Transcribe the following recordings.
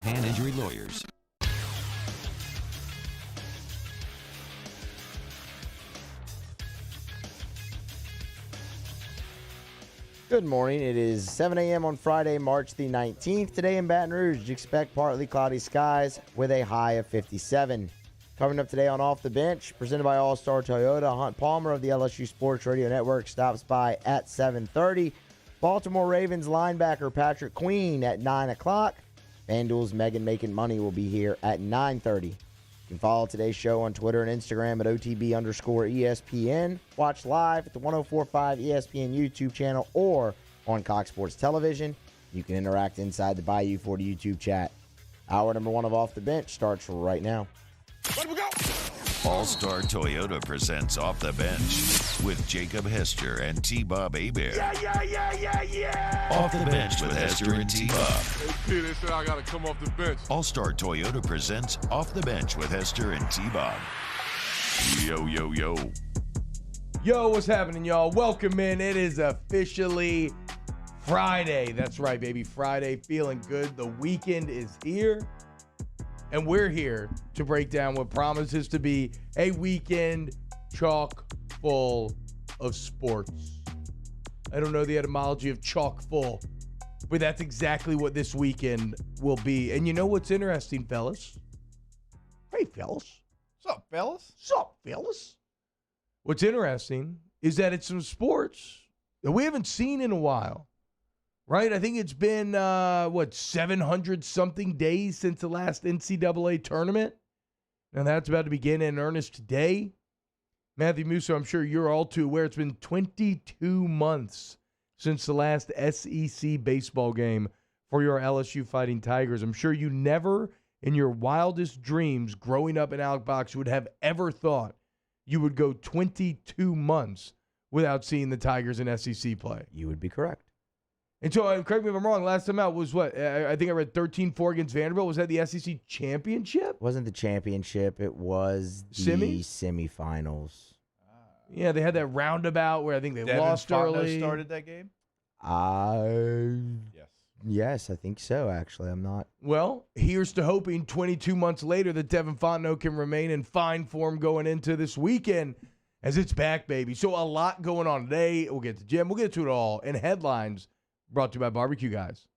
Hand Injury Lawyers. Good morning. It is 7 a.m. on Friday, March the 19th. Today in Baton Rouge, expect partly cloudy skies with a high of 57. Coming up today on Off the Bench, presented by All-Star Toyota, Hunt Palmer of the LSU Sports Radio Network stops by at 7:30. Baltimore Ravens linebacker Patrick Queen at 9 o'clock. FanDuel's Megan Making Money will be here at 9:30. You can follow today's show on Twitter and Instagram at OTB_ESPN. Watch live at the 104.5 ESPN YouTube channel or on Cox Sports Television. You can interact inside the Bayou 40 YouTube chat. Hour number one of Off the Bench starts right now. Let we go. All-Star Toyota presents Off the Bench with Jacob Hester and T-Bob Hebert. Yeah. Off the Bench with Hester and T-Bob. Hey, P, they said I got to come off the bench. All-Star Toyota presents Off the Bench with Hester and T-Bob. Yo. Yo, what's happening, y'all? Welcome in. It is officially Friday. That's right, baby. Friday. Feeling good. The weekend is here. And we're here to break down what promises to be a weekend chock full of sports. I don't know the etymology of chock full, but that's exactly what this weekend will be. And you know what's interesting, fellas? Hey, fellas. What's up, fellas? Sup, fellas? What's interesting is that it's some sports that we haven't seen in a while, right? I think it's been, 700-something days since the last NCAA tournament. And that's about to begin in earnest today. Matthew Musso, I'm sure you're all too aware, it's been 22 months since the last SEC baseball game for your LSU Fighting Tigers. I'm sure you never in your wildest dreams growing up in Alec Box would have ever thought you would go 22 months without seeing the Tigers in SEC play. You would be correct. And so, correct me if I'm wrong, last time out was what? I think I read 13-4 against Vanderbilt. Was that the SEC championship? It wasn't the championship. It was the semifinals. Yeah, they had that roundabout where I think they lost early. Started that game? Yes, I think so, actually. I'm not. Well, here's to hoping 22 months later that Devin Fontenot can remain in fine form going into this weekend as it's back, baby. So a lot going on today. We'll get to Jim. We'll get to it all. And headlines brought to you by Barbecue Guys.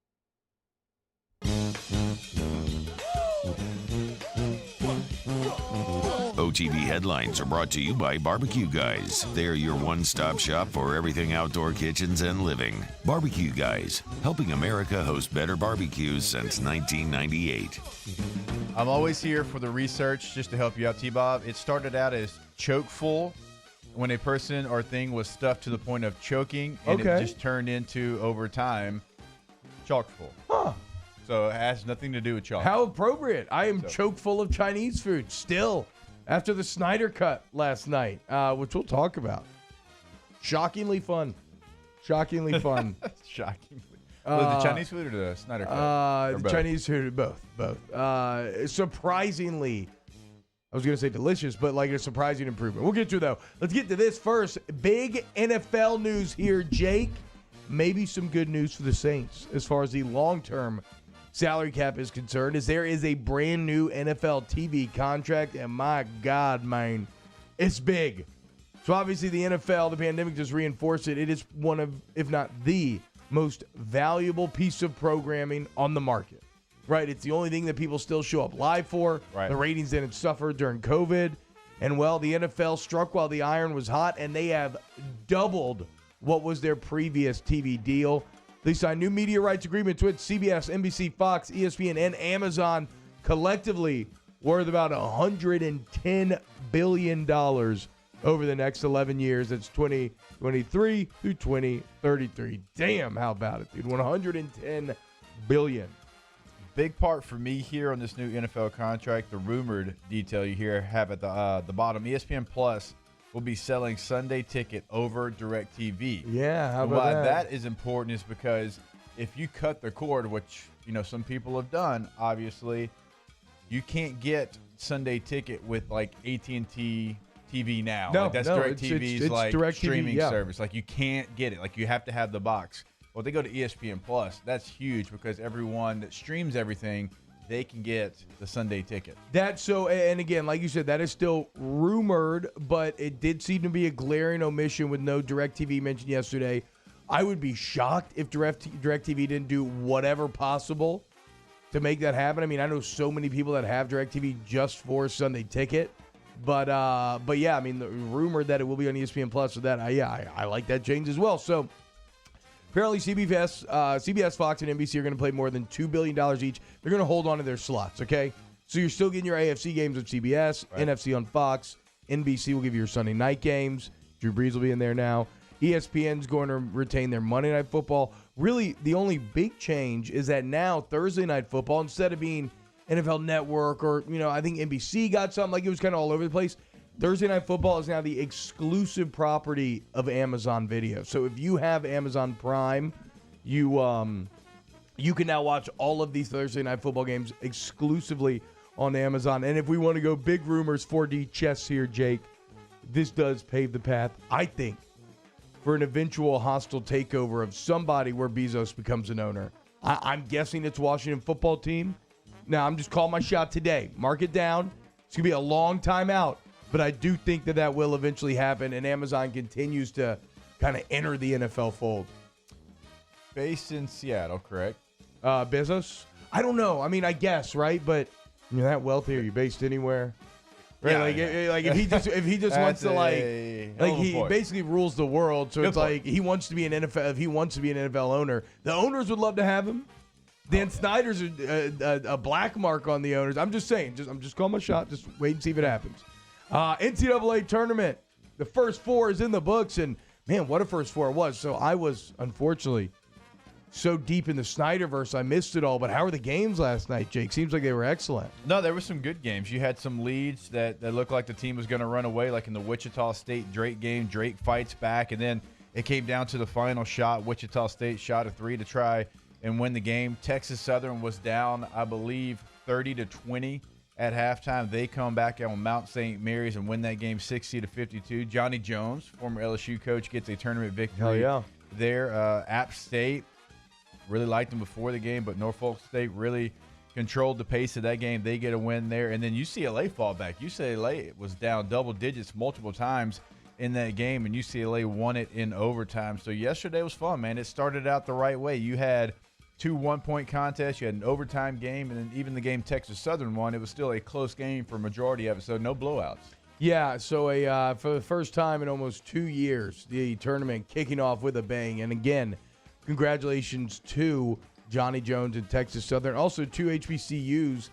OTB headlines are brought to you by Barbecue Guys. They're your one-stop shop for everything outdoor kitchens and living. Barbecue Guys, helping America host better barbecues since 1998. I'm always here for the research just to help you out, T-Bob. It started out as choke full when a person or thing was stuffed to the point of choking, and it just turned into, over time, chock full. Huh. So it has nothing to do with chalk. How appropriate. I am choke full of Chinese food still after the Snyder Cut last night, which we'll talk about. Shockingly fun. Shockingly. Was it the Chinese food or the Snyder Cut? The Chinese food, both. Surprisingly, I was going to say delicious, but like a surprising improvement. We'll get to it, though. Let's get to this first. Big NFL news here, Jake. Maybe some good news for the Saints as far as the long-term salary cap is concerned, as there is a brand new NFL TV contract, and my God, man, it's big. So obviously the NFL, the pandemic just reinforced it. It is one of, if not the most valuable piece of programming on the market, right? It's the only thing that people still show up live for. Right. The ratings didn't suffer during COVID. And, well, the NFL struck while the iron was hot, and they have doubled what was their previous TV deal. They signed new media rights agreements with CBS, NBC, Fox, ESPN, and Amazon, collectively worth about $110 billion over the next 11 years. That's 2023 through 2033. Damn, how about it, dude? $110 billion. Big part for me here on this new NFL contract, the rumored detail you hear have at the bottom. ESPN Plus will be selling Sunday Ticket over DirecTV. Yeah, how And about why that? that is important is because if you cut the cord, which some people have done, obviously, you can't get Sunday Ticket with like AT&T TV now. No, like that's no, DirecTV's it's like DirecTV, streaming yeah. service. Like you can't get it. Like you have to have the box. Well, they go to ESPN Plus. That's huge because everyone that streams everything they can get the Sunday ticket. That's so, and again, like you said, that is still rumored, but it did seem to be a glaring omission with no DirecTV mentioned yesterday. I would be shocked if DirecTV didn't do whatever possible to make that happen. I mean, I know so many people that have DirecTV just for Sunday ticket, but yeah, I mean, the rumor that it will be on ESPN Plus, so that I like that change as well. So apparently, CBS, Fox, and NBC are going to play more than $2 billion each. They're going to hold on to their slots, okay? So you're still getting your AFC games on CBS, right. NFC on Fox. NBC will give you your Sunday night games. Drew Brees will be in there now. ESPN's going to retain their Monday Night Football. Really, the only big change is that now Thursday Night Football, instead of being NFL Network or, I think NBC got something, like it was kind of all over the place. Thursday Night Football is now the exclusive property of Amazon Video. So if you have Amazon Prime, you can now watch all of these Thursday Night Football games exclusively on Amazon. And if we want to go big rumors, 4D chess here, Jake, this does pave the path, I think, for an eventual hostile takeover of somebody where Bezos becomes an owner. I'm guessing it's Washington football team. Now, I'm just calling my shot today. Mark it down. It's going to be a long time out. But I do think that will eventually happen, and Amazon continues to kind of enter the NFL fold. Based in Seattle, correct? Bezos? I don't know. I mean, I guess, right? But you're that wealthy. Are you based anywhere? Right? Yeah, like if he just wants to he basically rules the world. So it's like he wants to be an NFL. If he wants to be an NFL owner, the owners would love to have him. Dan Snyder's a black mark on the owners. I'm just saying. I'm just calling my shot. Just wait and see if it happens. NCAA tournament. The first four is in the books, and man, what a first four it was. So I was unfortunately so deep in the Snyderverse, I missed it all. But how were the games last night, Jake? Seems like they were excellent. No, there were some good games. You had some leads that looked like the team was going to run away, like in the Wichita State Drake game. Drake fights back, and then it came down to the final shot. Wichita State shot a three to try and win the game. Texas Southern was down, I believe, 30-20 at halftime. They come back on Mount St. Mary's and win that game 60-52. Johnny Jones, former LSU coach, gets a tournament victory there. App State, really liked them before the game, but Norfolk State really controlled the pace of that game. They get a win there. And then UCLA fall back. UCLA was down double digits multiple times in that game, and UCLA won it in overtime. So yesterday was fun, man. It started out the right way. You had 2 one-point contests. You had an overtime game, and then even the game Texas Southern won, it was still a close game for a majority of it, so no blowouts. Yeah, so for the first time in almost 2 years, the tournament kicking off with a bang. And again, congratulations to Johnny Jones and Texas Southern. Also, 2 HBCUs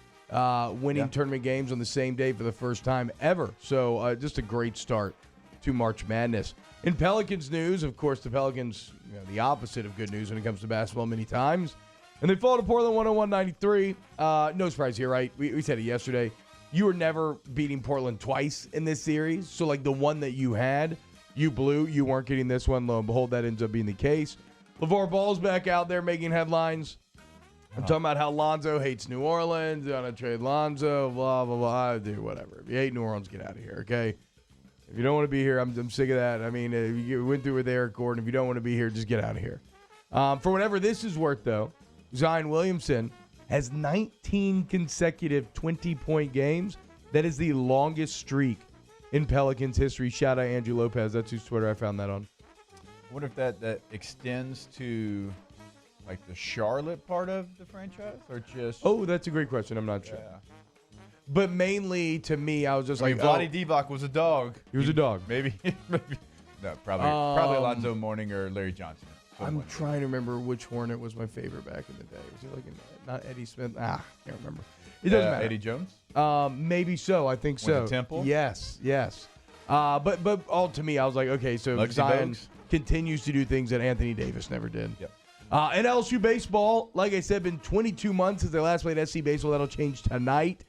winning tournament games on the same day for the first time ever. So just a great start to March Madness. In Pelicans news, of course, the Pelicans, the opposite of good news when it comes to basketball many times. And they fall to Portland 101-93. No surprise here, right? We said it yesterday. You were never beating Portland twice in this series. So, like, the one that you had, you blew. You weren't getting this one. Lo and behold, that ends up being the case. LeVar Ball's back out there making headlines. I'm talking about how Lonzo hates New Orleans. They're going to trade Lonzo, blah, blah, blah. Dude, whatever. If you hate New Orleans, get out of here, okay? If you don't want to be here, I'm sick of that. I mean, you went through with Eric Gordon. If you don't want to be here, just get out of here. For whatever this is worth, though, Zion Williamson has 19 consecutive 20-point games. That is the longest streak in Pelicans history. Shout out Andrew Lopez. That's whose Twitter I found that on. I wonder if that extends to, like, the Charlotte part of the franchise or just... Oh, that's a great question. I'm not sure. Yeah. But mainly, to me, I was just Vlade Divac was a dog. He was a dog. Maybe. No, probably Alonzo Mourning or Larry Johnson. I'm trying to remember which Hornet was my favorite back in the day. Was he like not Eddie Smith? Can't remember. It doesn't matter. Eddie Jones? Maybe so. I think so. Was it Temple? Yes. But all to me, I was like, okay, so Zion continues to do things that Anthony Davis never did. Yep. And LSU baseball, like I said, been 22 months since they last played SC baseball. That'll change tonight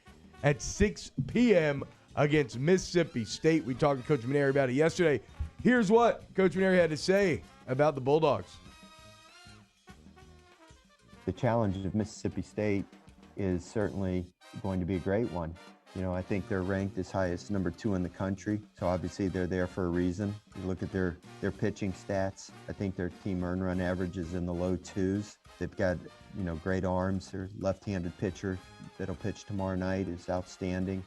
at 6 p.m. against Mississippi State. We talked to Coach Maneri about it yesterday. Here's what Coach Maneri had to say about the Bulldogs. The challenge of Mississippi State is certainly going to be a great one. I think they're ranked as high as number 2 in the country, so obviously they're there for a reason. You look at their pitching stats. I think their team earn run average is in the low 2s. They've got great arms. Their left-handed pitcher that'll pitch tomorrow night is outstanding.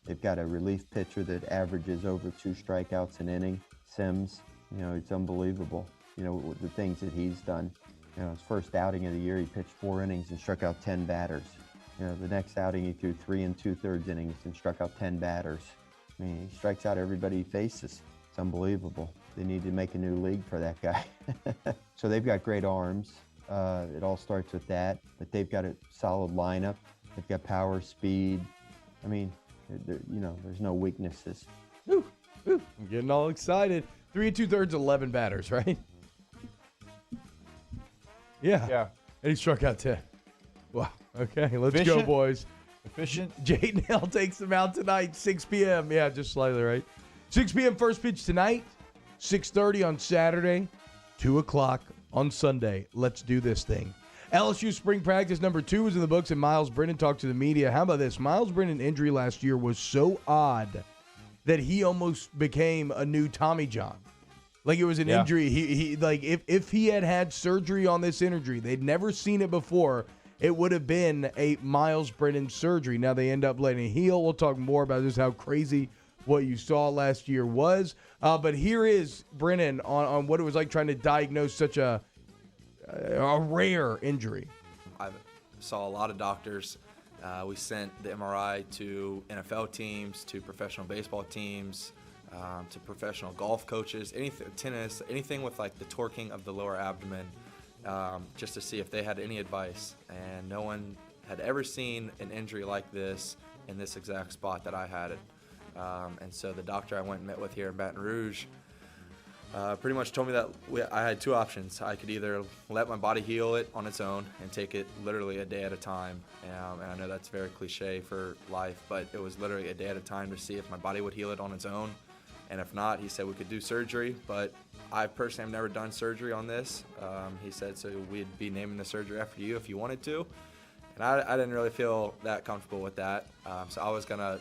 They've got a relief pitcher that averages over 2 strikeouts an inning. Sims, it's unbelievable, the things that he's done. His first outing of the year, he pitched 4 innings and struck out 10 batters. The next outing, he threw 3 2/3 innings and struck out 10 batters. I mean, he strikes out everybody he faces. It's unbelievable. They need to make a new league for that guy. So they've got great arms. It all starts with that, but they've got a solid lineup. They've got power, speed. I mean, there's no weaknesses. Woo, woo. I'm getting all excited. 3 2/3, 11 batters, right? Yeah. And he struck out 10. Wow. Okay, let's go, boys. Efficient. Jay Nell takes them out tonight, 6 p.m. Yeah, just slightly, right? 6 p.m. first pitch tonight, 6:30 on Saturday, 2 o'clock on Sunday. Let's do this thing. LSU spring practice number 2 was in the books, and Miles Brennan talked to the media. How about this? Miles Brennan injury last year was so odd that he almost became a new Tommy John. Like, it was an injury. He like if he had surgery on this injury, they'd never seen it before, it would have been a Miles Brennan surgery. Now they end up letting it heal. We'll talk more about just how crazy what you saw last year was. But here is Brennan on what it was like trying to diagnose such a rare injury. I saw a lot of doctors. We sent the MRI to NFL teams, to professional baseball teams, to professional golf coaches, anything, tennis, anything with like the torquing of the lower abdomen, just to see if they had any advice. And no one had ever seen an injury like this in this exact spot that I had it. And so the doctor I went and met with here in Baton Rouge pretty much told me that I had 2 options. I could either let my body heal it on its own and take it literally a day at a time. And I know that's very cliche for life, but it was literally a day at a time to see if my body would heal it on its own. And if not, he said we could do surgery, but I personally have never done surgery on this. He said, so we'd be naming the surgery after you if you wanted to. And I didn't really feel that comfortable with that. So I was gonna,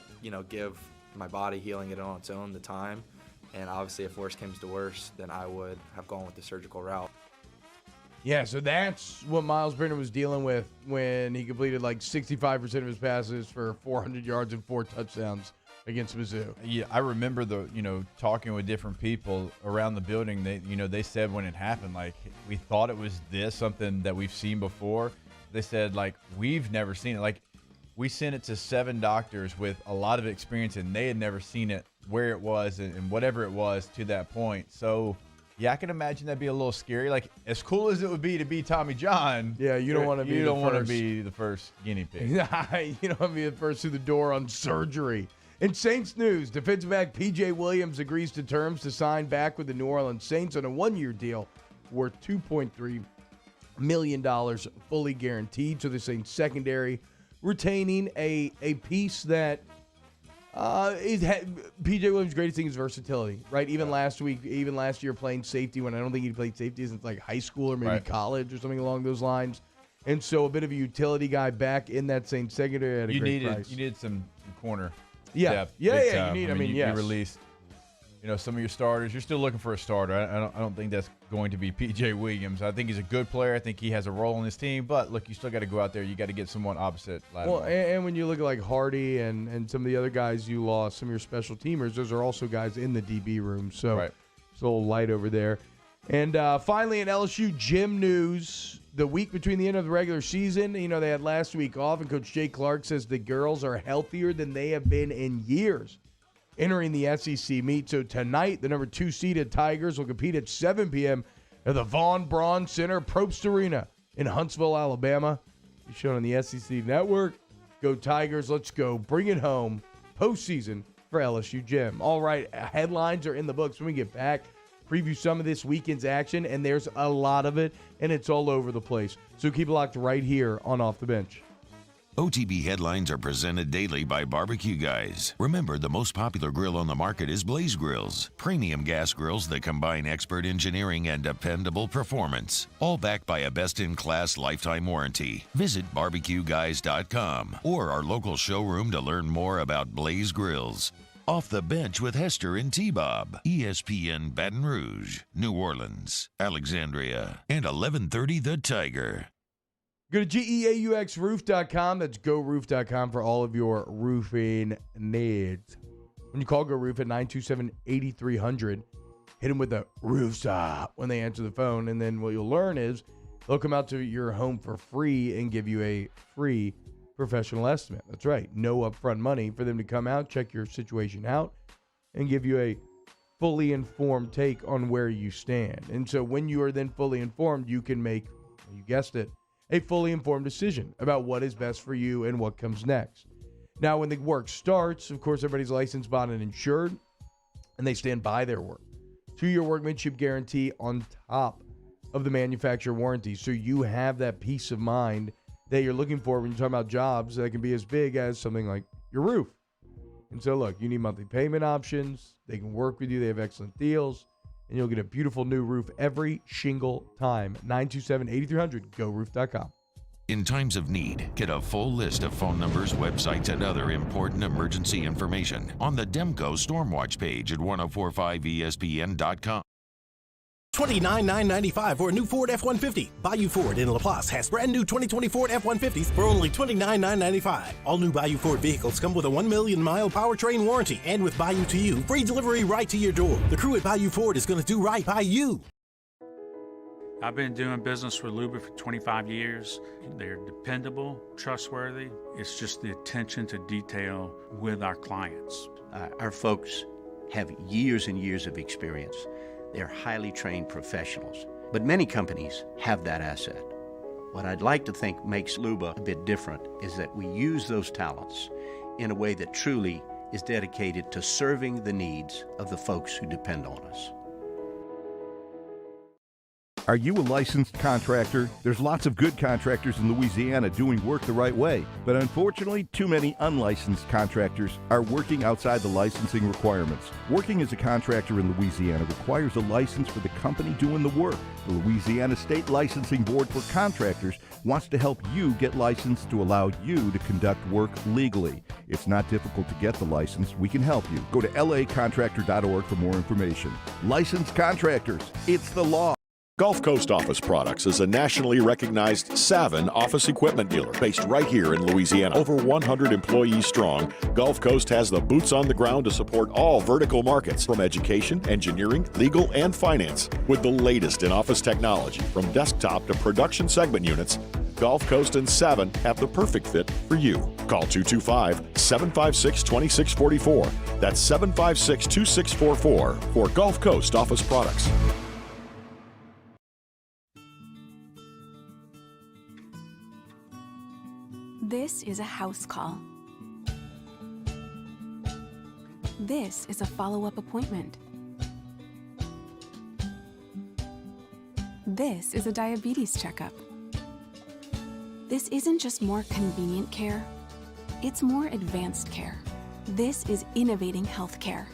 give my body healing it on its own the time. And obviously, if worse comes to worse, then I would have gone with the surgical route. Yeah, so that's what Miles Brennan was dealing with when he completed like 65% of his passes for 400 yards and 4 touchdowns against Mizzou. Yeah, I remember talking with different people around the building. They said when it happened, like, we thought it was something that we've seen before. They said, like, we've never seen it. Like, we sent it to 7 doctors with a lot of experience, and they had never seen it where it was and whatever it was to that point. So, yeah, I can imagine that'd be a little scary. Like, as cool as it would be to be Tommy John. Yeah, you don't want to be You don't want to be the first guinea pig. You don't want to be the first through the door on surgery. In Saints news, defensive back P.J. Williams agrees to terms to sign back with the New Orleans Saints on a 1-year deal worth $2.3 million, fully guaranteed. So the Saints secondary retaining a piece that P.J. Williams' greatest thing is versatility, right? Even last year playing safety when I don't think he played safety since like high school or maybe college or something along those lines. And so a bit of a utility guy back in that Saints secondary at a great price. You needed some corner. Yeah. Depth, Yeah. You need. You released, some of your starters. You're still looking for a starter. I don't think that's going to be P.J. Williams. I think he's a good player. I think he has a role in this team. But look, you still got to go out there. You got to get someone opposite. Well, and when you look at like Hardy and some of the other guys you lost, some of your special teamers, those are also guys in the DB room. So it's a little light over there. And finally, in LSU gym news, the week between the end of the regular season, they had last week off, and Coach Jay Clark says the girls are healthier than they have been in years entering the SEC meet. So tonight, the number 2 seeded Tigers will compete at 7 p.m. at the Von Braun Center, Probst Arena in Huntsville, Alabama. Be shown on the SEC Network. Go Tigers. Let's go. Bring it home. Postseason for LSU Gym. All right, headlines are in the books. When we get back, preview some of this weekend's action, and there's a lot of it, and it's all over the place. So keep it locked right here on Off the Bench. OTB headlines are presented daily by Barbecue Guys. Remember, the most popular grill on the market is Blaze Grills, premium gas grills that combine expert engineering and dependable performance, all backed by a best-in-class lifetime warranty. Visit barbecueguys.com or our local showroom to learn more about Blaze Grills. Off the Bench with Hester and T-Bob, ESPN Baton Rouge, New Orleans, Alexandria, and 1130 The Tiger. Go to GEAUXroof.com. That's GoRoof.com for all of your roofing needs. When you call Go Roof at 927-8300, hit them with a rooftop when they answer the phone. And then what you'll learn is they'll come out to your home for free and give you a free professional estimate. That's right. No upfront money for them to come out, check your situation out, and give you a fully informed take on where you stand. And so when you are then fully informed, you can make, you guessed it, a fully informed decision about what is best for you and what comes next. Now, when the work starts, of course, everybody's licensed, bonded, and insured, and they stand by their work. 2-year workmanship guarantee on top of the manufacturer warranty. So you have that peace of mind that you're looking for when you're talking about jobs that can be as big as something like your roof. And so, look, you need monthly payment options. They can work with you. They have excellent deals. And you'll get a beautiful new roof every single time. 927-8300, GoRoof.com. In times of need, get a full list of phone numbers, websites, and other important emergency information on the Demco Stormwatch page at 1045ESPN.com. $29,995 for a new Ford F-150. Bayou Ford in La Place has brand new 2020 Ford F-150s for only $29,995. All new Bayou Ford vehicles come with a 1 million mile powertrain warranty, and with Bayou to You, free delivery right to your door. The crew at Bayou Ford is going to do right by you. I've been doing business with Luba for 25 years. They're dependable, trustworthy. It's just the attention to detail with our clients. Our folks have years and years of experience. They're highly trained professionals, but many companies have that asset. What I'd like to think makes Luba a bit different is that we use those talents in a way that truly is dedicated to serving the needs of the folks who depend on us. Are you a licensed contractor? There's lots of good contractors in Louisiana doing work the right way, but unfortunately, too many unlicensed contractors are working outside the licensing requirements. Working as a contractor in Louisiana requires a license for the company doing the work. The Louisiana State Licensing Board for Contractors wants to help you get licensed to allow you to conduct work legally. It's not difficult to get the license. We can help you. Go to lacontractor.org for more information. Licensed contractors, it's the law. Gulf Coast Office Products is a nationally recognized Savin office equipment dealer based right here in Louisiana. Over 100 employees strong, Gulf Coast has the boots on the ground to support all vertical markets, from education, engineering, legal, and finance. With the latest in office technology, from desktop to production segment units, Gulf Coast and Savin have the perfect fit for you. Call 225-756-2644. That's 756-2644 for Gulf Coast Office Products. This is a house call. This is a follow-up appointment. This is a diabetes checkup. This isn't just more convenient care, it's more advanced care. This is innovating healthcare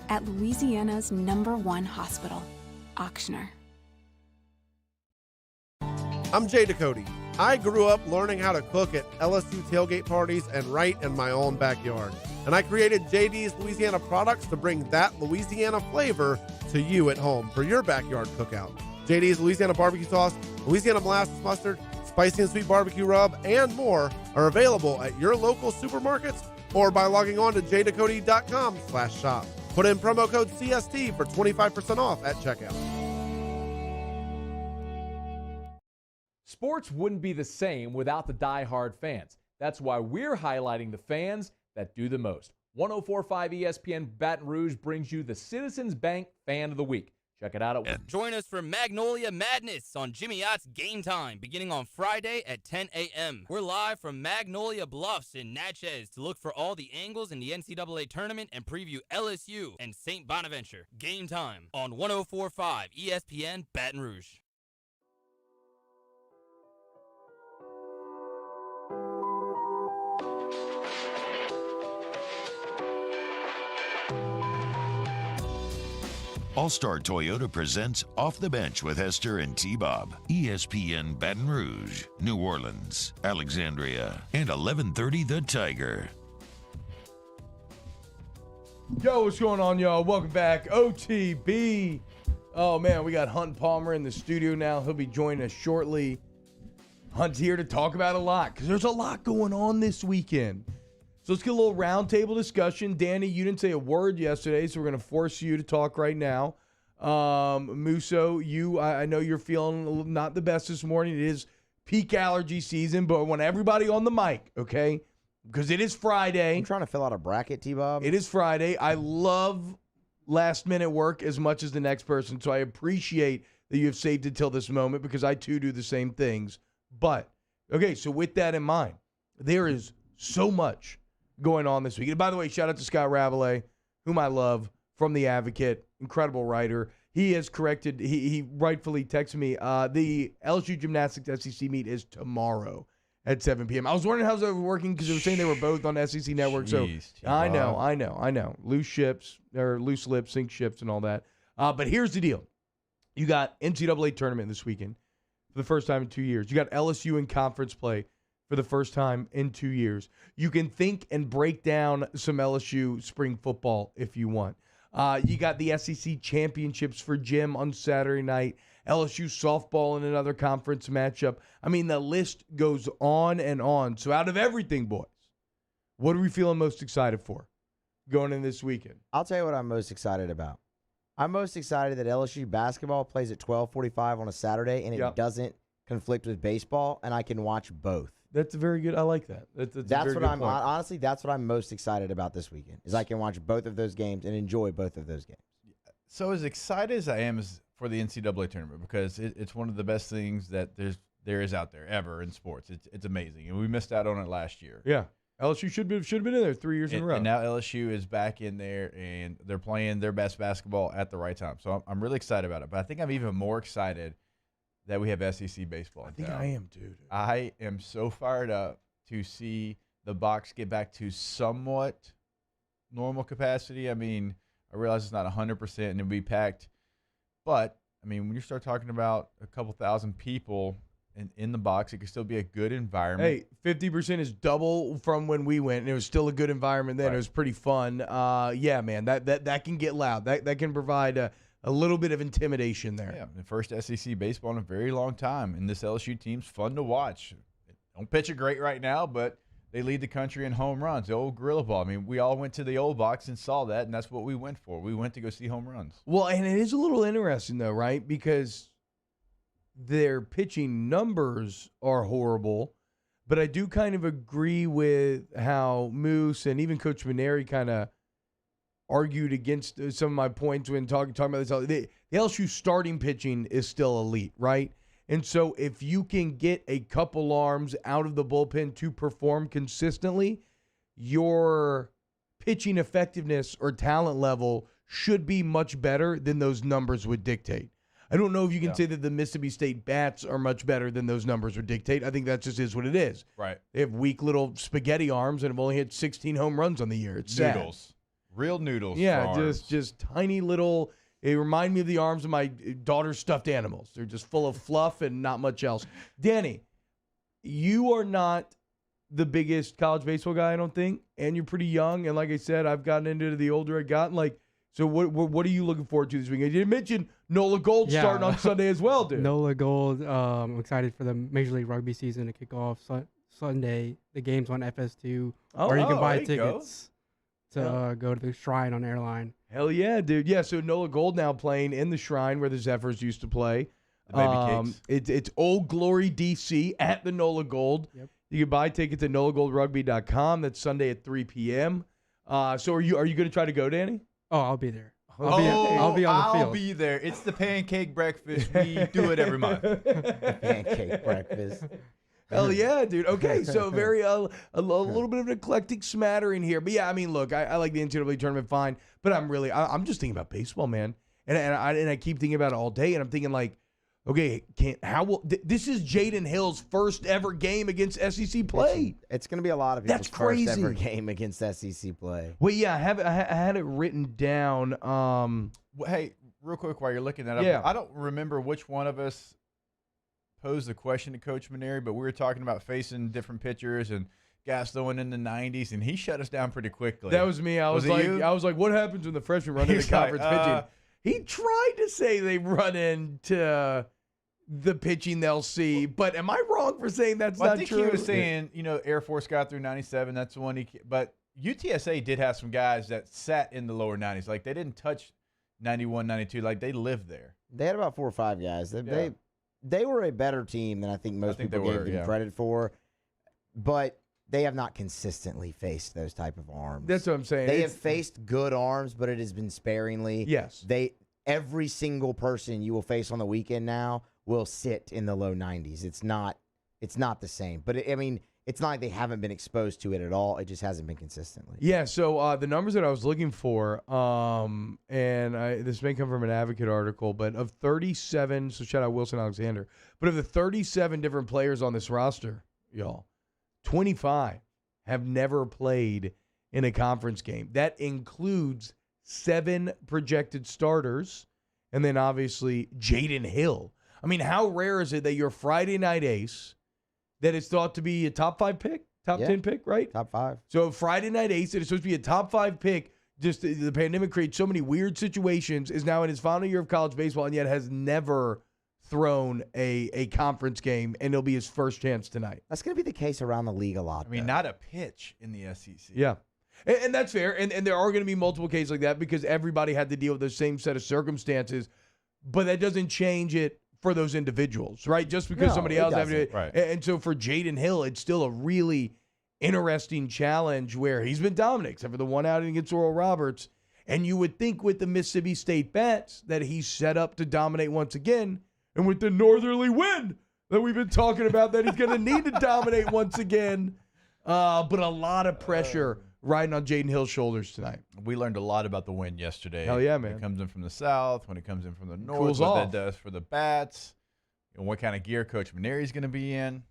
at Louisiana's #1 hospital, Ochsner. I'm Jay Ducote. I grew up learning how to cook at LSU tailgate parties and right in my own backyard. And I created JD's Louisiana Products to bring that Louisiana flavor to you at home for your backyard cookout. JD's Louisiana barbecue sauce, Louisiana molasses mustard, spicy and sweet barbecue rub, and more are available at your local supermarkets or by logging on to jducote.com/shop. Put in promo code CST for 25% off at checkout. Sports wouldn't be the same without the die-hard fans. That's why we're highlighting the fans that do the most. 104.5 ESPN Baton Rouge brings you the Citizens Bank Fan of the Week. Check it out at Join us for Magnolia Madness on Jimmy Ott's Game Time, beginning on Friday at 10 a.m. We're live from Magnolia Bluffs in Natchez to look for all the angles in the NCAA tournament and preview LSU and St. Bonaventure. Game Time on 104.5 ESPN Baton Rouge. All-Star Toyota presents Off the Bench with Hester and T-Bob. ESPN Baton Rouge, New Orleans, Alexandria, and 1130 The Tiger. Yo, what's going on, y'all? Welcome back. OTB. Oh, man, we got Hunt Palmer in the studio now. He'll be joining us shortly. Hunt's here to talk about a lot because there's a lot going on this weekend. So let's get a little roundtable discussion. Danny, you didn't say a word yesterday, so we're going to force you to talk right now. Musso, I know you're feeling not the best this morning. It is peak allergy season, but I want everybody on the mic, okay? Because it is Friday. I'm trying to fill out a bracket, T-Bob. It is Friday. I love last-minute work as much as the next person, so I appreciate that you have saved it till this moment because I, too, do the same things. But, okay, so with that in mind, there is so much going on this week. And by the way, shout out to Scott Ravelet, whom I love, from The Advocate, incredible writer. He has corrected, he rightfully texted me, the LSU Gymnastics SEC meet is tomorrow at 7 p.m. I was wondering how's that working because they were saying they were both on SEC Network. Jeez, so I know. Loose lips, sink ships and all that. But here's the deal. You got NCAA tournament this weekend for the first time in 2 years. You got LSU in conference play for the first time in 2 years. You can think and break down some LSU spring football if you want. You got the SEC championships for Jim on Saturday night. LSU softball in another conference matchup. I mean, the list goes on and on. So out of everything, boys, what are we feeling most excited for going in this weekend? I'll tell you what I'm most excited about. I'm most excited that LSU basketball plays at 12:45 on a Saturday, and it doesn't conflict with baseball, and I can watch both. That's very good. I like that. That's what I'm honestly. That's what I'm most excited about this weekend. Is I can watch both of those games and enjoy both of those games. So as excited as I am for the NCAA tournament because it's one of the best things that there is out there ever in sports. It's amazing, and we missed out on it last year. Yeah, LSU should have been in there 3 years in a row. And now LSU is back in there, and they're playing their best basketball at the right time. So I'm really excited about it. But I think I'm even more excited that we have SEC baseball. I think I am too, dude. I am so fired up to see the box get back to somewhat normal capacity. I mean, I realize it's not 100% and it'll be packed. But, I mean, when you start talking about a couple thousand people in the box, it could still be a good environment. Hey, 50% is double from when we went, and it was still a good environment then. Right. It was pretty fun. Yeah, man, that can get loud. That can provide a little bit of intimidation there. Yeah, the first SEC baseball in a very long time, and this LSU team's fun to watch. Don't pitch it great right now, but they lead the country in home runs, the old gorilla ball. I mean, we all went to the old box and saw that, and that's what we went for. We went to go see home runs. Well, and it is a little interesting, though, right? Because their pitching numbers are horrible, but I do kind of agree with how Moose and even Coach Maneri kind of argued against some of my points when talking about this. The LSU starting pitching is still elite, right? And so if you can get a couple arms out of the bullpen to perform consistently, your pitching effectiveness or talent level should be much better than those numbers would dictate. I don't know if you can say that the Mississippi State bats are much better than those numbers would dictate. I think that just is what it is. Right. They have weak little spaghetti arms and have only hit 16 home runs on the year. It's noodles. Sad. Real noodles. Yeah, just tiny little. It remind me of the arms of my daughter's stuffed animals. They're just full of fluff and not much else. Danny, you are not the biggest college baseball guy, I don't think, and you're pretty young. And like I said, I've gotten into it the older I've gotten. Like, so what are you looking forward to this weekend? You didn't mention Nola Gold starting on Sunday as well, dude. Nola Gold. I'm excited for the Major League Rugby season to kick off Sunday. The game's on FS2, or you can buy tickets to go to the Shrine on Airline. Hell yeah, dude. Yeah, so Nola Gold now playing in the Shrine where the Zephyrs used to play. The Baby Cakes. It's Old Glory, D.C. at the Nola Gold. Yep. You can buy tickets at nolagoldrugby.com. That's Sunday at 3 p.m. So are you going to try to go, Danny? Oh, I'll be there. I'll be on the field. I'll be there. It's the pancake breakfast. We do it every month. Pancake breakfast. Hell yeah, dude. Okay, so very a little bit of an eclectic smattering here. But yeah, I mean, look, I like the NCAA tournament fine, but I'm just thinking about baseball, man. And I keep thinking about it all day, and I'm thinking like, okay, this is Jaden Hill's first ever game against SEC play. It's going to be a lot of people's first ever game against SEC play. Well, yeah, I had it written down. Hey, real quick while you're looking that up, I don't remember which one of us posed the question to Coach Maneri, but we were talking about facing different pitchers and guys throwing in the 90s, and he shut us down pretty quickly. That was me. I was like, what happens when the freshmen run into conference pitching? He tried to say they run into the pitching they'll see. But am I wrong for saying that's Well, not I think true? he was saying, Air Force got through 97. That's the one but UTSA did have some guys that sat in the lower 90s. Like, they didn't touch 91, 92. Like, they lived there. They had about 4 or 5 guys. They were a better team than I think most people gave them credit for. But they have not consistently faced those type of arms. That's what I'm saying. They have faced good arms, but it has been sparingly. Yes. Every single person you will face on the weekend now will sit in the low 90s. It's not the same. But, it's not like they haven't been exposed to it at all. It just hasn't been consistently. Yeah, so the numbers that I was looking for, this may come from an Advocate article, but of 37, so shout out Wilson Alexander, but of the 37 different players on this roster, y'all, 25 have never played in a conference game. That includes 7 projected starters, and then obviously Jaden Hill. How rare is it that your Friday night ace that is thought to be a top 5 pick, top 10 pick, right? Top 5. So Friday night ace that is supposed to be a top 5 pick, just the pandemic creates so many weird situations, is now in his final year of college baseball and yet has never thrown a conference game, and it'll be his first chance tonight. That's going to be the case around the league a lot. Not a pitch in the SEC. Yeah. And that's fair. And there are going to be multiple cases like that because everybody had to deal with the same set of circumstances, but that doesn't change it for those individuals, right? Just because somebody else having it. Right. And so for Jaden Hill, it's still a really interesting challenge where he's been dominant, except for the one outing against Oral Roberts. And you would think with the Mississippi State bats that he's set up to dominate once again. And with the northerly wind that we've been talking about, that he's going to need to dominate once again. But a lot of pressure riding on Jaden Hill's shoulders tonight. We learned a lot about the wind yesterday. Hell yeah, man. When it comes in from the south, when it comes in from the north, Cools what off. that does for the bats, and what kind of gear Coach Maneri's going to be in.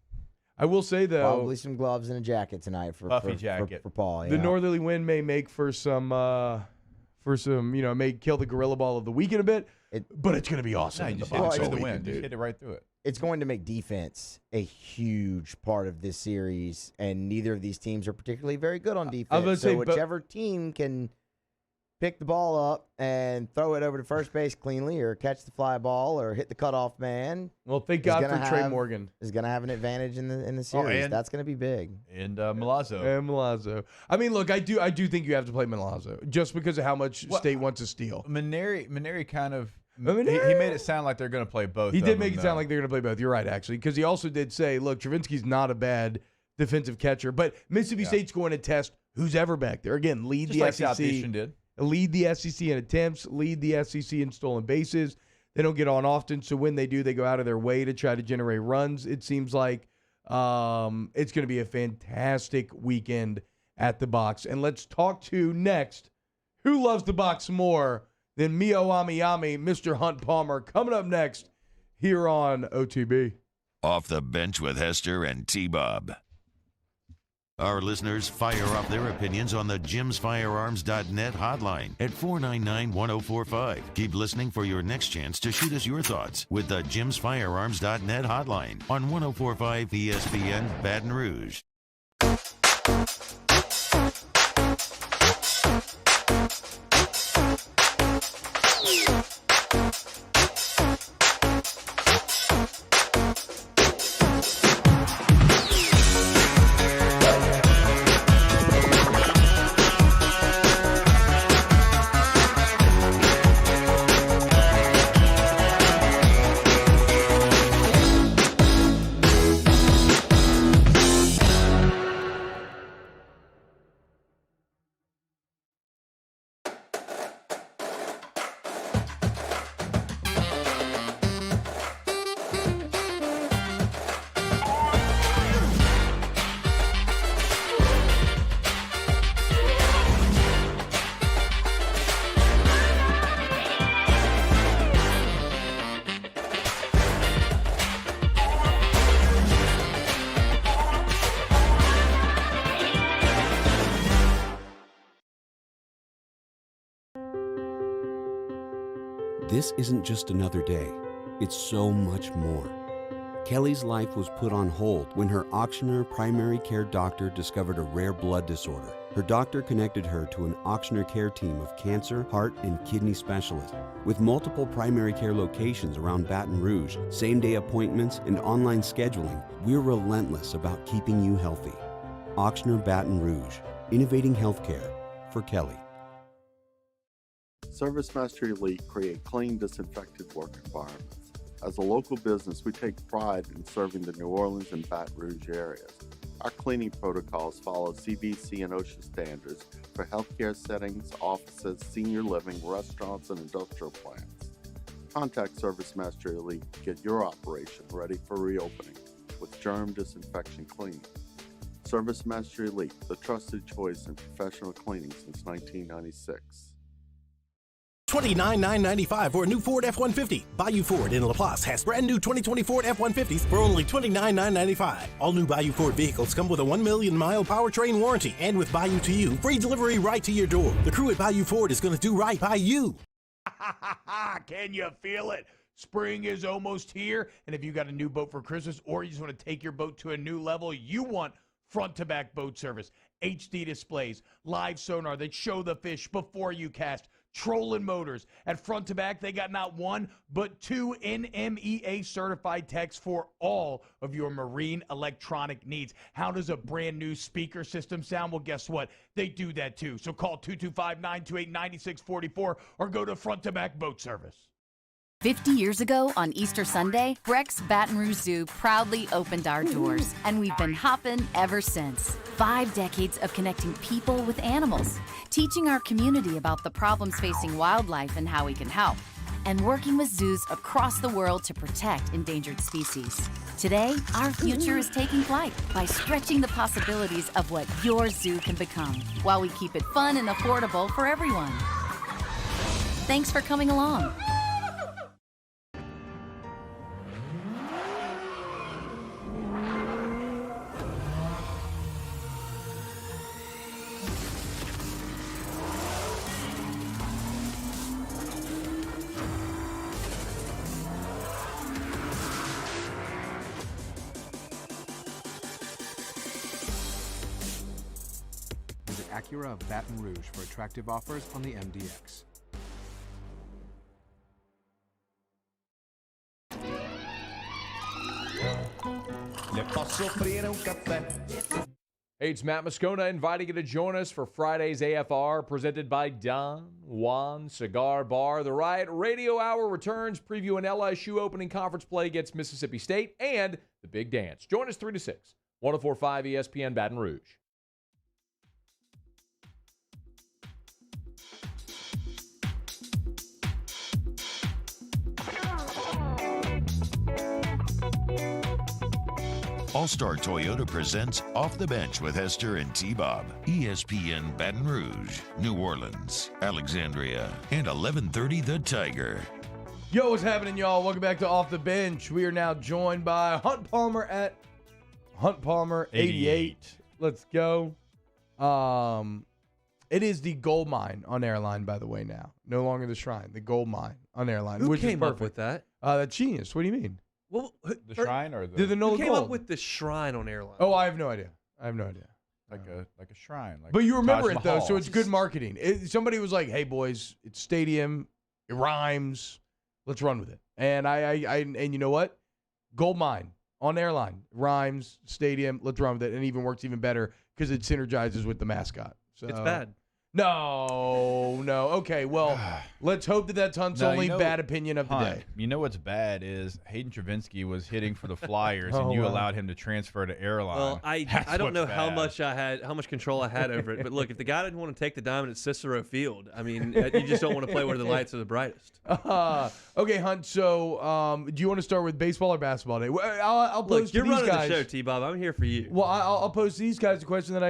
I will say, though, probably some gloves and a jacket tonight for jacket for Paul. The northerly wind may make for some, may kill the gorilla ball of the weekend a bit, but it's going to be awesome. No, in you just the box hit all the weekend, wind. Just dude. hit it right through it. It's going to make defense a huge part of this series, and neither of these teams are particularly very good on defense. I was So gonna say, whichever team can pick the ball up and throw it over to first base cleanly, or catch the fly ball, or hit the cutoff man. Well, thank God for Trey Morgan. Is going to have an advantage in the series. and- That's going to be big. And Milazzo. And Milazzo. Look, I do think you have to play Milazzo just because of how much State wants to steal. Maneri kind of he Maneri- made it sound like they're going to play both. He of did them, make it though. sound like they're going to play both. You're right, actually, because he also did say, look, Travinsky's not a bad defensive catcher, but Mississippi State's going to test who's ever back there. Again, lead Just the like SEC. Southeastern did. Lead the SEC in attempts, lead the SEC in stolen bases. They don't get on often, so when they do, they go out of their way to try to generate runs. It seems like it's going to be a fantastic weekend at the box. And let's talk to next, who loves the box more than Mio Amiyami, Mr. Hunt Palmer, coming up next here on OTB. Off the Bench with Hester and T-Bob. Our listeners fire off their opinions on the jimsfirearms.net hotline at 499-1045. Keep listening for your next chance to shoot us your thoughts with the jimsfirearms.net hotline on 1045 ESPN Baton Rouge. This isn't just another day. It's so much more. Kelly's life was put on hold when her auctioneer primary care doctor discovered a rare blood disorder. Her doctor connected her to an auctioneer care team of cancer, heart, and kidney specialists. With multiple primary care locations around Baton Rouge, same-day appointments, and online scheduling, we're relentless about keeping you healthy. Auctioneer Baton Rouge, innovating healthcare for Kelly. ServiceMaster Elite create clean, disinfected work environments. As a local business, we take pride in serving the New Orleans and Baton Rouge areas. Our cleaning protocols follow CDC and OSHA standards for healthcare settings, offices, senior living, restaurants, and industrial plants. Contact ServiceMaster Elite to get your operation ready for reopening with germ disinfection cleaning. ServiceMaster Elite, the trusted choice in professional cleaning since 1996. $29,995 for a new Ford F-150. Bayou Ford in Laplace has brand new 2020 Ford F-150s for only $29,995. All new Bayou Ford vehicles come with a 1 million mile powertrain warranty, and with Bayou to You, free delivery right to your door. The crew at Bayou Ford is going to do right by you. Can you feel it? Spring is almost here, and if you got a new boat for Christmas or you just want to take your boat to a new level, you want front-to-back boat service, HD displays, live sonar that show the fish before you cast, trolling motors. At front to back, they got not one, but two NMEA certified techs for all of your marine electronic needs. How does a brand new speaker system sound? Well, guess what? They do that too. So call 225-928-9644 or go to front to back boat service. 50 years ago on Easter Sunday, Breck's Baton Rouge Zoo proudly opened our doors, and we've been hopping ever since. 5 decades of connecting people with animals, teaching our community about the problems facing wildlife and how we can help, and working with zoos across the world to protect endangered species. Today, our future is taking flight by stretching the possibilities of what your zoo can become, while we keep it fun and affordable for everyone. Thanks for coming along. Acura of Baton Rouge for attractive offers on the MDX. Hey, it's Matt Moscona inviting you to join us for Friday's AFR presented by Don Juan Cigar Bar. The Riot Radio Hour returns, previewing LSU opening conference play against Mississippi State and the Big Dance. Join us 3 to 6, 104.5 ESPN Baton Rouge. All-Star Toyota presents Off the Bench with Hester and T-Bob. ESPN Baton Rouge, New Orleans, Alexandria, and 1130 The Tiger. Yo, what's happening, y'all? Welcome back to Off the Bench. We are now joined by Hunt Palmer at Hunt Palmer 88. Let's go. It is the gold mine on Airline, by the way, now. No longer the Shrine. The gold mine on Airline. Who which came is perfect. up with that? That's genius. What do you mean? Well, the Shrine or the who came gold? up with the Shrine on Airline? Oh, I have no idea. Like a shrine. Like But you remember Taj it, though, Mahal. so it's good marketing. Somebody was like, hey, boys, it's stadium. It rhymes. Let's run with it. And and you know what? Gold mine on Airline. Rhymes, stadium. Let's run with it. And even works even better because it synergizes with the mascot. So It's bad. No. Okay, well, let's hope that's Hunt's only bad opinion of the day. You know what's bad is Hayden Travinsky was hitting for the Flyers, and you allowed him to transfer to Airline. Well, I don't know how much control I had over it. But look, if the guy didn't want to take the diamond at Cicero Field, I mean, you just don't want to play where the lights are the brightest. Okay, Hunt. So, do you want to start with baseball or basketball today? I'll pose Look, you're to these running guys. the show, T-Bob. I'm here for you. Well, I'll pose to these guys the question that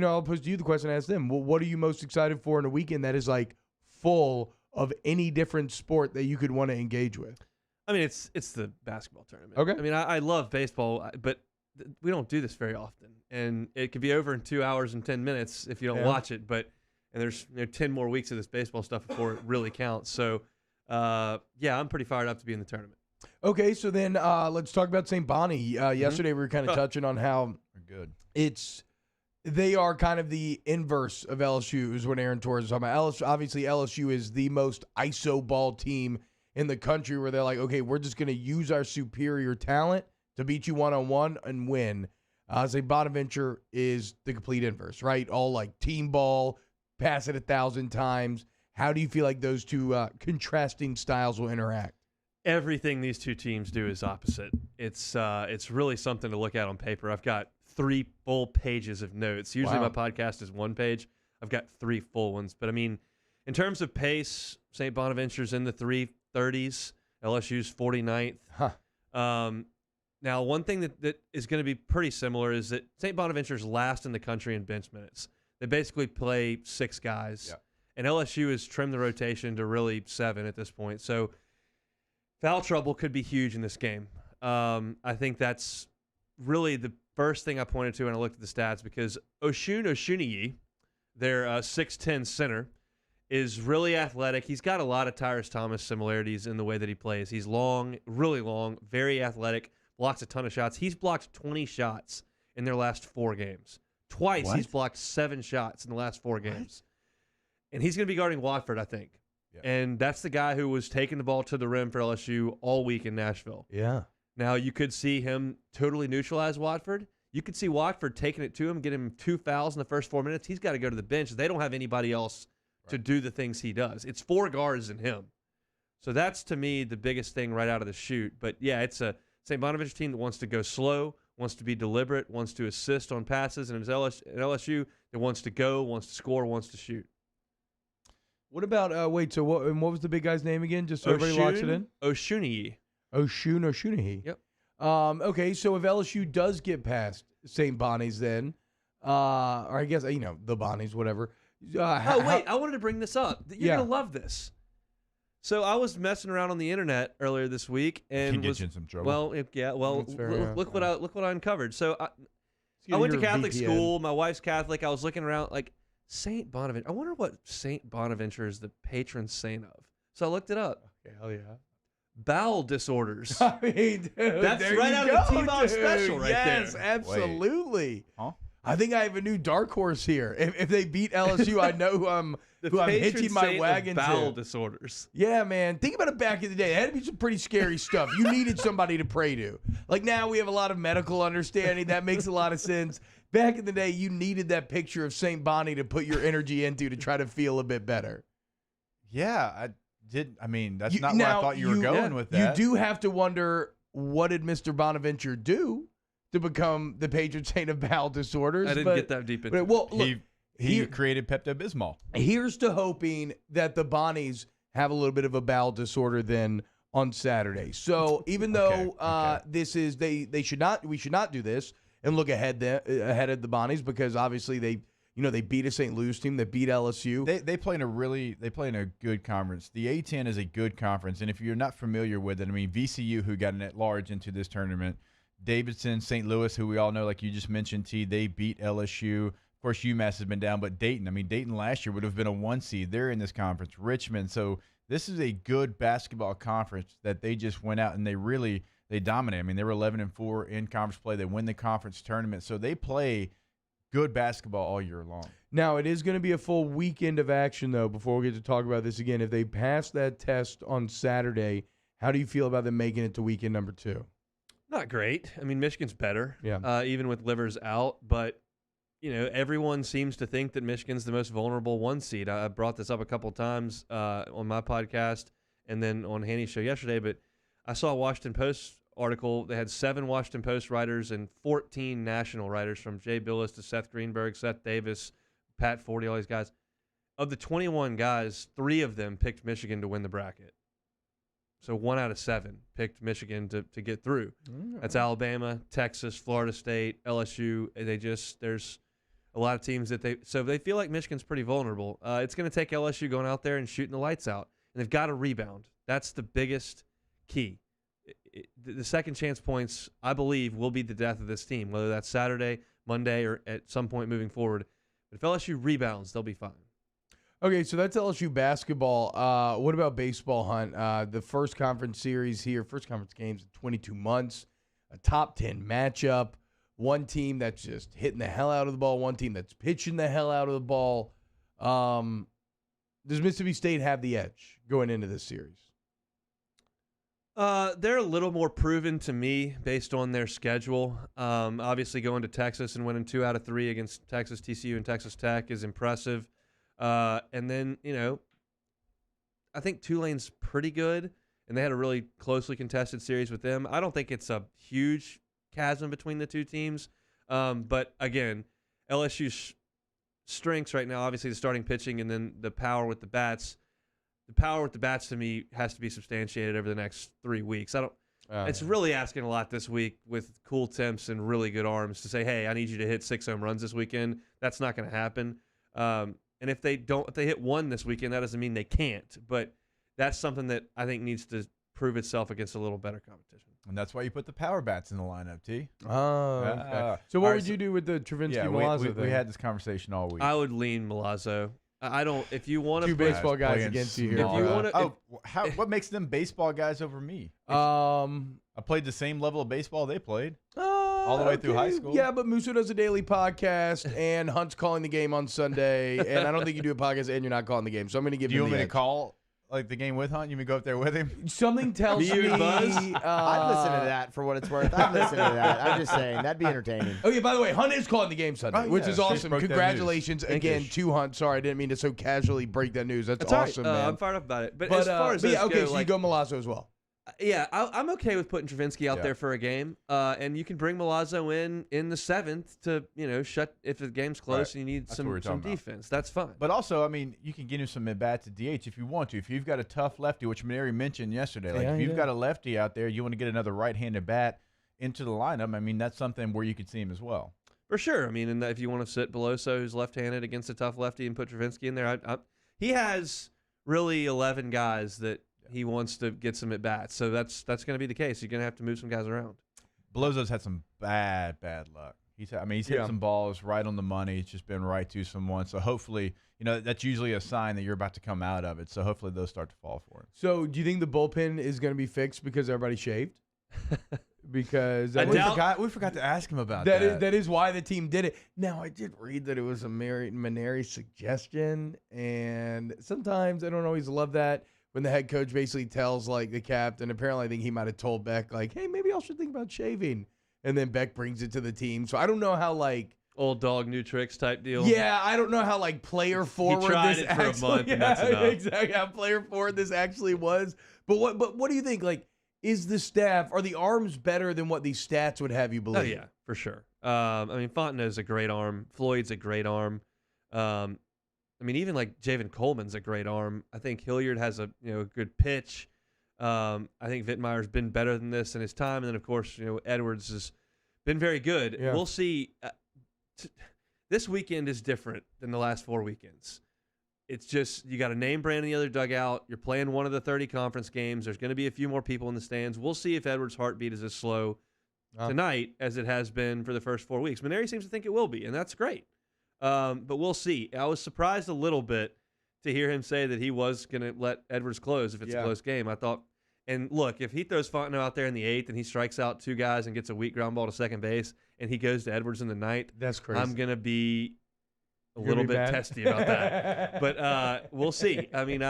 I'll pose to you the question I asked them. Well, what are you most excited for in a weekend that is like full of any different sport that you could want to engage with? I mean, it's the basketball tournament. Okay. I mean, I love baseball, but we don't do this very often, and it could be over in 2 hours and 10 minutes if you don't watch it. And there's 10 more weeks of this baseball stuff before it really counts. So, I'm pretty fired up to be in the tournament. Okay, so then let's talk about St. Bonnie. Yesterday we were kind of touching on how they are kind of the inverse of LSU is what Aaron Torres was talking about. Obviously, LSU is the most ISO ball team in the country where they're like, okay, we're just going to use our superior talent to beat you one-on-one and win. St. Bonaventure is the complete inverse, right? All like team ball, pass it 1,000 times. How do you feel like those two contrasting styles will interact? Everything these two teams do is opposite. It's really something to look at on paper. I've got 3 full pages of notes. Usually my podcast is 1 page. I've got 3 full ones. But, I mean, in terms of pace, St. Bonaventure's in the 330s. LSU's 49th. Now, one thing that is going to be pretty similar is that St. Bonaventure's last in the country in bench minutes. They basically play 6 guys. Yeah. And LSU has trimmed the rotation to really 7 at this point. So foul trouble could be huge in this game. I think that's really the first thing I pointed to when I looked at the stats, because Oshuniyi, their 6'10 center, is really athletic. He's got a lot of Tyrus Thomas similarities in the way that he plays. He's long, really long, very athletic, blocks a ton of shots. He's blocked 20 shots in their last 4 games. Twice he's blocked 7 shots in the last 4 games. And he's going to be guarding Watford, I think. Yeah. And that's the guy who was taking the ball to the rim for LSU all week in Nashville. Yeah. Now, you could see him totally neutralize Watford. You could see Watford taking it to him, get him 2 fouls in the first 4 minutes. He's got to go to the bench. They don't have anybody else to do the things he does. It's 4 guards and him. So that's, to me, the biggest thing right out of the chute. But, yeah, it's a St. Bonaventure team that wants to go slow, wants to be deliberate, wants to assist on passes, and it's LSU that wants to go, wants to score, wants to shoot. What about, so what was the big guy's name again, just so everybody locks it in? Oshuniyi. Oshuniyi. Yep. Okay, so if LSU does get past St. Bonnie's then, or I guess, the Bonnies, whatever. I wanted to bring this up. You're going to love this. So I was messing around on the internet earlier this week and get you in some trouble. Well, look what I uncovered. So I went to Catholic school. My wife's Catholic. I was looking around like St. Bonaventure. I wonder what St. Bonaventure is the patron saint of. So I looked it up. Okay, hell yeah. Bowel disorders. I mean, dude, that's right out of the T-Bob special right there. Yes, absolutely. Huh? I think I have a new dark horse here. If they beat LSU, I know who I'm hitching my wagon to. Bowel disorders. Yeah, man. Think about it back in the day. It had to be some pretty scary stuff. You needed somebody to pray to. Like now we have a lot of medical understanding. That makes a lot of sense. Back in the day, you needed that picture of St. Bonnie to put your energy into to try to feel a bit better. Yeah, that's not where I thought you were going with that. You do have to wonder, what did Mr. Bonaventure do to become the patron saint of bowel disorders? I didn't get that deep into it. Well, look, he created Pepto-Bismol. Here's to hoping that the Bonnies have a little bit of a bowel disorder then on Saturday. So even though this is we should not do this and look ahead of the Bonnies, because obviously they beat a St. Louis team, they beat LSU. They play in a good conference. The A-10 is a good conference, and if you're not familiar with it, VCU, who got an at-large into this tournament, Davidson, St. Louis, who we all know, like you just mentioned, T, they beat LSU. Of course, UMass has been down, but Dayton last year would have been a 1 seed. They're in this conference. Richmond. So this is a good basketball conference that they just went out and they dominate. They were 11-4 in conference play. They win the conference tournament. So they play good basketball all year long. Now, it is going to be a full weekend of action, though, before we get to talk about this again. If they pass that test on Saturday, how do you feel about them making it to weekend number 2? Not great. Michigan's better, even with Livers out. But, everyone seems to think that Michigan's the most vulnerable 1 seed. I brought this up a couple times on my podcast and then on Hanny's show yesterday. But I saw a Washington Post article. They had 7 Washington Post writers and 14 national writers, from Jay Billis to Seth Greenberg, Seth Davis, Pat Forty, all these guys. Of the 21 guys, 3 of them picked Michigan to win the bracket. So 1 out of 7 picked Michigan to get through. That's Alabama, Texas, Florida State, LSU. There's a lot of teams that they feel like Michigan's pretty vulnerable. It's going to take LSU going out there and shooting the lights out. And they've got to rebound. That's the biggest key. The second chance points, I believe, will be the death of this team, whether that's Saturday, Monday, or at some point moving forward. But if LSU rebounds, they'll be fine. Okay, so that's LSU basketball. What about baseball, Hunt? The first conference series here, first conference games in 22 months, a top 10 matchup, one team that's just hitting the hell out of the ball, one team that's pitching the hell out of the ball. Does Mississippi State have the edge going into this series? They're a little more proven to me based on their schedule. Obviously, going to Texas and winning 2 out of 3 against Texas, TCU, and Texas Tech is impressive. And then, I think Tulane's pretty good, and they had a really closely contested series with them. I don't think it's a huge chasm between the two teams. But, again, LSU's strengths right now, obviously the starting pitching and then the power with the bats. The power with the bats to me has to be substantiated over the next 3 weeks. It's really asking a lot this week with cool temps and really good arms to say, hey, I need you to hit 6 home runs this weekend. That's not going to happen. And if they hit 1 this weekend, that doesn't mean they can't. But that's something that I think needs to prove itself against a little better competition. And that's why you put the power bats in the lineup, T. Oh, okay. So what would you do with the Travinsky-Milazzo thing? We had this conversation all week. I would lean Milazzo. I don't. If you want to, two baseball guys against you here. If you want to, what makes them baseball guys over me? I played the same level of baseball they played all the way through high school. Yeah, but Musso does a daily podcast, and Hunt's calling the game on Sunday, and I don't think you do a podcast and you're not calling the game. So I'm going to give you. Do you want me to call the game with Hunt? You want me to go up there with him? Something tells me. I'd listen to that for what it's worth. I'd listen to that. I'm just saying that'd be entertaining. Oh yeah, by the way, Hunt is calling the game Sunday, which is awesome. Congratulations again to Hunt. Sorry, I didn't mean to so casually break that news. That's awesome, man. I'm fired up about it. But as far as so you go Milazzo as well. Yeah, I'm okay with putting Travinsky out there for a game, and you can bring Milazzo in the 7th to shut if the game's close and you need some defense. That's fine. But also, I mean, you can get him some at bats at DH if you want to. If you've got a tough lefty, which Mary mentioned yesterday, if you've got a lefty out there, you want to get another right-handed bat into the lineup. I mean, that's something where you could see him as well. For sure. I mean, and if you want to sit Beloso, who's left-handed, against a tough lefty, and put Travinsky in there, he has really 11 guys that he wants to get some at bats, so that's going to be the case. You're going to have to move some guys around. Beloso's had some bad luck. He's hit some balls right on the money. It's just been right to someone. So hopefully, that's usually a sign that you're about to come out of it. So hopefully those start to fall for him. So do you think the bullpen is going to be fixed because everybody shaved? Because we forgot to ask him about that. That is why the team did it. Now, I did read that it was a Maneri suggestion, and sometimes I don't always love that. When the head coach basically tells the captain, apparently I think he might have told Beck hey, maybe I should think about shaving, and then Beck brings it to the team. So I don't know how old dog new tricks type deal. Yeah, I don't know how player forward he tried this it for actually, a month and that's enough. Exactly how player forward this actually was. But what do you think? Is the staff, are the arms better than what these stats would have you believe? Oh yeah, for sure. I mean, Fontenot's a great arm. Floyd's a great arm. I mean, even Javen Coleman's a great arm. I think Hilliard has a good pitch. I think Vittmeyer's been better than this in his time, and then of course Edwards has been very good. Yeah. We'll see. This weekend is different than the last 4 weekends. It's just you got a name brand in the other dugout. You're playing one of the 30 conference games. There's going to be a few more people in the stands. We'll see if Edwards' heartbeat is as slow tonight as it has been for the first 4 weeks. Maneri seems to think it will be, and that's great. But we'll see. I was surprised a little bit to hear him say that he was going to let Edwards close if it's a close game. I thought, and look, if he throws Fontenot out there in the 8th and he strikes out 2 guys and gets a weak ground ball to second base and he goes to Edwards in the 9th, that's crazy. I'm going to be a little bit testy about that. But we'll see. I mean,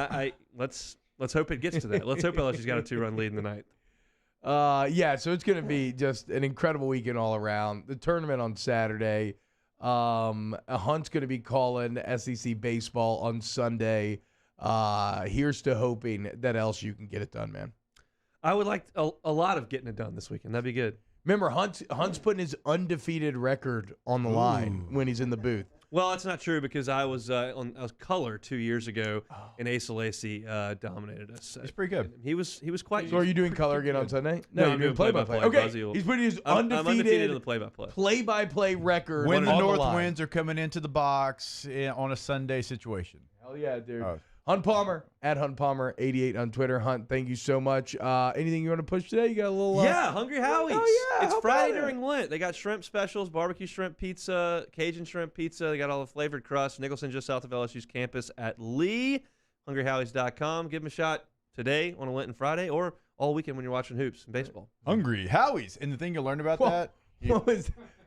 let's hope it gets to that. Let's hope LSU's got a 2-run lead in the 9th. So it's going to be just an incredible weekend all around. The tournament on Saturday. Hunt's going to be calling SEC baseball on Sunday. Here's to hoping that LSU can get it done, man. I would like a lot of getting it done this weekend. That'd be good. Remember, Hunt's putting his undefeated record on the line when he's in the booth. Well, that's not true because I was color 2 years ago, and Asa Lacy dominated us. He's pretty good. He was quite. So are you doing color again on Sunday? No, I'm doing play-by-play. Okay, he's putting his undefeated in the play-by-play. Play-by-play record. When the North winds are coming into the box on a Sunday situation. Hell yeah, dude. Hunt Palmer, at Hunt Palmer 88 on Twitter. Hunt, thank you so much. Anything you want to push today? You got a little... Yeah, Hungry Howie's. Oh, yeah. It's How Friday about it? during Lent. They got shrimp specials, barbecue shrimp pizza, Cajun shrimp pizza. They got all the flavored crust. Nicholson, just south of LSU's campus at Lee. HungryHowies.com. Give them a shot today on a Lenten Friday or all weekend when you're watching hoops and baseball. Hungry Howie's. And the thing you'll learn about that...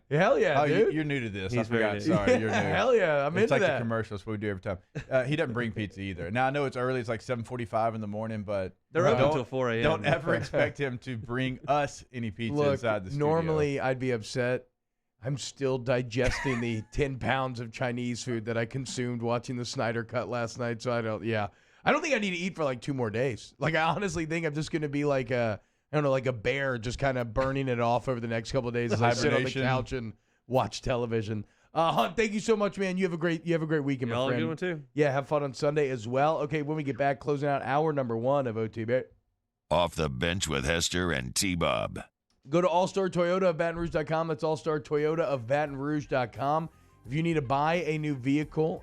Hell yeah, dude. You're new to this. He's I forgot. very new. Sorry, you're new. Hell yeah, I'm it's into like that. the commercials we do every time. He doesn't bring pizza either. Now, I know it's early. It's like 7:45 in the morning, but they're open until 4 a.m. Don't ever expect him to bring us any pizza inside the studio. Normally I'd be upset. I'm still digesting the 10 pounds of Chinese food that I consumed watching the Snyder Cut last night, so I don't think I need to eat for like 2 more days. Like, I honestly think I'm just going to be like like a bear just kind of burning it off over the next couple of days as I sit on the couch and watch television. Hunt, thank you so much, man. You have a great weekend, my Y'all friend. have a good one too. Yeah, have fun on Sunday as well. Okay, when we get back, closing out hour number 1 of OTB. Off the Bench with Hester and T-Bob. Go to All-Star Toyota of Baton Rouge.com. That's All-Star Toyota of Baton Rouge.com. If you need to buy a new vehicle,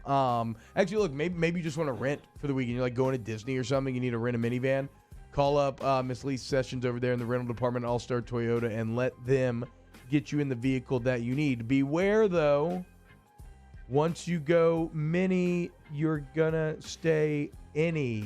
actually, look, maybe you just want to rent for the weekend. You're like going to Disney or something. You need to rent a minivan. Call up Miss Lee Sessions over there in the rental department, All-Star Toyota, and let them get you in the vehicle that you need. Beware, though, once you go mini, you're going to stay in it.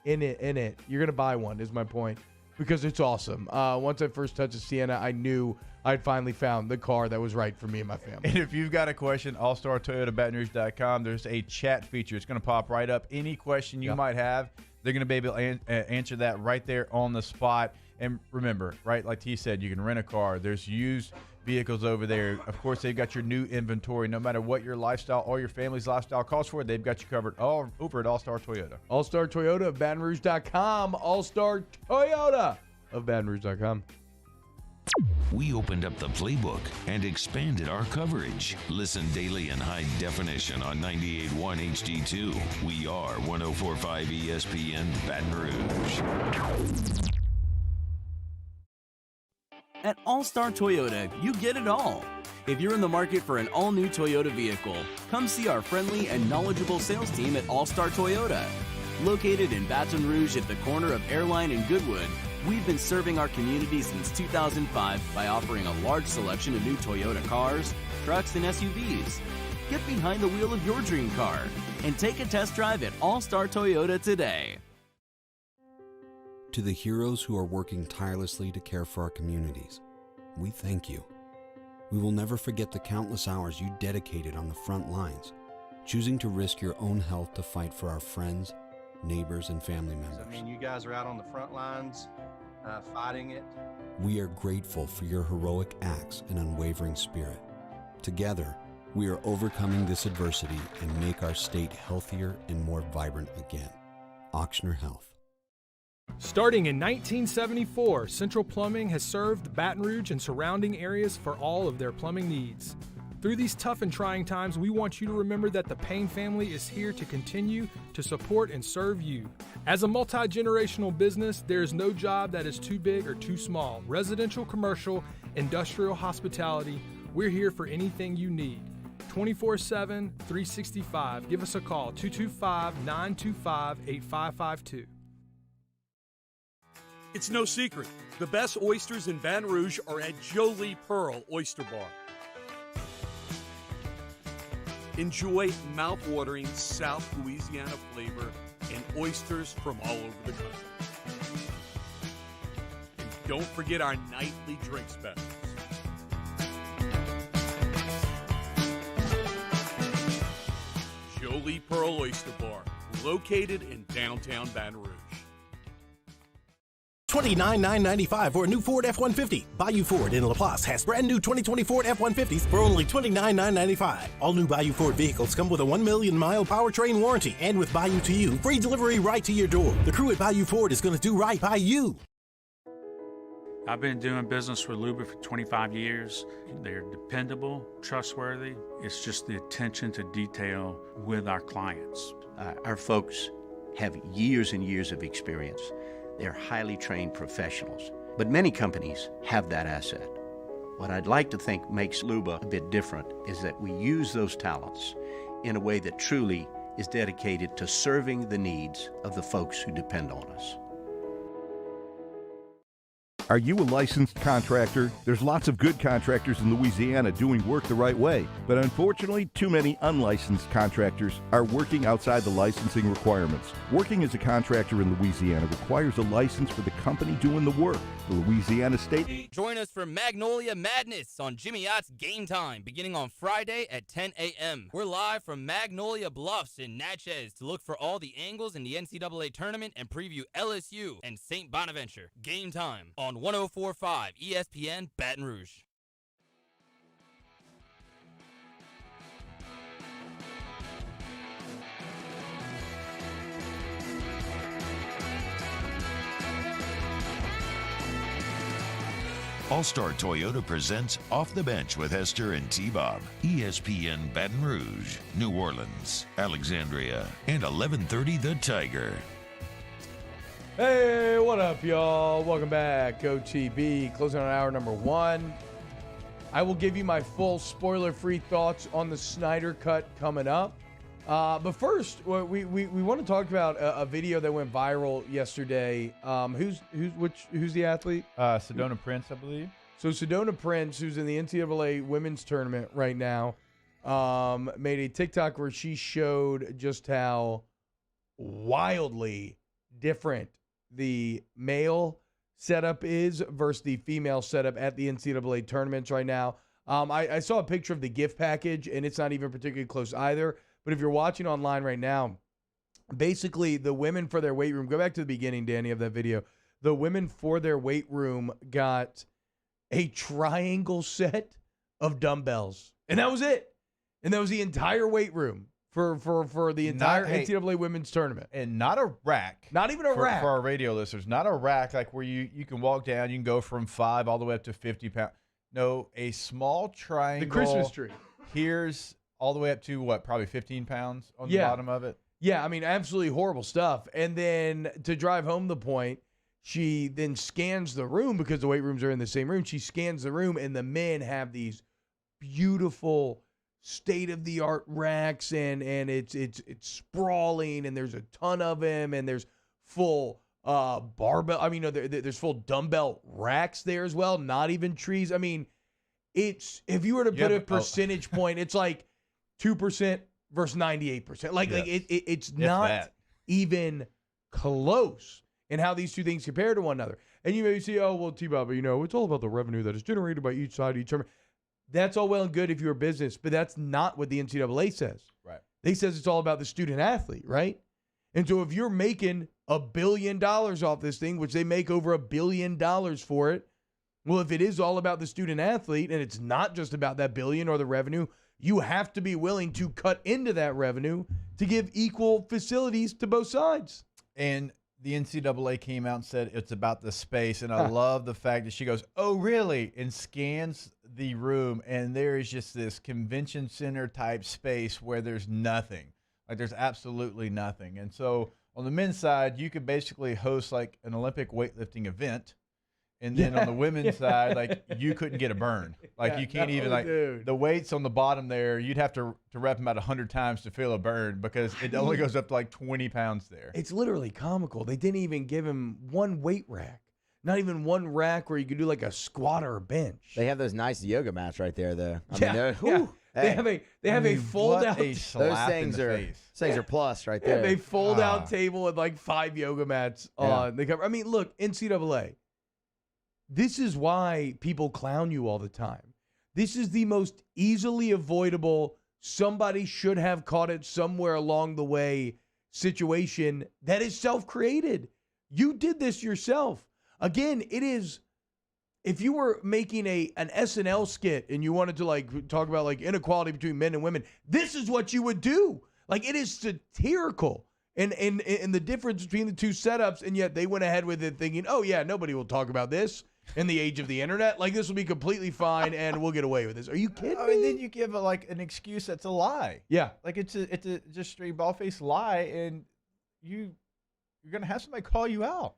You're going to buy one, is my point, because it's awesome. Once I first touched a Sienna, I knew I'd finally found the car that was right for me and my family. And if you've got a question, allstartoyotabatonrouge.com, there's a chat feature. It's going to pop right up. Any question you might have, they're going to be able to answer that right there on the spot. And remember, right, like T said, you can rent a car. There's used vehicles over there. Of course, they've got your new inventory. No matter what your lifestyle or your family's lifestyle calls for, they've got you covered all over at All-Star Toyota. All-Star Toyota of Baton Rouge.com. All-Star Toyota of Baton Rouge.com. We opened up the playbook and expanded our coverage. Listen daily in high definition on 98.1 HD2. We are 104.5 ESPN Baton Rouge. At All-Star Toyota, you get it all. If you're in the market for an all-new Toyota vehicle, come see our friendly and knowledgeable sales team at All-Star Toyota. Located in Baton Rouge at the corner of Airline and Goodwood, we've been serving our community since 2005 by offering a large selection of new Toyota cars, trucks, and SUVs. Get behind the wheel of your dream car and take a test drive at All-Star Toyota today. To the heroes who are working tirelessly to care for our communities, we thank you. We will never forget the countless hours you dedicated on the front lines, choosing to risk your own health to fight for our friends, neighbors, and family members. I mean, you guys are out on the front lines fighting it. We are grateful for your heroic acts and unwavering spirit. Together, we are overcoming this adversity and make our state healthier and more vibrant again. Auctioner Health. Starting in 1974, Central Plumbing has served Baton Rouge and surrounding areas for all of their plumbing needs. Through these tough and trying times, we want you to remember that the Payne family is here to continue to support and serve you. As a multi-generational business, there is no job that is too big or too small. Residential, commercial, industrial, hospitality, we're here for anything you need. 24/7, 365. Give us a call, 225-925-8552. It's no secret. The best oysters in Baton Rouge are at Jolie Pearl Oyster Bar. Enjoy mouth-watering South Louisiana flavor and oysters from all over the country. And don't forget our nightly drink specials. Jolie Pearl Oyster Bar, located in downtown Baton Rouge. $29,995 for a new Ford F-150. Bayou Ford in LaPlace has brand new 2020 Ford F-150s for only $29,995. All new Bayou Ford vehicles come with a 1 million mile powertrain warranty, and with Bayou to You, free delivery right to your door. The crew at Bayou Ford is going to do right by you. I've been doing business with Luba for 25 years. They're dependable, trustworthy. It's just the attention to detail with our clients. Our folks have years and years of experience. They're highly trained professionals, but many companies have that asset. What I'd like to think makes Luba a bit different is that we use those talents in a way that truly is dedicated to serving the needs of the folks who depend on us. Are you a licensed contractor? There's lots of good contractors in Louisiana doing work the right way, but unfortunately, too many unlicensed contractors are working outside the licensing requirements. Working as a contractor in Louisiana requires a license for the company doing the work. The Louisiana State. Join us for Magnolia Madness on Jimmy Ott's Game Time, beginning on Friday at 10 a.m. We're live from Magnolia Bluffs in Natchez to look for all the angles in the NCAA tournament and preview LSU and St. Bonaventure. Game Time on 104.5 ESPN Baton Rouge. All-Star Toyota presents Off the Bench with Hester and T-Bob. ESPN Baton Rouge, New Orleans, Alexandria, and 1130 The Tiger. Hey, what up, y'all? Welcome back. OTB, closing on hour number 1. I will give you my full spoiler-free thoughts on the Snyder Cut coming up. But first, we want to talk about a video that went viral yesterday. Who's the athlete? Sedona Prince, I believe. So Sedona Prince, who's in the NCAA women's tournament right now, made a TikTok where she showed just how wildly different the male setup is versus the female setup at the NCAA tournaments right now. I saw a picture of the gift package, and it's not even particularly close either. But if you're watching online right now, basically the women for their weight room, go back to the beginning, Danny, of that video. The women for their weight room got a triangle set of dumbbells. And that was it. And that was the entire weight room for the entire NCAA women's tournament. And not a rack. Not even a rack. For our radio listeners, not a rack like where you can walk down, you can go from 5 all the way up to 50 pounds. No, a small triangle. The Christmas tree. Here's all the way up to, what, probably 15 pounds on the bottom of it? Yeah, I mean, absolutely horrible stuff. And then to drive home the point, she then scans the room because the weight rooms are in the same room. She scans the room, and the men have these beautiful state-of-the-art racks, and it's sprawling, and there's a ton of them, and there's full barbell. I mean, no, there's full dumbbell racks there as well, not even trees. I mean, it's, if you were to put a percentage point, it's like 2% versus 98%. Like it's not even close in how these two things compare to one another. And you may say, oh, well, T-Bob, it's all about the revenue that is generated by each side of each tournament. That's all well and good if you're a business, but that's not what the NCAA says. Right. They says it's all about the student athlete, right? And so if you're making $1 billion off this thing, which they make over $1 billion for it, well, if it is all about the student athlete and it's not just about that billion or the revenue, you have to be willing to cut into that revenue to give equal facilities to both sides. And the NCAA came out and said it's about the space. And I love the fact that she goes, oh, really? And scans the room. And there is just this convention center type space where there's nothing. Like there's absolutely nothing. And so on the men's side, you could basically host like an Olympic weightlifting event. And then on the women's side, like you couldn't get a burn. Like you can't even the weights on the bottom there, you'd have to rep them about 100 times to feel a burn because it only goes up to like 20 pounds there. It's literally comical. They didn't even give him one weight rack. Not even one rack where you could do like a squat or a bench. They have those nice yoga mats right there, though. They have a fold out. Those things are plus right there. They fold out table with like 5 yoga mats on the cover. I mean, look, NCAA. This is why people clown you all the time. This is the most easily avoidable, somebody should have caught it somewhere along the way situation that is self-created. You did this yourself. Again, it is, if you were making an SNL skit and you wanted to like talk about like inequality between men and women, this is what you would do. Like it is satirical. And the difference between the two setups, and yet they went ahead with it thinking, oh, yeah, nobody will talk about this in the age of the internet. Like, this will be completely fine, and we'll get away with this. Are you kidding me? And then you give like an excuse that's a lie. Yeah. Like, it's a just straight bald-faced lie, and you're going to have somebody call you out.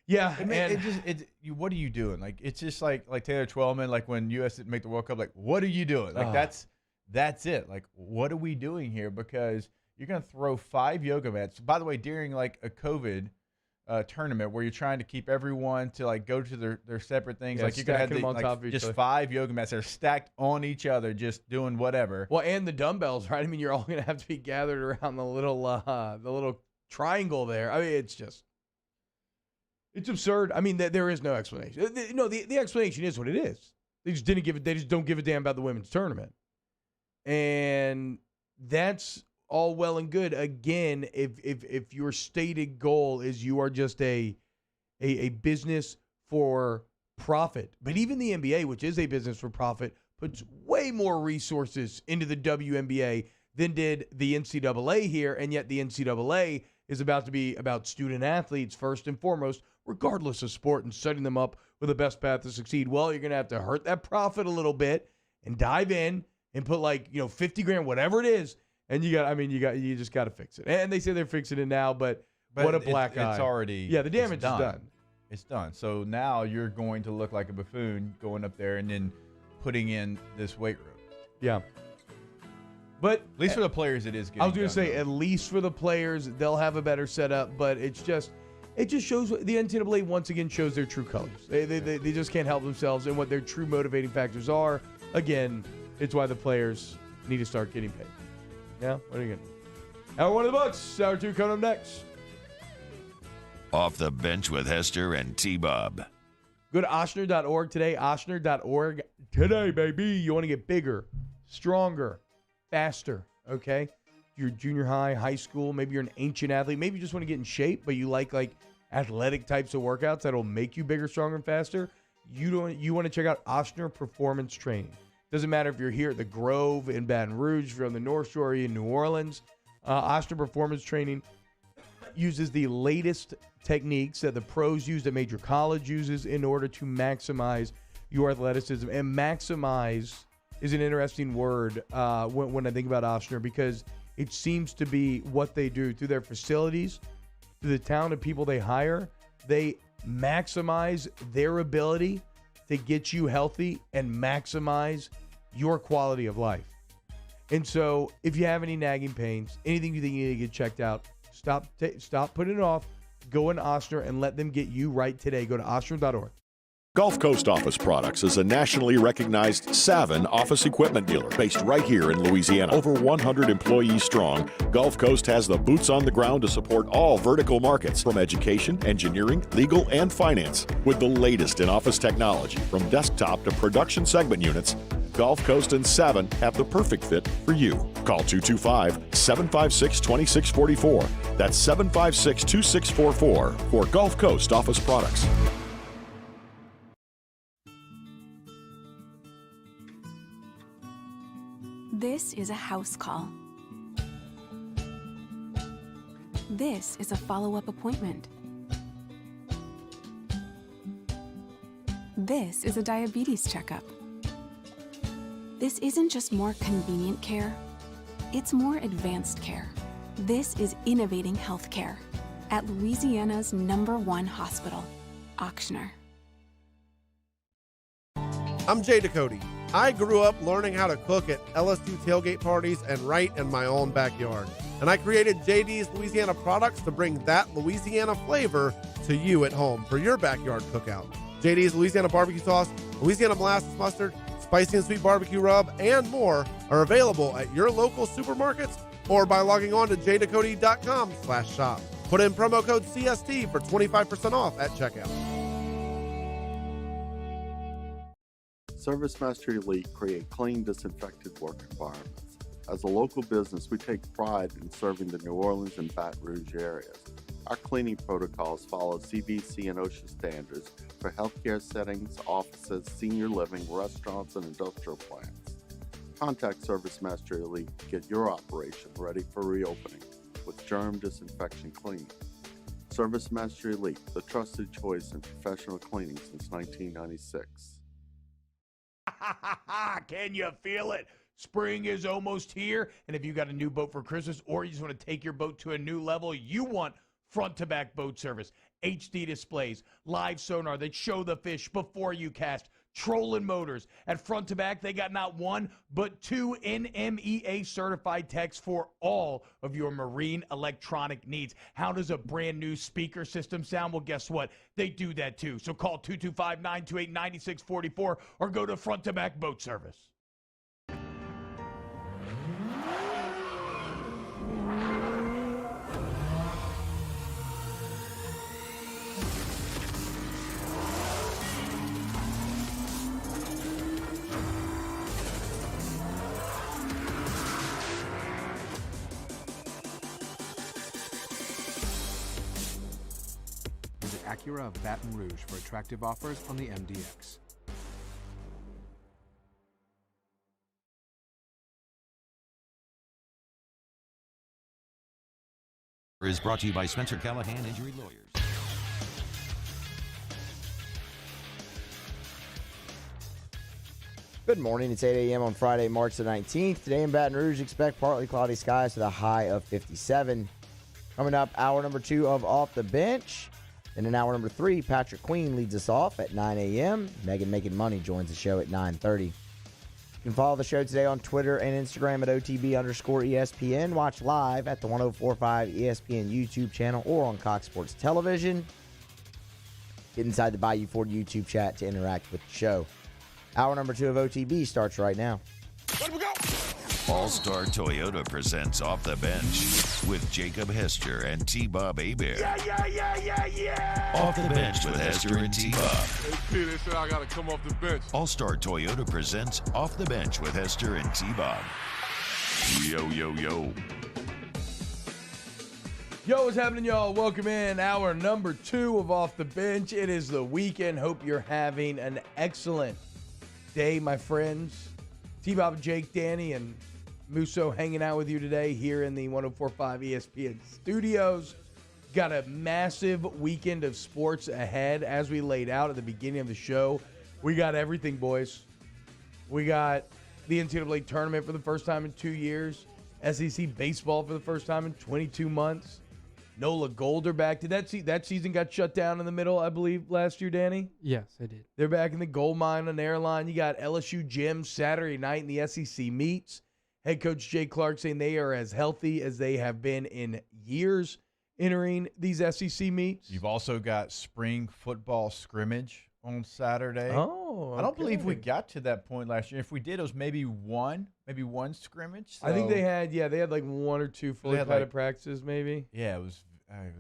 Yeah. What are you doing? Like, it's just like Taylor Twellman, like when U.S. didn't make the World Cup, like, what are you doing? Like, that's it. Like, what are we doing here? Because you're going to throw 5 yoga mats. By the way, during like a COVID tournament where you're trying to keep everyone to like go to their separate things, like you're going to have them on like, top of each just other. 5 yoga mats that are stacked on each other, just doing whatever. Well, and the dumbbells, right? I mean, you're all going to have to be gathered around the little triangle there. I mean, it's absurd. I mean, there is no explanation. No, the explanation is what it is. They just don't give a damn about the women's tournament. And that's all well and good. Again, if your stated goal is you are just a business for profit, but even the NBA, which is a business for profit, puts way more resources into the WNBA than did the NCAA here, and yet the NCAA is about to be about student athletes first and foremost, regardless of sport, and setting them up with the best path to succeed. Well, you're going to have to hurt that profit a little bit and dive in and put like, $50,000, whatever it is. And you just got to fix it. And they say they're fixing it now, but what a black eye. It's already the damage is done. It's done. So now you're going to look like a buffoon going up there and then putting in this weight room. Yeah. But at least for the players, it is getting I was going to say, though. at least for the players, they'll have a better setup, but it just shows the NCAA once again shows their true colors. They just can't help themselves and what their true motivating factors are. Again, it's why the players need to start getting paid. Yeah, what are you going to do? Hour 1 of the books. Hour 2 coming up next. Off the Bench with Hester and T-Bob. Go to Ochsner.org today. Ochsner.org today, baby. You want to get bigger, stronger, faster, okay? You're junior high, high school. Maybe you're an ancient athlete. Maybe you just want to get in shape, but you like athletic types of workouts that'll make you bigger, stronger, and faster. You want to check out Ochsner Performance Training. Doesn't matter if you're here at the Grove in Baton Rouge, if you're on the North Shore in New Orleans. Ochsner Performance Training uses the latest techniques that the pros use, that major college uses in order to maximize your athleticism. And maximize is an interesting word when I think about Ochsner, because it seems to be what they do through their facilities, through the talented people they hire. They maximize their ability to get you healthy and maximize your quality of life. And so if you have any nagging pains, anything you think you need to get checked out, stop putting it off. Go in Ochsner and let them get you right today. Go to Ochsner.org. Gulf Coast Office Products is a nationally recognized Savin office equipment dealer based right here in Louisiana. Over 100 employees strong, Gulf Coast has the boots on the ground to support all vertical markets, from education, engineering, legal, and finance. With the latest in office technology, from desktop to production segment units, Gulf Coast and Savin have the perfect fit for you. Call 225-756-2644. That's 756-2644 for Gulf Coast Office Products. This is a house call. This is a follow-up appointment. This is a diabetes checkup. This isn't just more convenient care, it's more advanced care. This is innovating healthcare at Louisiana's #1 hospital, Ochsner. I'm Jay Ducote. I grew up learning how to cook at LSU tailgate parties and right in my own backyard. And I created JD's Louisiana products to bring that Louisiana flavor to you at home for your backyard cookout. JD's Louisiana barbecue sauce, Louisiana molasses mustard, spicy and sweet barbecue rub, and more are available at your local supermarkets or by logging on to jducote.com/shop. Put in promo code CST for 25% off at checkout. ServiceMaster Elite create clean, disinfected work environments. As a local business, we take pride in serving the New Orleans and Baton Rouge areas. Our cleaning protocols follow CDC and OSHA standards for healthcare settings, offices, senior living, restaurants, and industrial plants. Contact ServiceMaster Elite to get your operation ready for reopening with germ disinfection cleaning. ServiceMaster Elite, the trusted choice in professional cleaning since 1996. Can you feel it? Spring is almost here, and if you got a new boat for Christmas or you just want to take your boat to a new level, you want front-to-back boat service, HD displays, live sonar that show the fish before you cast, Trolling Motors. At Front to Back, they got not one, but 2 NMEA certified techs for all of your marine electronic needs. How does a brand new speaker system sound? Well, guess what? They do that too. So call 225-928-9644 or go to Front to Back Boat Service. Acura of Baton Rouge for attractive offers on the MDX. Is brought to you by Spencer Callahan Injury Lawyers. Good morning. It's 8 a.m. on Friday, March the 19th. Today in Baton Rouge, expect partly cloudy skies with a high of 57. Coming up, hour number 2 of Off the Bench. And in hour number 3, Patrick Queen leads us off at 9 a.m. Megan Making Money joins the show at 9:30. You can follow the show today on Twitter and Instagram at OTB_ESPN. Watch live at the 104.5 ESPN YouTube channel or on Cox Sports Television. Get inside the Bayou Ford YouTube chat to interact with the show. Hour number 2 of OTB starts right now. All-Star Toyota presents Off the Bench with Jacob Hester and T-Bob Hebert. Yeah. Off the Bench with Hester and T-Bob. Hey, P, they said I got to come off the bench. All-Star Toyota presents Off the Bench with Hester and T-Bob. Yo. Yo, what's happening, y'all? Welcome in hour number 2 of Off the Bench. It is the weekend. Hope you're having an excellent day, my friends. T-Bob, Jake, Danny, and Musso hanging out with you today here in the 104.5 ESPN studios. Got a massive weekend of sports ahead. As we laid out at the beginning of the show, we got everything, boys. We got the NCAA tournament for the first time in 2 years. SEC baseball for the first time in 22 months. Nola Golder back. Did that season got shut down in the middle, I believe, last year, Danny? Yes, I did. They're back in the gold mine on Airline. You got LSU Gym Saturday night in the SEC meets. Head coach Jay Clark saying they are as healthy as they have been in years entering these SEC meets. You've also got spring football scrimmage on Saturday. Oh, okay. I don't believe we got to that point last year. If we did, it was maybe one scrimmage. So I think they had like 1 or 2 fully padded practices, maybe. Yeah, it was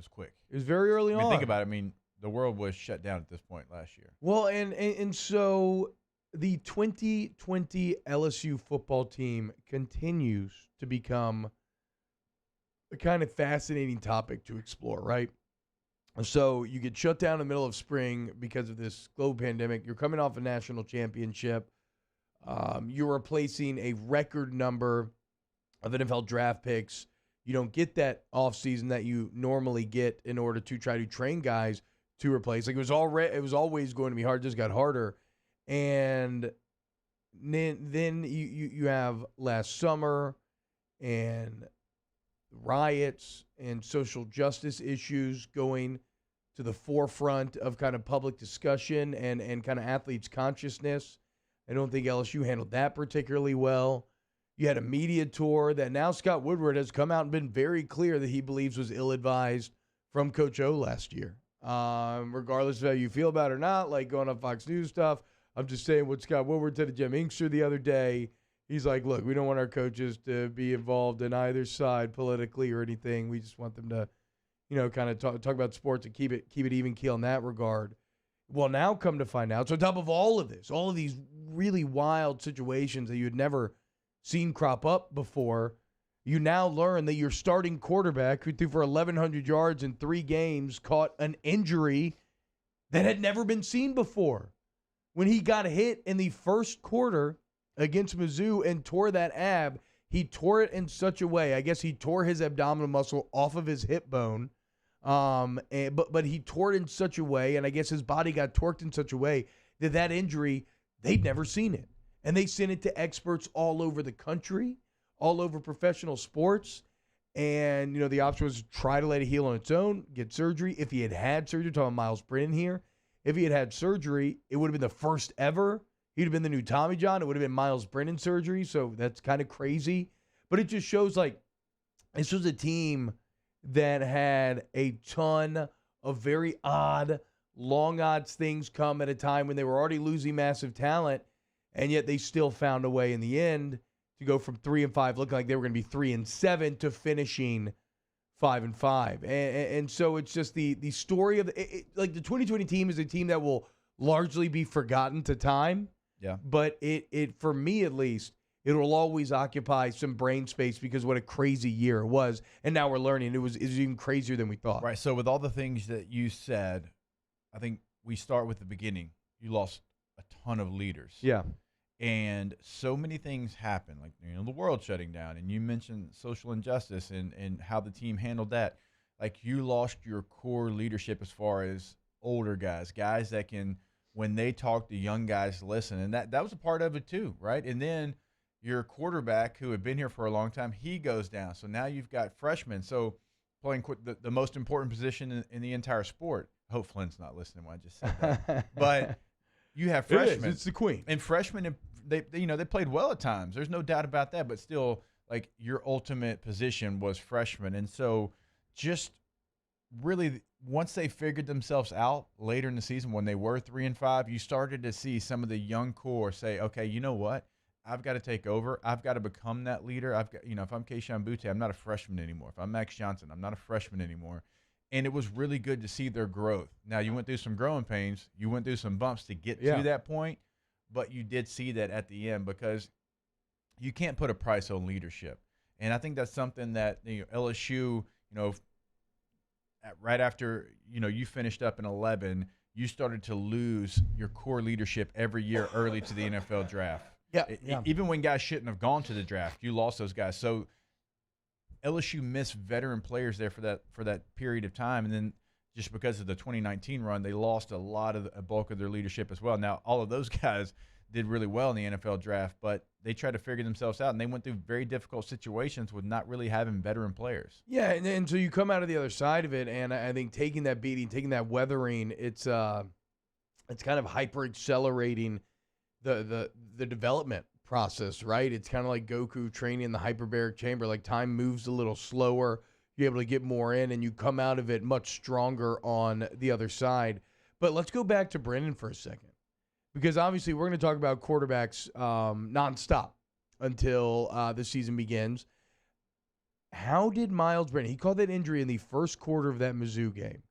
quick. It was very early on. Think about it. I mean, the world was shut down at this point last year. Well, and so the 2020 LSU football team continues to become a kind of fascinating topic to explore, right? So you get shut down in the middle of spring because of this global pandemic. You're coming off a national championship. You're replacing a record number of NFL draft picks. You don't get that offseason that you normally get in order to try to train guys to replace. Like it was always going to be hard. It just got harder. And then you have last summer and riots and social justice issues going to the forefront of kind of public discussion and kind of athletes' consciousness. I don't think LSU handled that particularly well. You had a media tour that now Scott Woodward has come out and been very clear that he believes was ill-advised from Coach O last year. Regardless of how you feel about it or not, like going on Fox News stuff, I'm just saying what Scott Woodward said to Jim Inkster the other day. He's like, look, we don't want our coaches to be involved in either side politically or anything. We just want them to, kind of talk about sports and keep it even keel in that regard. Well, now come to find out, so on top of all of this, all of these really wild situations that you had never seen crop up before, you now learn that your starting quarterback, who threw for 1,100 yards in 3 games, caught an injury that had never been seen before. When he got hit in the first quarter against Mizzou and tore that ab, he tore it in such a way. I guess he tore his abdominal muscle off of his hip bone, but he tore it in such a way, and I guess his body got torqued in such a way that injury, they'd never seen it. And they sent it to experts all over the country, all over professional sports. And, the option was to try to let it heal on its own, get surgery. If he had surgery, talking about Miles Brennan here, if he had surgery, it would have been the first ever He'd have been the new Tommy John. It would have been Miles Brennan surgery, so that's kind of crazy. But it just shows, like, this was a team that had a ton of very odd, long odds things come at a time when they were already losing massive talent, and yet they still found a way in the end to go from 3-5, looking like they were going to be 3-7, to finishing 5-5. And so it's just the story of like the 2020 team is a team that will largely be forgotten to time. Yeah. But it for me at least, it will always occupy some brain space because what a crazy year it was. And now we're learning it was even crazier than we thought. Right. So with all the things that you said, I think we start with the beginning. You lost a ton of leaders. Yeah. And so many things happen, like, the world shutting down, and you mentioned social injustice and how the team handled that. Like, you lost your core leadership as far as older guys that can, when they talk to young guys, listen. And that was a part of it too, right? And then your quarterback, who had been here for a long time, he goes down. So now you've got freshmen. So playing the most important position in the entire sport. I hope Flynn's not listening when I just said that. But you have freshmen. It's the queen. And freshmen, they played well at times. There's no doubt about that. But still, like, your ultimate position was freshman. And so just really, once they figured themselves out later in the season when they were 3-5, you started to see some of the young core say, okay, you know what? I've got to take over. I've got to become that leader. I've got, if I'm Keishawn Butte, I'm not a freshman anymore. If I'm Max Johnson, I'm not a freshman anymore. And it was really good to see their growth. Now, you went through some growing pains. You went through some bumps to get to that point, but you did see that at the end because you can't put a price on leadership. And I think that's something that LSU, right after you finished up in 11, you started to lose your core leadership every year early to the NFL draft. Yeah. Even when guys shouldn't have gone to the draft, you lost those guys. So LSU missed veteran players there for that period of time, and then just because of the 2019 run, they lost a bulk of their leadership as well. Now, all of those guys did really well in the NFL draft, but they tried to figure themselves out, and they went through very difficult situations with not really having veteran players. Yeah, and so you come out of the other side of it, and I think taking that beating, taking that weathering, it's kind of hyper accelerating the development process, right? It's kind of like Goku training in the hyperbaric chamber. Like, time moves a little slower. You're able to get more in, and you come out of it much stronger on the other side. But let's go back to Brennan for a second, because obviously we're going to talk about quarterbacks nonstop until the season begins. How did Miles Brennan, he called that injury in the first quarter of that Mizzou game.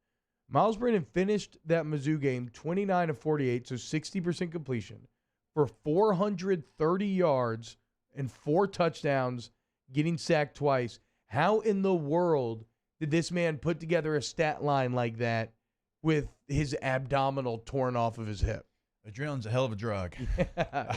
Miles Brennan finished that Mizzou game 29 of 48, so 60% completion, for 430 yards and 4 touchdowns, getting sacked twice. How in the world did this man put together a stat line like that with his abdominal torn off of his hip? Adrenaline's a hell of a drug.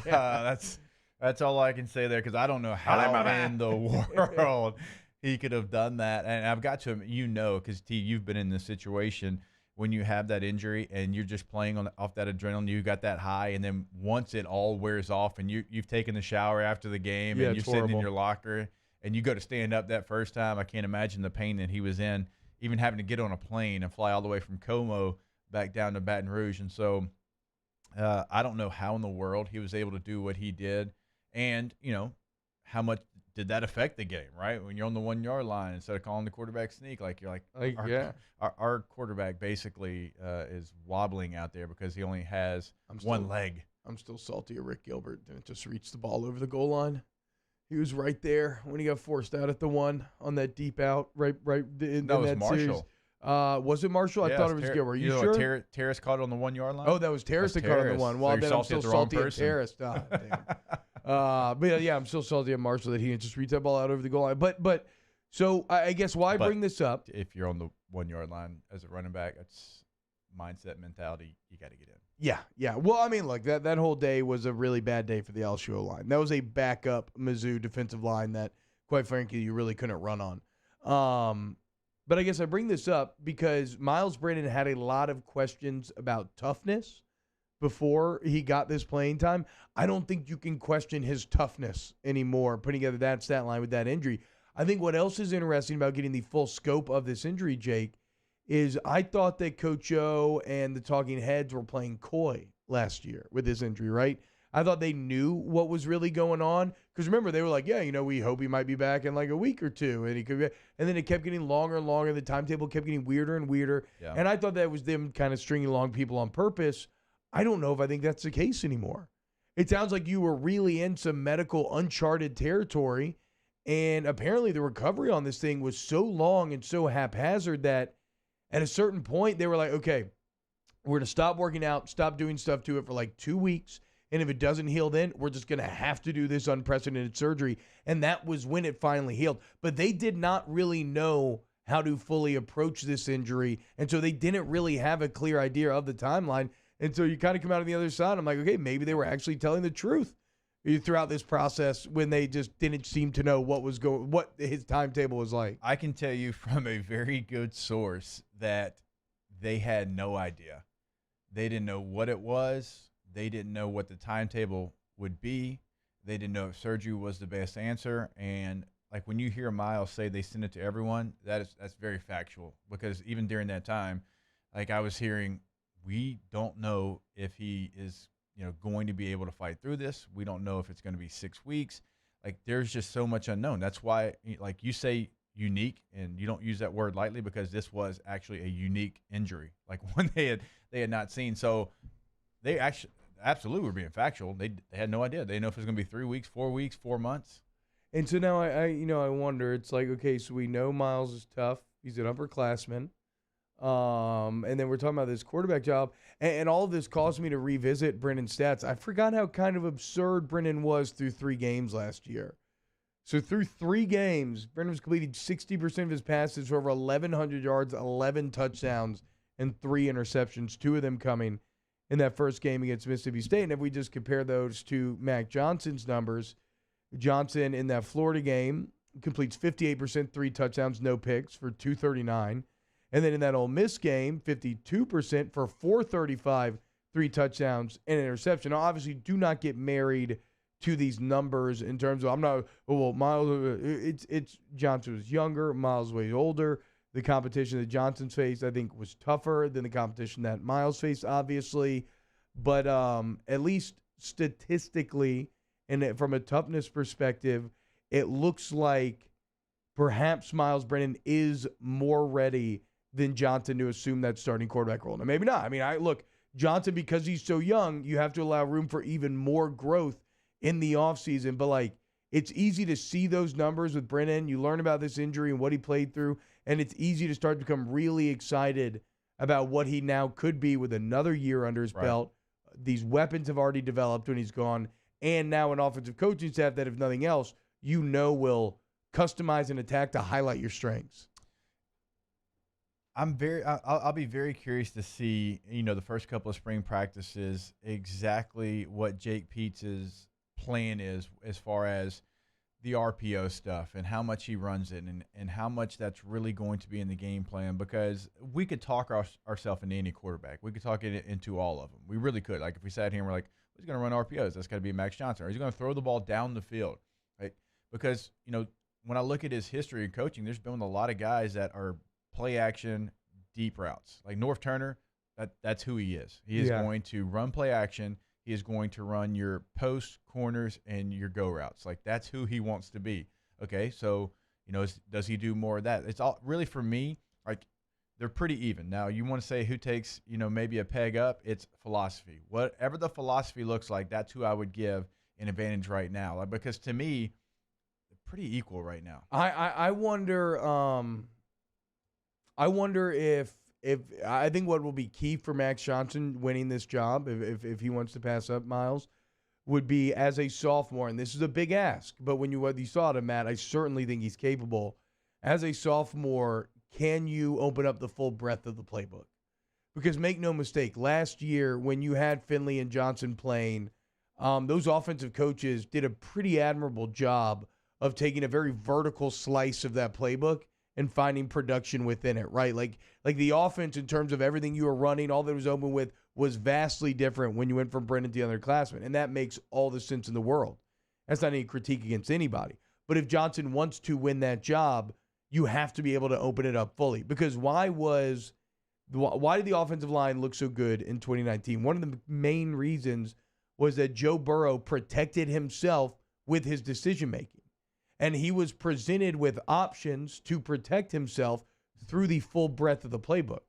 That's all I can say there, because I don't know how in the world he could have done that. And I've got to, because T, you've been in this situation when you have that injury and you're just playing off that adrenaline, you got that high, and then once it all wears off and you've taken the shower after the game and you're sitting in your locker and you go to stand up that first time, I can't imagine the pain that he was in, even having to get on a plane and fly all the way from Como back down to Baton Rouge. And so I don't know how in the world he was able to do what he did, and, how much did that affect the game, right? When you're on the 1 yard line, instead of calling the quarterback sneak, our quarterback basically is wobbling out there because he only has one leg. I'm still salty at Rick Gilbert. Didn't just reach the ball over the goal line. He was right there when he got forced out at the one on that deep out, right in that was that Marshall. Series. Was it Marshall? I thought it was Gilbert. Are you sure? Terrace caught it on the 1 yard line? Oh, that was Terrace that caught it on the one. Well, then I'm still salty at Terrace. Damn. But yeah, I'm still salty at Marshall that he didn't just reach that ball out over the goal line. But so I guess why bring this up? If you're on the 1 yard line as a running back, it's mindset, mentality. You got to get in. Yeah. Well, I mean, look, that whole day was a really bad day for the LSU line. That was a backup Mizzou defensive line that, quite frankly, you really couldn't run on. But I guess I bring this up because Miles Brennan had a lot of questions about toughness before he got this playing time. I don't think you can question his toughness anymore, putting together that stat line with that injury. I think what else is interesting about getting the full scope of this injury, Jake, is I thought that Coach O and the talking heads were playing coy last year with this injury, right? I thought they knew what was really going on. Because remember, they were like, yeah, we hope he might be back in like a week or two. And he could be, and then it kept getting longer and longer. The timetable kept getting weirder and weirder. Yeah. And I thought that was them kind of stringing along people on purpose. I don't know if I think that's the case anymore. It sounds like you were really in some medical uncharted territory. And apparently the recovery on this thing was so long and so haphazard that at a certain point they were like, okay, we're going to stop working out, stop doing stuff to it for like 2 weeks. And if it doesn't heal then, we're just going to have to do this unprecedented surgery. And that was when it finally healed. But they did not really know how to fully approach this injury. And so they didn't really have a clear idea of the timeline. And so you kind of come out on the other side. I'm like, okay, maybe they were actually telling the truth throughout this process when they just didn't seem to know what his timetable was like. I can tell you from a very good source that they had no idea. They didn't know what it was. They didn't know what the timetable would be. They didn't know if surgery was the best answer. And like when you hear Miles say they send it to everyone, that's very factual, because even during that time, like I was hearing, we don't know if he is, going to be able to fight through this. We don't know if it's going to be 6 weeks. Like there's just so much unknown. That's why, like you say, unique, and you don't use that word lightly, because this was actually a unique injury, like one they had not seen. So they actually absolutely were being factual. They had no idea. They didn't know if it was going to be 3 weeks, 4 weeks, 4 months. And so now I wonder, it's like, okay, so we know Miles is tough. He's an upperclassman. And then we're talking about this quarterback job, and all of this caused me to revisit Brennan's stats. I forgot how kind of absurd Brennan was through 3 games last year. So through 3 games, Brennan was completed 60% of his passes for over 1,100 yards, 11 touchdowns, and 3 interceptions, 2 of them coming in that first game against Mississippi State. And if we just compare those to Mac Johnson's numbers, Johnson in that Florida game completes 58%, 3 touchdowns, no picks for 239. And then in that Ole Miss game, 52% for 435, 3 touchdowns, and an interception. Now, obviously, do not get married to these numbers in terms of, Miles, it's Johnson was younger, Miles way older. The competition that Johnson's faced, I think, was tougher than the competition that Miles faced, obviously. But at least statistically and from a toughness perspective, it looks like perhaps Miles Brennan is more ready than Johnson to assume that starting quarterback role. Now, maybe not. I mean, look, Johnson, because he's so young, you have to allow room for even more growth in the offseason. But, like, it's easy to see those numbers with Brennan. You learn about this injury and what he played through, and it's easy to start to become really excited about what he now could be with another year under his belt. These weapons have already developed when he's gone, and now an offensive coaching staff that, if nothing else, will customize and attack to highlight your strengths. I'll be very curious to see, the first couple of spring practices, exactly what Jake Peetz's plan is as far as the RPO stuff and how much he runs it and how much that's really going to be in the game plan, because we could talk ourselves into any quarterback. We could talk it into all of them. We really could. Like if we sat here and we're like, who's going to run RPOs? That's got to be Max Johnson. Or he's going to throw the ball down the field, right? Because, when I look at his history in coaching, there's been a lot of guys that are play action, deep routes. Like North Turner, that's who he is. He is going to run play action. He is going to run your post, corners, and your go routes. Like that's who he wants to be. Okay, so does he do more of that? It's all really, for me, like they're pretty even. Now you want to say who takes maybe a peg up? It's philosophy. Whatever the philosophy looks like, that's who I would give an advantage right now. Like, because to me, they're pretty equal right now. I wonder. I wonder if I think what will be key for Max Johnson winning this job, if he wants to pass up Miles, would be as a sophomore, and this is a big ask, but when you saw it of Matt, I certainly think he's capable. As a sophomore, can you open up the full breadth of the playbook? Because make no mistake, last year when you had Finley and Johnson playing, those offensive coaches did a pretty admirable job of taking a very vertical slice of that playbook and finding production within it, right? Like the offense in terms of everything you were running, all that was open with, was vastly different when you went from Brennan to the underclassmen, and that makes all the sense in the world. That's not any critique against anybody. But if Johnson wants to win that job, you have to be able to open it up fully. Because why did the offensive line look so good in 2019? One of the main reasons was that Joe Burrow protected himself with his decision-making. And he was presented with options to protect himself through the full breadth of the playbook.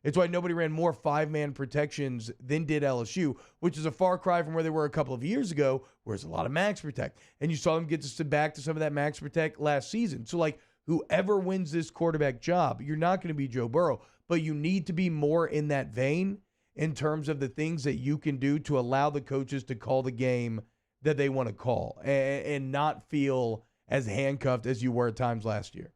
It's why nobody ran more 5-man protections than did LSU, which is a far cry from where they were a couple of years ago, where it's a lot of max protect. And you saw them get back to some of that max protect last season. So, like, whoever wins this quarterback job, you're not going to be Joe Burrow, but you need to be more in that vein in terms of the things that you can do to allow the coaches to call the game that they want to call and not feel as handcuffed as you were at times last year.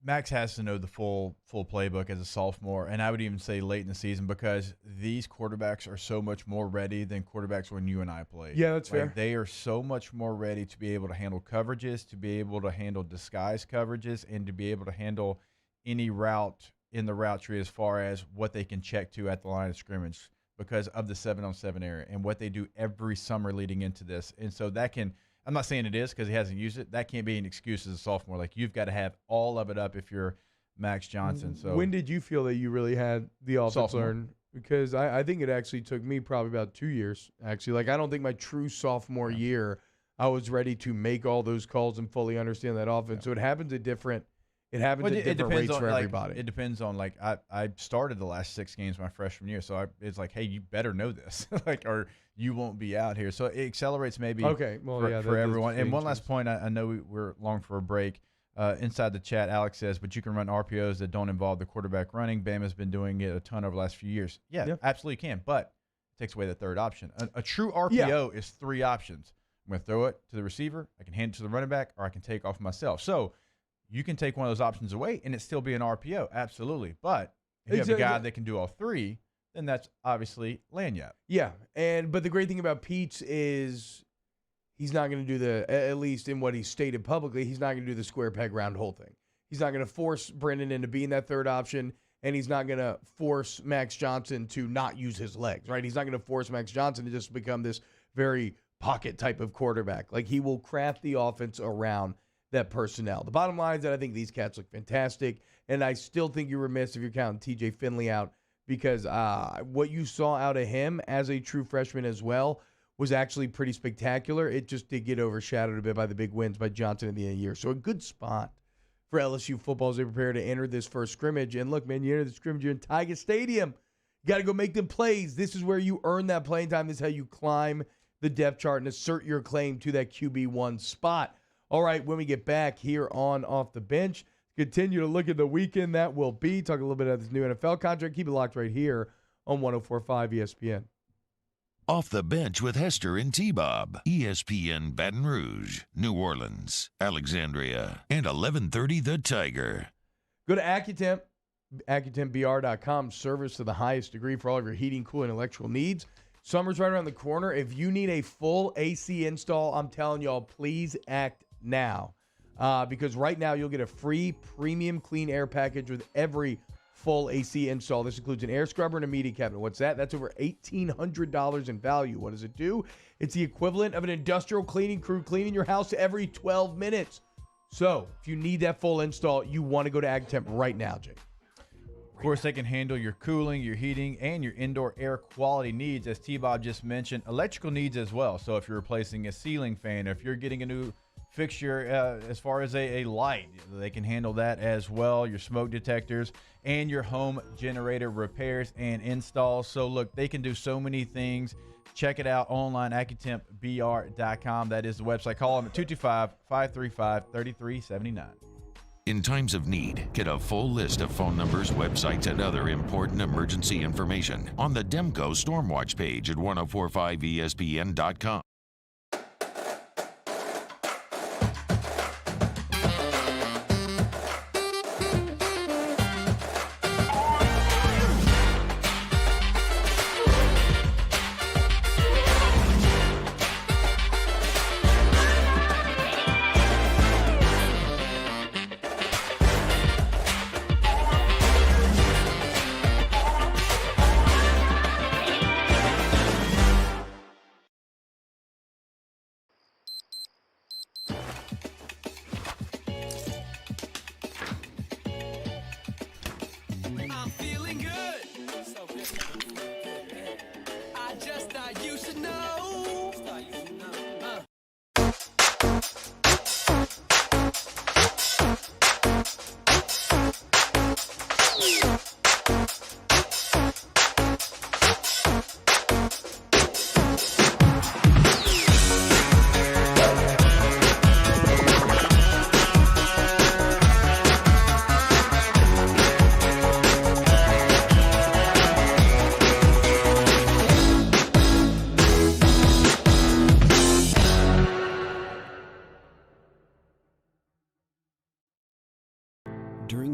Max has to know the full playbook as a sophomore, and I would even say late in the season, because these quarterbacks are so much more ready than quarterbacks when you and I played. Yeah, that's fair. They are so much more ready to be able to handle coverages, to be able to handle disguise coverages, and to be able to handle any route in the route tree as far as what they can check to at the line of scrimmage because of the 7-on-7 area and what they do every summer leading into this. And so that can – I'm not saying it is because he hasn't used it. That can't be an excuse as a sophomore. Like, you've got to have all of it up if you're Max Johnson. So when did you feel that you really had the offense Sophomore. learned? Because I think it actually took me probably about 2 years, actually. Like, I don't think my true sophomore year I was ready to make all those calls and fully understand that offense. So it happens at different rates for everybody. It depends on, like, I started the last 6 games my freshman year, so it's like, hey, you better know this, like, or you won't be out here. So it accelerates maybe for everyone. And one last point, I know we're long for a break. Inside the chat, Alex says, but you can run RPOs that don't involve the quarterback running. Bama's been doing it a ton over the last few years. Yeah, absolutely can, but it takes away the third option. A true RPO is 3 options. I'm going to throw it to the receiver, I can hand it to the running back, or I can take off myself. So you can take one of those options away and it still be an RPO, absolutely. But if you have a guy that can do all 3, then that's obviously lanyard. Yeah, but the great thing about Pete's is he's not going to do at least in what he stated publicly, he's not going to do the square peg round hole thing. He's not going to force Brendan into being that third option, and he's not going to force Max Johnson to not use his legs, right? He's not going to force Max Johnson to just become this very pocket type of quarterback. Like, he will craft the offense around that personnel. The bottom line is that I think these cats look fantastic, and I still think you're remiss if you're counting TJ Finley out, because what you saw out of him as a true freshman as well was actually pretty spectacular. It just did get overshadowed a bit by the big wins by Johnson at the end of the year. So a good spot for LSU football as they prepare to enter this first scrimmage. And look, man, you enter the scrimmage, you're in Tiger Stadium. You got to go make them plays. This is where you earn that playing time. This is how you climb the depth chart and assert your claim to that QB1 spot. All right, when we get back here on Off the Bench, continue to look at the weekend that will be. Talk a little bit about this new NFL contract. Keep it locked right here on 104.5 ESPN. Off the Bench with Hester and T-Bob. ESPN Baton Rouge, New Orleans, Alexandria, and 1130 The Tiger. Go to Accutemp, AccuTempBR.com. Service to the highest degree for all of your heating, cooling, and electrical needs. Summer's right around the corner. If you need a full AC install, I'm telling y'all, please act now. Because right now you'll get a free premium clean air package with every full AC install. This includes an air scrubber and a media cabinet. What's that? That's over $1,800 in value. What does it do? It's the equivalent of an industrial cleaning crew cleaning your house every 12 minutes. So if you need that full install, you want to go to Accutemp right now, Jake. Of course, they can handle your cooling, your heating, and your indoor air quality needs, as T-Bob just mentioned. Electrical needs as well. So if you're replacing a ceiling fan, if you're getting a new fixture as far as a light, they can handle that as well. Your smoke detectors and your home generator repairs and installs. So look, they can do so many things. Check it out online, AccuTempBR.com. That is the website. Call them at 225-535-3379. In times of need, get a full list of phone numbers, websites, and other important emergency information on the Demco Stormwatch page at 1045ESPN.com.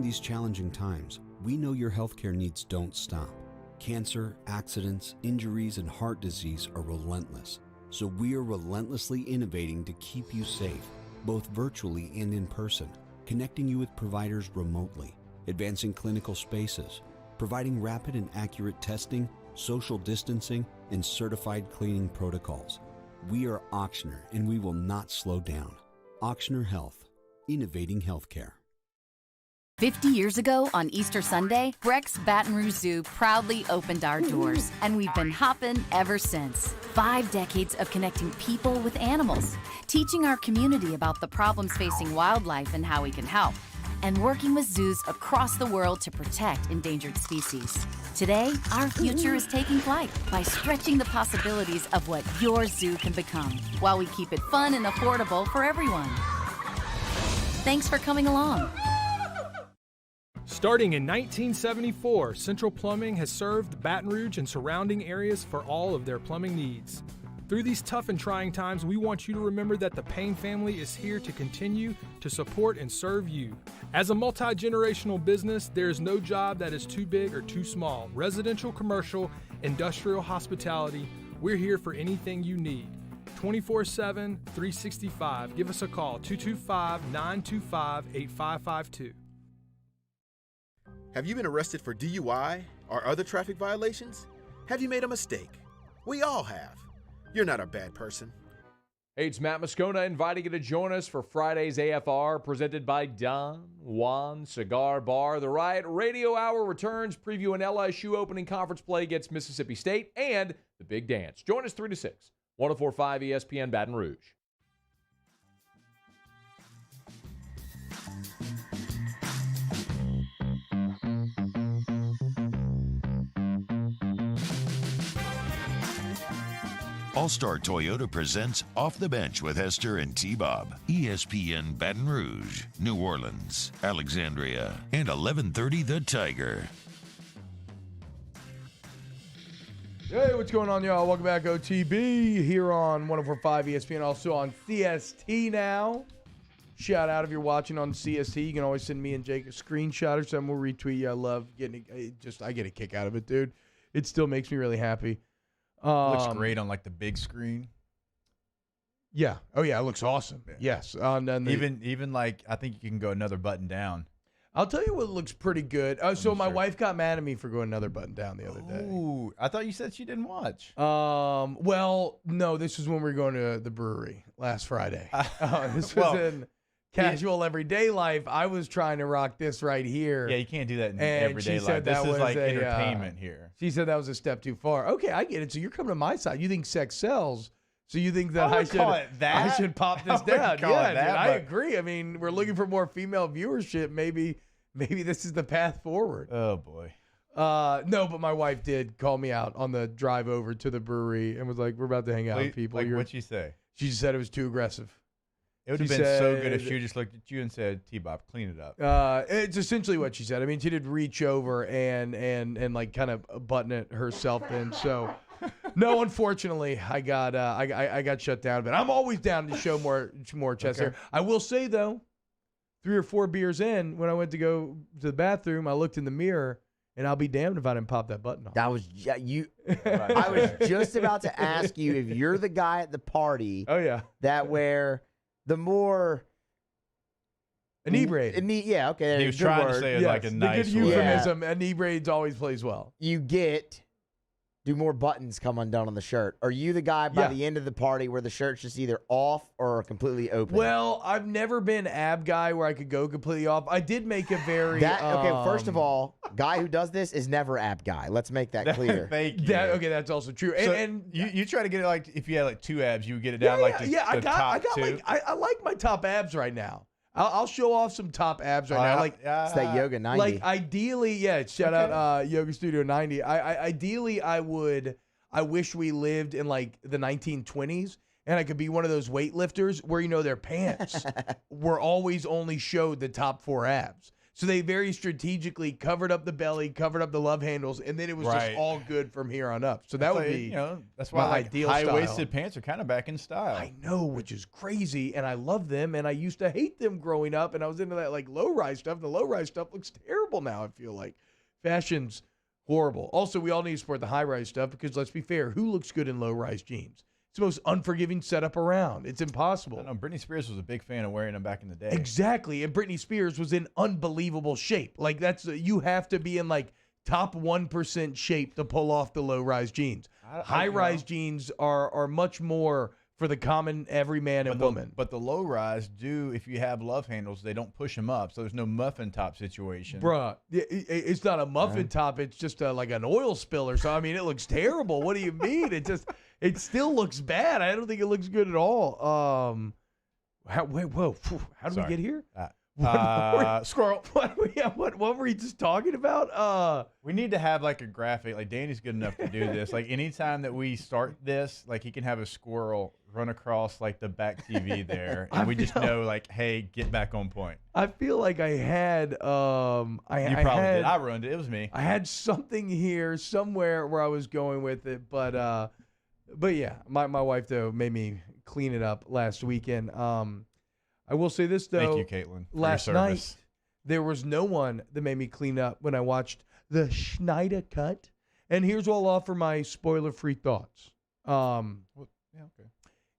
these challenging times, we know your healthcare needs don't stop. Cancer, accidents, injuries, and heart disease are relentless. So we are relentlessly innovating to keep you safe, both virtually and in person, connecting you with providers remotely, advancing clinical spaces, providing rapid and accurate testing, social distancing, and certified cleaning protocols. We are Auctioner, and we will not slow down. Auctioner Health, innovating healthcare. 50 years ago on Easter Sunday, Breck's Baton Rouge Zoo proudly opened our doors, and we've been hopping ever since. 5 decades of connecting people with animals, teaching our community about the problems facing wildlife and how we can help, and working with zoos across the world to protect endangered species. Today, our future is taking flight by stretching the possibilities of what your zoo can become, while we keep it fun and affordable for everyone. Thanks for coming along. Starting in 1974, Central Plumbing has served Baton Rouge and surrounding areas for all of their plumbing needs. Through these tough and trying times, we want you to remember that the Payne family is here to continue to support and serve you. As a multi-generational business, there is no job that is too big or too small. Residential, commercial, industrial, hospitality, we're here for anything you need. 24/7, 365. Give us a call, 225-925-8552. Have you been arrested for DUI or other traffic violations? Have you made a mistake? We all have. You're not a bad person. Hey, it's Matt Moscona inviting you to join us for Friday's AFR presented by Don Juan Cigar Bar. The Riot Radio Hour returns, previewing LSU opening conference play against Mississippi State and the Big Dance. Join us 3 to 6, 104.5 ESPN Baton Rouge. All-Star Toyota presents Off the Bench with Hester and T-Bob. ESPN Baton Rouge, New Orleans, Alexandria, and 1130 The Tiger. Hey, what's going on, y'all? Welcome back, OTB, here on 104.5 ESPN, also on CST now. Shout out if you're watching on CST. You can always send me and Jake a screenshot or something. We'll retweet you. I love getting it. I get a kick out of it, dude. It still makes me really happy. Looks great on like the big screen. Yeah. Oh yeah, it looks awesome. Yeah. Yes. Even like I think you can go another button down. I'll tell you what looks pretty good. So my wife got mad at me for going another button down the other day. Ooh, I thought you said she didn't watch. Well, no, this was when we were going to the brewery last Friday. This was in casual everyday life. I was trying to rock this right here. Yeah, you can't do that in everyday life. This is like entertainment here. She said that was a step too far. Okay, I get it. So you're coming to my side. You think sex sells. So you think that I should pop this down. Yeah, dude, I agree. I mean, we're looking for more female viewership. Maybe this is the path forward. Oh, boy. No, but my wife did call me out on the drive over to the brewery and was like, we're about to hang out with people. Like, what'd she say? She just said it was too aggressive. It would have been so good if she just looked at you and said, T-Bob, clean it up. It's essentially what she said. I mean, she did reach over and like kind of button it herself in. So, no, unfortunately, I got shut down. But I'm always down to show more chest hair. I will say, though, 3 or 4 beers in, when I went to go to the bathroom, I looked in the mirror, and I'll be damned if I didn't pop that button off. That was you. I was just about to ask you if you're the guy at the party. Oh yeah. That where the more inebriated. Yeah. Okay. He was trying to say it like a nice the good euphemism. Yeah. Inebriated always plays well. Do more buttons come undone on the shirt? Are you the guy by the end of the party where the shirt's just either off or completely open? Well, I've never been ab guy where I could go completely off. I did make a very first of all, guy who does this is never ab guy. Let's make that clear. Thank you. That's also true. So and you try to get it like if you had like 2 abs, you would get it down the top 2. I like my top abs right now. I'll show off some top abs right now. Like it's that Yoga 90. Like ideally, shout out Yoga Studio 90. Ideally, I wish we lived in like the 1920s and I could be one of those weightlifters where their pants were always only showed the top 4 abs. So they very strategically covered up the belly, covered up the love handles, and then it was just all good from here on up. So that would be, that's why ideal high-waisted style. pants are kind of back in style. I know, which is crazy, and I love them, and I used to hate them growing up, and I was into that like low-rise stuff. The low-rise stuff looks terrible now, I feel like. Fashion's horrible. Also, we all need to support the high-rise stuff because, let's be fair, who looks good in low-rise jeans? It's the most unforgiving setup around. It's impossible. I know Britney Spears was a big fan of wearing them back in the day. Exactly, and Britney Spears was in unbelievable shape. Like you have to be in like top 1% shape to pull off the low-rise jeans. High-rise jeans are much more for the common everyman and woman. But the low-rise do, if you have love handles, they don't push them up, so there's no muffin top situation. Bruh, it's not a muffin top. It's just like an oil spill or something. I mean, it looks terrible. What do you mean? It still looks bad. I don't think it looks good at all. How did we get here? Squirrel. What were we just talking about? We need to have like a graphic. Like Danny's good enough to do this. Like anytime that we start this, like he can have a squirrel run across like the back TV there, and we just know like, hey, get back on point. I feel like I had. You probably did. I ruined it. It was me. I had something here somewhere where I was going with it, but yeah, my wife though made me clean it up last weekend. I will say this, though. Thank you, Caitlin. Last night, there was no one that made me clean up when I watched the Schneider Cut. And here's what I'll offer my spoiler-free thoughts.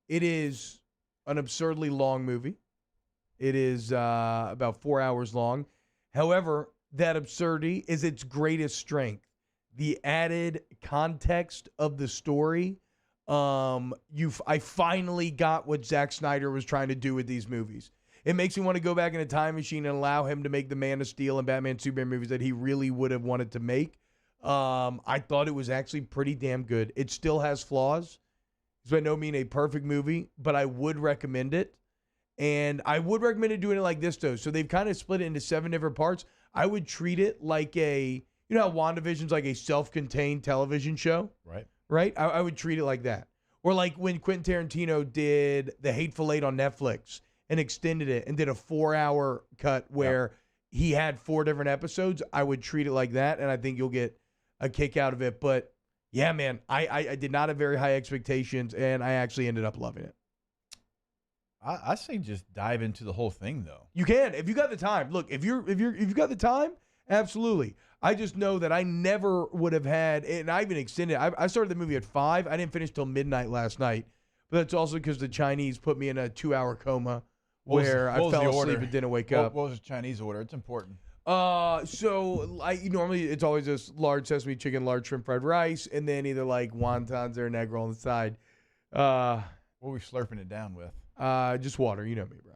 It is an absurdly long movie. It is about 4 hours long. However, that absurdity is its greatest strength. The added context of the story. I finally got what Zack Snyder was trying to do with these movies. It makes me want to go back in a time machine and allow him to make the Man of Steel and Batman Superman movies that he really would have wanted to make. I thought it was actually pretty damn good. It still has flaws. It's by no means a perfect movie, but I would recommend it. And I would recommend it doing it like this, though. So they've kind of split it into 7 different parts. I would treat it like you know how WandaVision's like a self-contained television show? Right? I would treat it like that. Or like when Quentin Tarantino did The Hateful Eight on Netflix and extended it and did a 4-hour cut where he had 4 different episodes, I would treat it like that, and I think you'll get a kick out of it. But, yeah, man, I did not have very high expectations, and I actually ended up loving it. I say just dive into the whole thing, though. You can if you got the time. Look, if you've got the time, absolutely. I just know that I never would have had, and I even extended. I started the movie at 5. I didn't finish till midnight last night, but that's also because the Chinese put me in a 2-hour coma where I fell asleep and didn't wake up. What was the Chinese order? It's important. So normally it's always just large sesame chicken, large shrimp fried rice, and then either like wontons or an egg roll on the side. What were we slurping it down with? Just water. You know me, bro.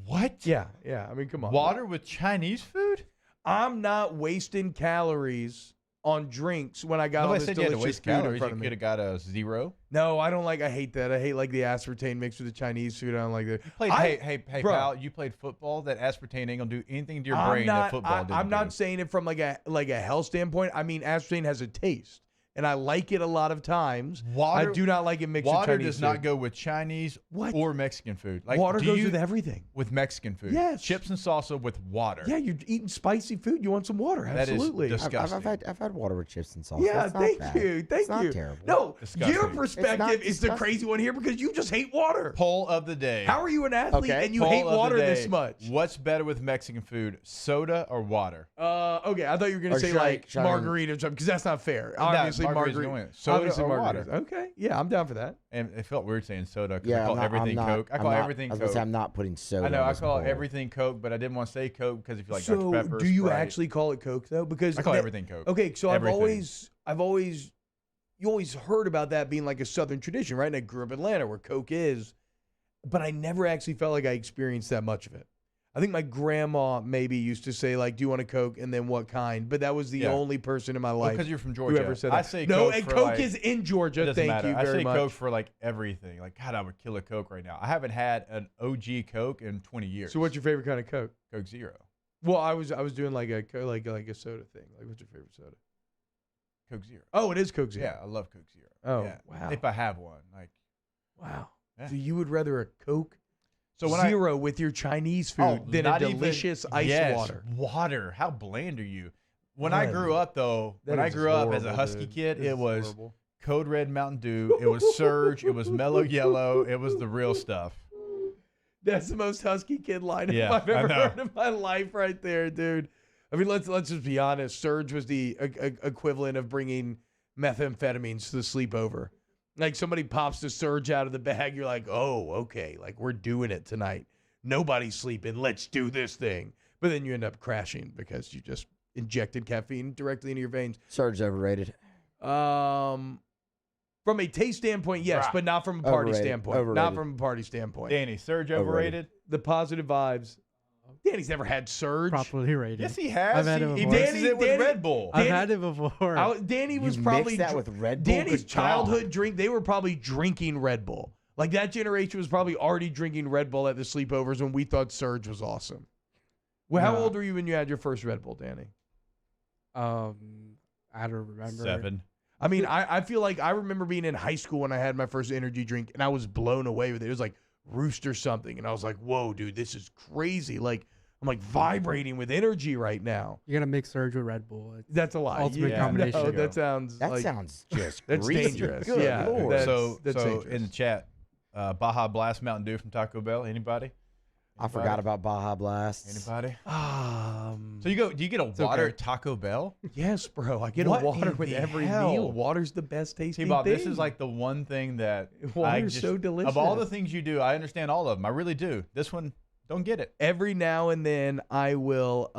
What? Yeah. I mean, come on. Water with Chinese food? I'm not wasting calories on drinks when I got all this delicious food in front of me. You could have got a 0. No, I hate that. I hate like the aspartame mixed with the Chinese food. I don't like that. Hey, pal, you played football. That aspartame ain't gonna do anything to your brain that football didn't. I'm not saying it from like a health standpoint. I mean, aspartame has a taste. And I like it a lot of times. I do not like it mixed with Chinese food. Water does not go with Chinese or Mexican food. Like, water goes with everything. With Mexican food. Yes. Chips and salsa with water. Yeah, you're eating spicy food. You want some water. Absolutely. That is disgusting. I've had water with chips and salsa. Yeah, thank you. Thank you. Not terrible. No, disgusting. Your perspective is the crazy one here because you just hate water. Poll of the day. How are you an athlete and you hate water this much? What's better with Mexican food, soda or water? Okay, I thought you were going to say like margarita or something because that's not fair. Obviously, margarita. Soda or water. Okay, yeah, I'm down for that. And it felt weird saying soda because I call everything Coke. I call everything Coke. I was going to say I'm not putting soda. I know, I call everything Coke, but I didn't want to say Coke because if you like Dr. Pepper, do you Sprite. actually call it Coke though? Because I call everything Coke. Okay, so I've always you always heard about that being like a Southern tradition, right? And I grew up in Atlanta where Coke is, but I never actually felt like I experienced that much of it. I think my grandma maybe used to say, like, do you want a Coke and then what kind? But that was the only person in my life because you're from Georgia. Who ever said that. I say no, Coke and for Coke like, is in Georgia. Thank you very much. I say Coke for like everything. Like, God, I would kill a Coke right now. I haven't had an OG Coke in 20 years. So what's your favorite kind of Coke? Coke Zero. Well, I was doing like a soda thing. Like, what's your favorite soda? Coke Zero. Oh, it is Coke Zero. Yeah, I love Coke Zero. Oh, yeah. wow. If I have one, like, wow. Yeah. So you would rather a Coke So when zero with your Chinese food than a delicious ice water. Water. How bland are you? When I grew up, though, as a Husky kid, it was horrible. Code Red Mountain Dew. It was Surge. It was Mellow Yellow. It was the real stuff. That's the most Husky kid lineup I've ever heard in my life right there, dude. I mean, let's just be honest. Surge was the equivalent of bringing methamphetamines to the sleepover. Like somebody pops the Surge out of the bag. You're like, oh, okay. Like we're doing it tonight. Nobody's sleeping. Let's do this thing. But then you end up crashing because you just injected caffeine directly into your veins. Surge overrated. From a taste standpoint, yes, but not from a party standpoint. Overrated. Not from a party standpoint. Danny, Surge overrated? The positive vibes. Danny's never had Surge. Properly rated. Yes, he has. I've had it He before. mixes it with Red Bull. I've had it before. Danny was You probably mixed that with Red Bull? Danny's Good childhood God. drink. They were probably drinking Red Bull. Like that generation was probably already drinking Red Bull at the sleepovers when we thought Surge was awesome. Well, how old were you when you had your first Red Bull, Danny? I don't remember. 7. I mean, I feel like I remember being in high school when I had my first energy drink, and I was blown away with it. It was like Roost or something, and I was like, whoa, dude, this is crazy. Like, I'm like vibrating with energy right now. You gotta mix Surge with Red Bull. That's a lie. Ultimate combination. No, that sounds just that's greasy. dangerous. Good yeah. Lord. That's So dangerous. in the chat, Baja Blast Mountain Dew from Taco Bell. Anybody? I forgot about Baja Blast. Anybody? So Do you get a water at Taco Bell? Yes, bro. I get What a water in with the every hell? meal. Water's the best tasting T-Bob, thing. this is like the one thing that Water's so delicious. Of all the things you do, I understand all of them. I really do. This one, don't get it. Every now and then I will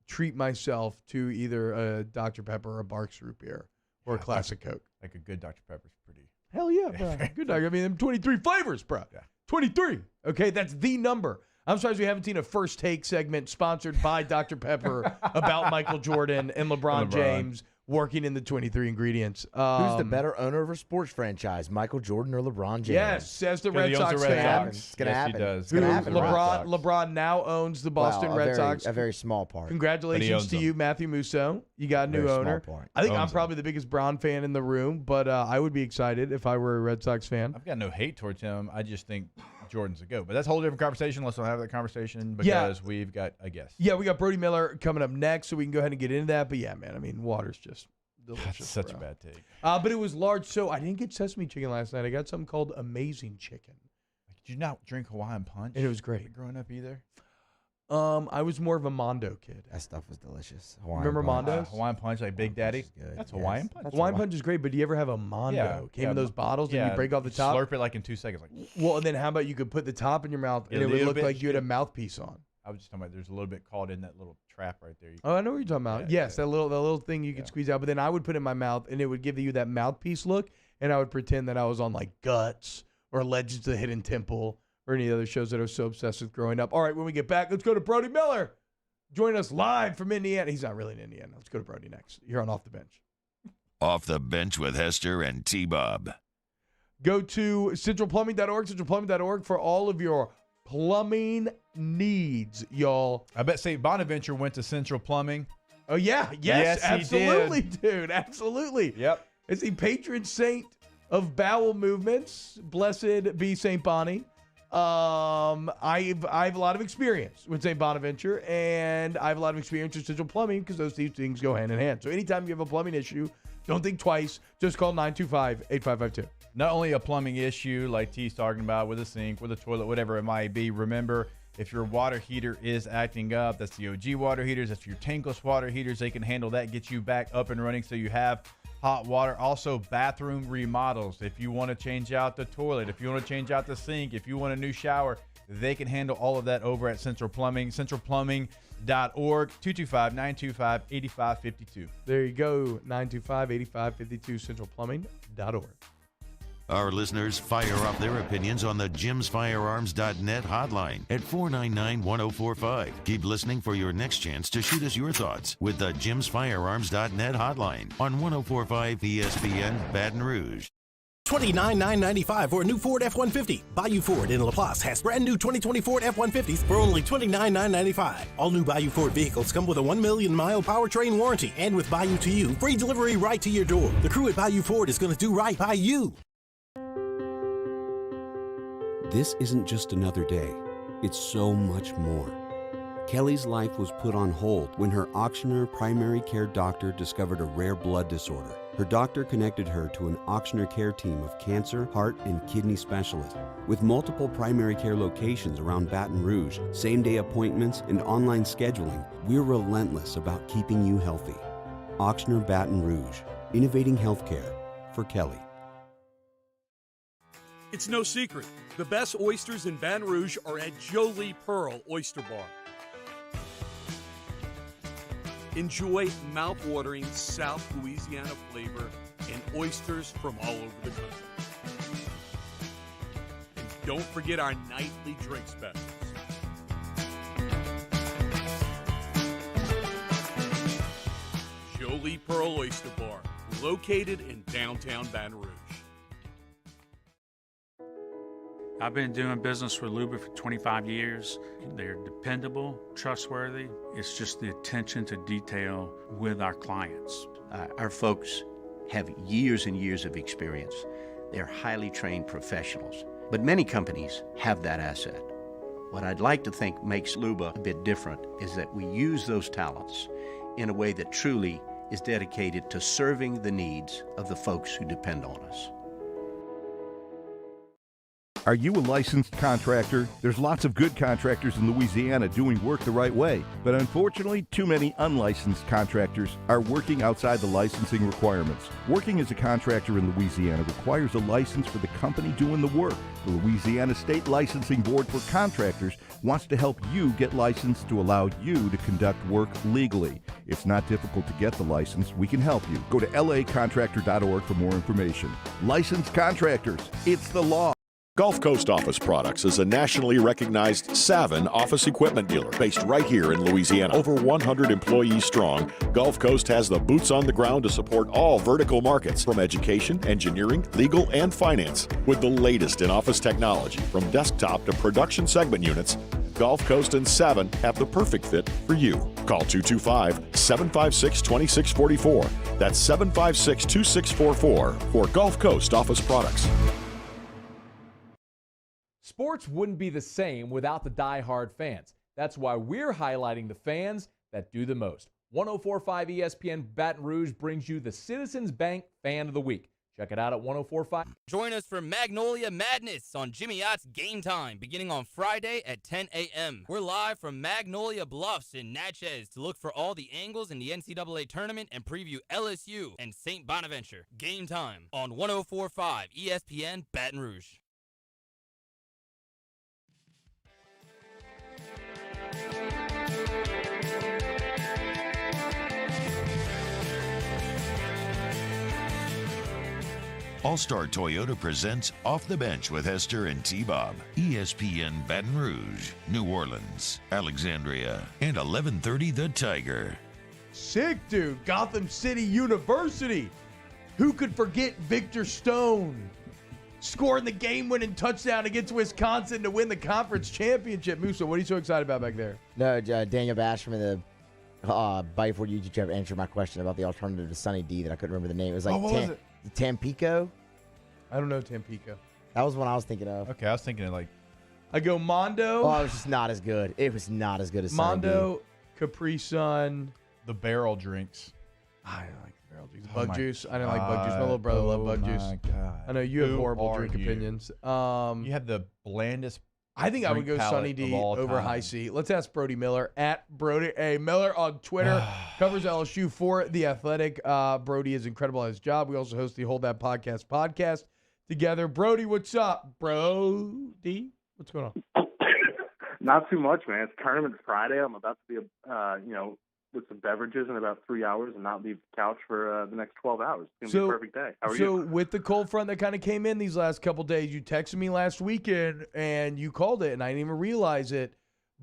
treat myself to either a Dr. Pepper or a Barks root beer or a classic Coke. Like a good Dr. Pepper's pretty. Hell yeah, bro. Good. I mean, them 23 flavors, bro. Yeah. 23. Okay, that's the number. I'm surprised we haven't seen a First Take segment sponsored by Dr. Pepper about Michael Jordan and LeBron James working in the 23 ingredients. Who's the better owner of a sports franchise, Michael Jordan or LeBron James? Yes, says the Red he owns Sox the Red fan. Sox. It's gonna Yes, he happen. does. It's gonna happen. LeBron now owns the Boston Red Sox. A very small part. Congratulations owns to them. you, Matthew Musso. You got a new Very small owner. part. I think I'm Owns probably the biggest Braun fan in the room, but I would be excited if I were a Red Sox fan. I've got no hate towards him. I just think Jordan's a GOAT. But that's a whole different conversation. Let's not have that conversation because we've got a guest. Yeah, we got Brody Miller coming up next, so we can go ahead and get into that. But yeah, man, I mean, water's just delicious. That's such bro. a bad take. But it was large, so I didn't get sesame chicken last night. I got something called Amazing Chicken. Did you not drink Hawaiian Punch? And it was great. Growing up either? I was more of a Mondo kid. That stuff was delicious. Remember Mondo's? Hawaiian Punch, like Big Daddy? Good. That's Yes. Hawaiian Punch. Hawaiian Punch is great, but do you ever have a Mondo? Came in those bottles and you break off the top? Slurp it like in 2 seconds. Like, Well, and then how about you could put the top in your mouth and it would little look bit, like you had a mouthpiece on? I was just talking about there's a little bit caught in that little trap right there. Oh, I know what you're talking about. Yeah, Yes, that little thing you could squeeze out. But then I would put it in my mouth and it would give you that mouthpiece look, and I would pretend that I was on like Guts or Legends of the Hidden Temple or any other shows that I was so obsessed with growing up. All right, when we get back, let's go to Brody Miller. Join us live from Indiana. He's not really in Indiana. Let's go to Brody next. You're on Off the Bench. Off the Bench with Hester and T-Bob. Go to centralplumbing.org, centralplumbing.org for all of your plumbing needs, y'all. I bet St. Bonaventure went to Central Plumbing. Oh, yeah. Yes, he absolutely, dude. Absolutely. Yep. It's the patron saint of bowel movements. Blessed be St. Bonnie. I have a lot of experience with St. Bonaventure, and I have a lot of experience with Central Plumbing because those two things go hand in hand. So anytime you have a plumbing issue, don't think twice. Just call 925-8552. Not only a plumbing issue like T's talking about with a sink, with a toilet, whatever it might be. Remember, if your water heater is acting up, that's the OG water heaters. That's your tankless water heaters. They can handle that, get you back up and running so you have hot water. Also, bathroom remodels. If you want to change out the toilet, if you want to change out the sink, if you want a new shower, they can handle all of that over at Central Plumbing. CentralPlumbing.org, 225-925-8552. There you go, 925-8552, CentralPlumbing.org. Our listeners fire off their opinions on the jimsfirearms.net hotline at 499-1045. Keep listening for your next chance to shoot us your thoughts with the jimsfirearms.net hotline on 1045 ESPN Baton Rouge. $29,995 for a new Ford F-150. Bayou Ford in LaPlace has brand new 2020 Ford F-150s for only $29,995. All new Bayou Ford vehicles come with a 1 million mile powertrain warranty, and with Bayou to You, free delivery right to your door. The crew at Bayou Ford is going to do right by you. This isn't just another day. It's so much more. Kelly's life was put on hold when her auctioneer primary care doctor discovered a rare blood disorder. Her doctor connected her to an auctioneer care team of cancer, heart, and kidney specialists. With multiple primary care locations around Baton Rouge, same-day appointments, and online scheduling, we're relentless about keeping you healthy. Auctioneer Baton Rouge, innovating healthcare for Kelly. It's no secret. The best oysters in Baton Rouge are at Jolie Pearl Oyster Bar. Enjoy mouth-watering South Louisiana flavor and oysters from all over the country. And don't forget our nightly drink specials. Jolie Pearl Oyster Bar, located in downtown Baton Rouge. I've been doing business with Luba for 25 years. They're dependable, trustworthy. It's just the attention to detail with our clients. Our folks have years and years of experience. They're highly trained professionals. But many companies have that asset. What I'd like to think makes Luba a bit different is that we use those talents in a way that truly is dedicated to serving the needs of the folks who depend on us. Are you a licensed contractor? There's lots of good contractors in Louisiana doing work the right way, but unfortunately, too many unlicensed contractors are working outside the licensing requirements. Working as a contractor in Louisiana requires a license for the company doing the work. The Louisiana State Licensing Board for Contractors wants to help you get licensed to allow you to conduct work legally. It's not difficult to get the license. We can help you. Go to lacontractor.org for more information. Licensed contractors, it's the law. Gulf Coast Office Products is a nationally recognized Savin office equipment dealer based right here in Louisiana. Over 100 employees strong, Gulf Coast has the boots on the ground to support all vertical markets, from education, engineering, legal, and finance. With the latest in office technology, from desktop to production segment units, Gulf Coast and Savin have the perfect fit for you. Call 225-756-2644. That's 756-2644 for Gulf Coast Office Products. Sports wouldn't be the same without the die-hard fans. That's why we're highlighting the fans that do the most. 104.5 ESPN Baton Rouge brings you the Citizens Bank Fan of the Week. Check it out at 104.5. Join us for Magnolia Madness on Jimmy Ott's Game Time, beginning on Friday at 10 a.m. We're live from Magnolia Bluffs in Natchez to look for all the angles in the NCAA tournament and preview LSU and St. Bonaventure. Game Time on 104.5 ESPN Baton Rouge. All-Star Toyota presents Off the Bench with Hester and T-Bob. ESPN Baton Rouge, New Orleans, Alexandria, and 1130 The Tiger. Sick, dude. Gotham City University. Who could forget Victor Stone scoring the game-winning touchdown against Wisconsin to win the conference championship? Musa, what are you so excited about back there? No, Daniel Basham, the Bayou Ford YouTube channel, answered my question about the alternative to Sunny D that I couldn't remember the name. It was like what was it? Tampico? I don't know Tampico. That was one I was thinking of. Okay, I was thinking of like... I go Mondo. Oh, it was just not as good. It was not as good as Mondo, Capri Sun. The barrel drinks. I don't like the barrel drinks. Bug juice. I don't like bug juice. My little brother loved bug juice. God. I know you have horrible drink opinions. You have the blandest... I think I would go Sunny D over High C. Let's ask Brody Miller at Brody A. Miller on Twitter. Covers LSU for The Athletic. Brody is incredible at his job. We also host the Hold That podcast together. Brody, what's up? Brody, what's going on? Not too much, man. It's tournament Friday. I'm about to be, with some beverages in about 3 hours and not leave the couch for the next 12 hours. It's going to be a perfect day. How are you? So with the cold front that kind of came in these last couple days, you texted me last weekend and you called it, and I didn't even realize it,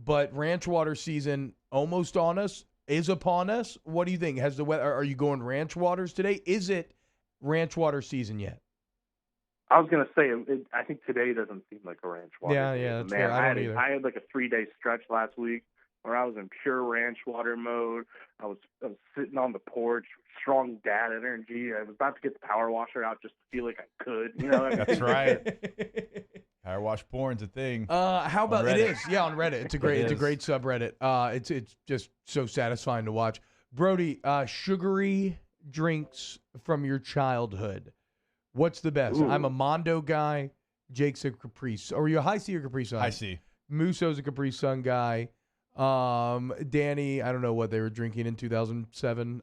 but ranch water season almost on us, is upon us. What do you think? Has the weather? Are you going ranch waters today? Is it ranch water season yet? I was going to say, I think today doesn't seem like a ranch water season. Yeah, that's man, fair. I don't either. I had like a 3-day stretch last week where I was in pure ranch water mode. I was sitting on the porch, strong dad energy. I was about to get the power washer out just to feel like I could. That's right. Power wash porn's a thing. How about it is? Yeah, on Reddit. It's a great subreddit. It's just so satisfying to watch. Brody, sugary drinks from your childhood. What's the best? Ooh. I'm a Mondo guy. Jake's a Capri. Are you a High C or Capri Sun? High C. Muso's a Capri Sun guy. Danny, I don't know what they were drinking in 2007.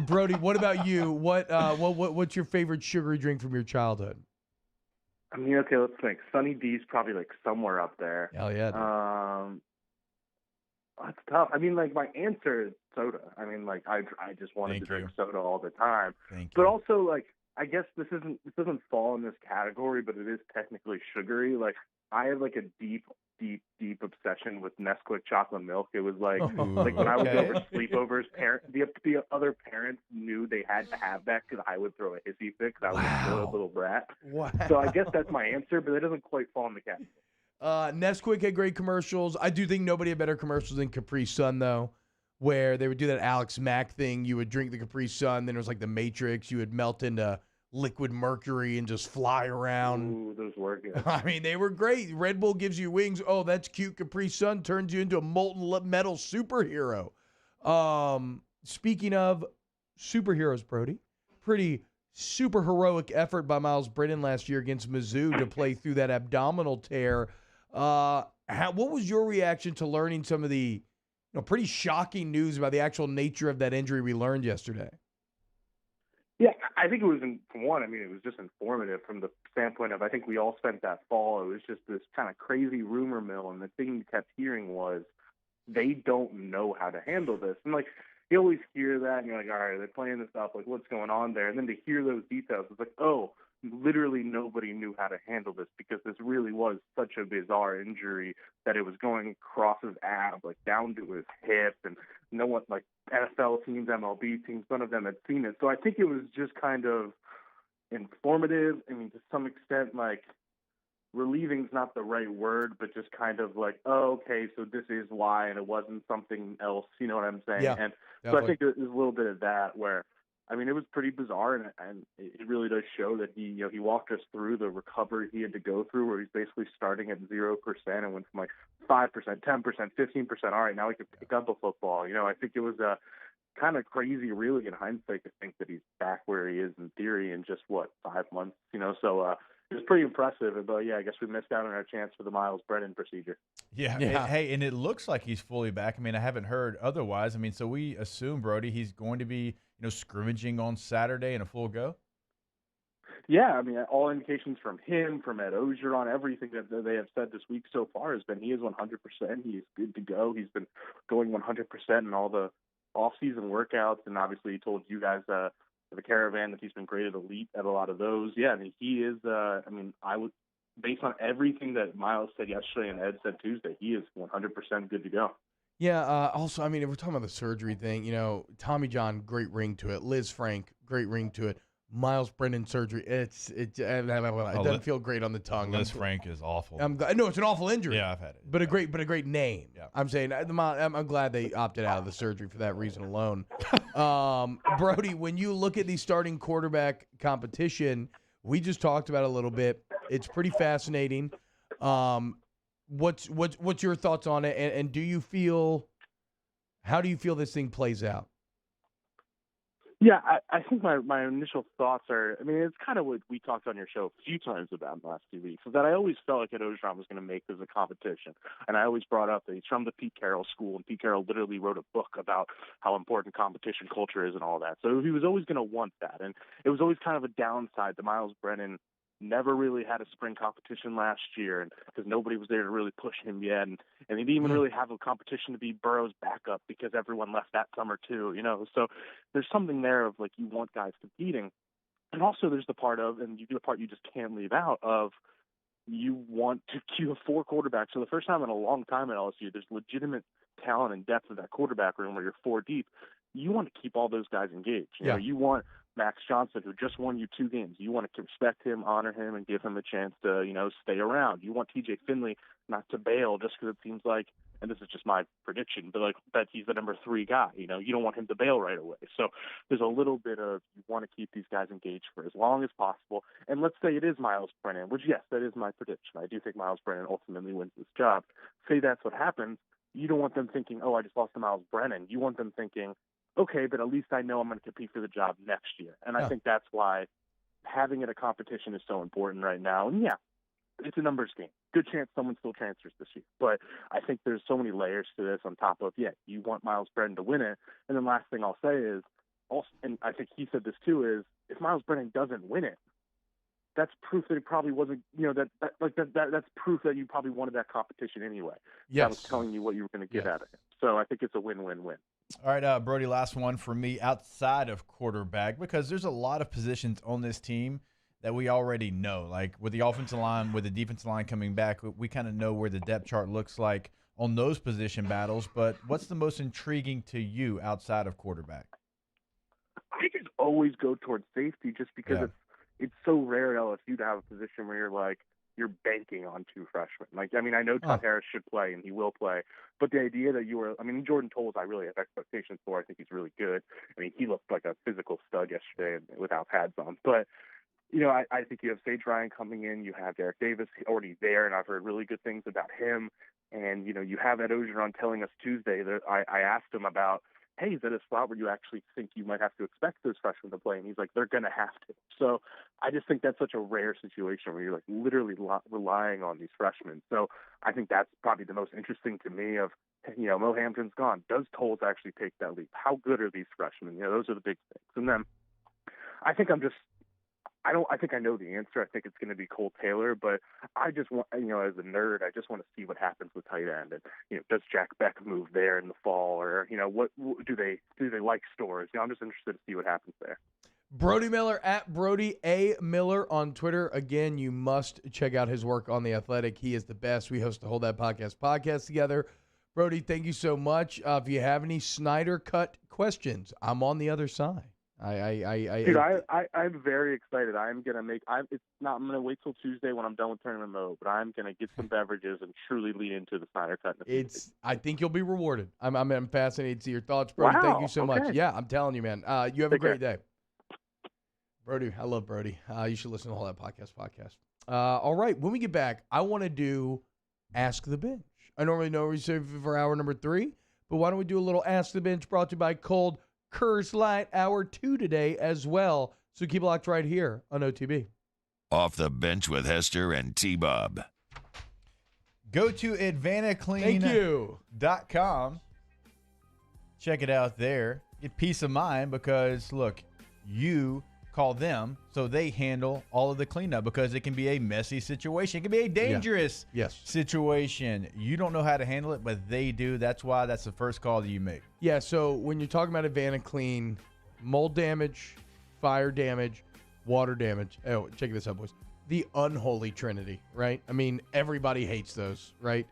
Brody, what about you? What's your favorite sugary drink from your childhood? I mean, okay, let's think. Sunny D's probably like somewhere up there. Hell yeah. That's tough. I mean, like my answer is soda. I mean, like I just wanted to drink soda all the time. But also, like, I guess this doesn't fall in this category, but it is technically sugary. Like I have like a deep obsession with Nesquik chocolate milk. It was like like when I was over sleepovers, the other parents knew they had to have that because I would throw a hissy fit because I was a little brat. Wow. So I guess that's my answer, but it doesn't quite fall in the category. Nesquik had great commercials. I do think nobody had better commercials than Capri Sun, though, where they would do that Alex Mack thing. You would drink the Capri Sun, then it was like the Matrix. You would melt into liquid mercury and just fly around. Ooh, those were good. I mean, they were great. Red Bull gives you wings. Oh, that's cute. Capri Sun turns you into a molten metal superhero. Speaking of superheroes, Brody, pretty super heroic effort by Miles Brennan last year against Mizzou to play through that abdominal tear. What was your reaction to learning some of the pretty shocking news about the actual nature of that injury we learned yesterday? Yeah, I think it was, for one, I mean, it was just informative from the standpoint of, I think we all spent that fall. It was just this kind of crazy rumor mill, and the thing you kept hearing was they don't know how to handle this. And, like, you always hear that, and you're like, all right, they're playing this up, like, what's going on there? And then to hear those details, it's like, oh, literally nobody knew how to handle this because this really was such a bizarre injury that it was going across his ab, like down to his hip, and no one, like NFL teams, MLB teams, none of them had seen it. So I think it was just kind of informative. I mean, to some extent, like relieving is not the right word, but just kind of like, oh, okay, so this is why, and it wasn't something else. You know what I'm saying? Yeah, and definitely. so I think there's a little bit of that where, I mean, it was pretty bizarre, and it really does show that he walked us through the recovery he had to go through, where he's basically starting at 0% and went from like 5%, 10%, 15%. All right, now he can pick up a football. I think it was kind of crazy, really, in hindsight, to think that he's back where he is in theory in just 5 months. So it was pretty impressive. But yeah, I guess we missed out on our chance for the Miles Brennan procedure. Yeah. And it looks like he's fully back. I mean, I haven't heard otherwise. I mean, so we assume, Brody, he's going to be scrimmaging on Saturday in a full go? Yeah, I mean, all indications from him, from Ed Ogeron, everything that they have said this week so far has been he is 100%. He's good to go. He's been going 100% in all the off-season workouts, and obviously he told you guys the caravan that he's been graded elite at a lot of those. Yeah, I mean, he is, I would, based on everything that Miles said yesterday and Ed said Tuesday, he is 100% good to go. Yeah, also, I mean, if we're talking about the surgery thing, Tommy John, great ring to it. Liz Frank, great ring to it. Miles Brennan surgery, it doesn't feel great on the tongue. Liz Frank is awful. No, it's an awful injury. Yeah, I've had it. But a great name. Yeah. I'm saying, I'm glad they opted out of the surgery for that reason alone. Brody, when you look at the starting quarterback competition, we just talked about it a little bit. It's pretty fascinating. What's your thoughts on it, and how do you feel this thing plays out? Yeah, I think my initial thoughts are, I mean, it's kind of what we talked on your show a few times about in the last few weeks, is that I always felt like Ed Ogeron was going to make this a competition. And I always brought up that he's from the Pete Carroll school, and Pete Carroll literally wrote a book about how important competition culture is and all that. So he was always going to want that. And it was always kind of a downside that Miles Brennan never really had a spring competition last year, and because nobody was there to really push him yet, and he didn't even really have a competition to be Burrow's backup because everyone left that summer too, So there's something there of like you want guys competing, and also there's the part of, and the part you just can't leave out of, you want to queue 4 quarterbacks. So the first time in a long time at LSU, there's legitimate talent and depth of that quarterback room where you're 4 deep. You want to keep all those guys engaged. You know, you want Max Johnson, who just won you 2 games. You want to respect him, honor him, and give him a chance to, stay around. You want TJ Finley not to bail just because it seems like, and this is just my prediction, but like that he's the number 3 guy. You don't want him to bail right away. So there's a little bit of, you want to keep these guys engaged for as long as possible. And let's say it is Miles Brennan, which, yes, that is my prediction. I do think Miles Brennan ultimately wins this job. Say that's what happens. You don't want them thinking, oh, I just lost to Miles Brennan. You want them thinking, okay, but at least I know I'm going to compete for the job next year. And I think that's why having it a competition is so important right now. And yeah, it's a numbers game. Good chance someone still transfers this year. But I think there's so many layers to this on top of, you want Miles Brennan to win it. And then last thing I'll say is, also, and I think he said this too, is if Miles Brennan doesn't win it, that's proof that it probably wasn't, that's proof that you probably wanted that competition anyway. Yes. That was telling you what you were going to get out of it. So I think it's a win-win-win. All right, Brody, last one for me outside of quarterback, because there's a lot of positions on this team that we already know. Like with the offensive line, with the defensive line coming back, we kind of know where the depth chart looks like on those position battles. But what's the most intriguing to you outside of quarterback? I just always go towards safety just because it's so rare at LSU to have a position where you're banking on 2 freshmen. I know Todd Harris should play, and he will play. But the idea that Jordan Tolles, I really have expectations for. I think he's really good. He looked like a physical stud yesterday without pads on. But, I think you have Sage Ryan coming in. You have Derek Davis already there, and I've heard really good things about him. And, you have Ed Ogeron telling us Tuesday that I asked him about, hey, is that a spot where you actually think you might have to expect those freshmen to play? And he's like, they're going to have to. So I just think that's such a rare situation where you're literally relying on these freshmen. So I think that's probably the most interesting to me of, Mo Hampton's gone. Does Tolles actually take that leap? How good are these freshmen? Those are the big things. And then I think I think I know the answer. I think it's going to be Cole Taylor, but I just want, as a nerd, I just want to see what happens with tight end. And, does Jack Beck move there in the fall, or, what do they like Stores? I'm just interested to see what happens there. Brody Miller at Brody A. Miller on Twitter. Again, you must check out his work on The Athletic. He is the best. We host the Hold That podcast together. Brody, thank you so much. If you have any Snyder Cut questions, I'm on the other side. Dude, I'm very excited. I'm gonna wait till Tuesday when I'm done with tournament mode, but I'm gonna get some beverages and truly lean into the Snyder Cut. I think you'll be rewarded. I'm fascinated to see your thoughts, Brody. Wow, thank you so much. Yeah, I'm telling you, man. You have a great day. Brody, I love Brody. You should listen to the Whole That podcast. All right, when we get back, I want to do Ask the Bench. I normally know we save it for hour number 3, but why don't we do a little Ask the Bench brought to you by Cold Coors Light, hour 2 today as well. So keep it locked right here on OTB. Off the Bench with Hester and T-Bob. Go to AdvantaClean.com. Check it out there. Get peace of mind because, look, you call them so they handle all of the cleanup because it can be a messy situation. It can be a dangerous situation. You don't know how to handle it, but they do. That's why that's the first call that you make. Yeah, so when you're talking about AdvantaClean, mold damage, fire damage, water damage. Oh, check this out, boys. The unholy trinity, right? Everybody hates those, right?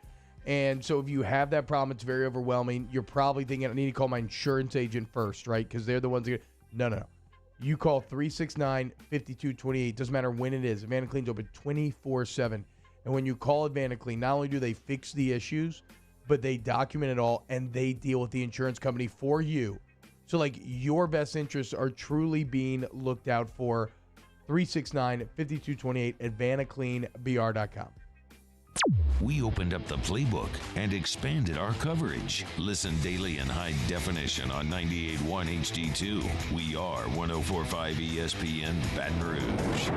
And so if you have that problem, it's very overwhelming. You're probably thinking, I need to call my insurance agent first, right? Because they're the ones that No. You call 369-5228. Doesn't matter when it is. AdvantaClean's open 24/7. And when you call AdvantaClean, not only do they fix the issues, but they document it all, and they deal with the insurance company for you. So, your best interests are truly being looked out for. 369-5228, AdvantaCleanBR.com. We opened up the playbook and expanded our coverage. Listen daily in high definition on 98.1 HD2. We are 104.5 ESPN Baton Rouge.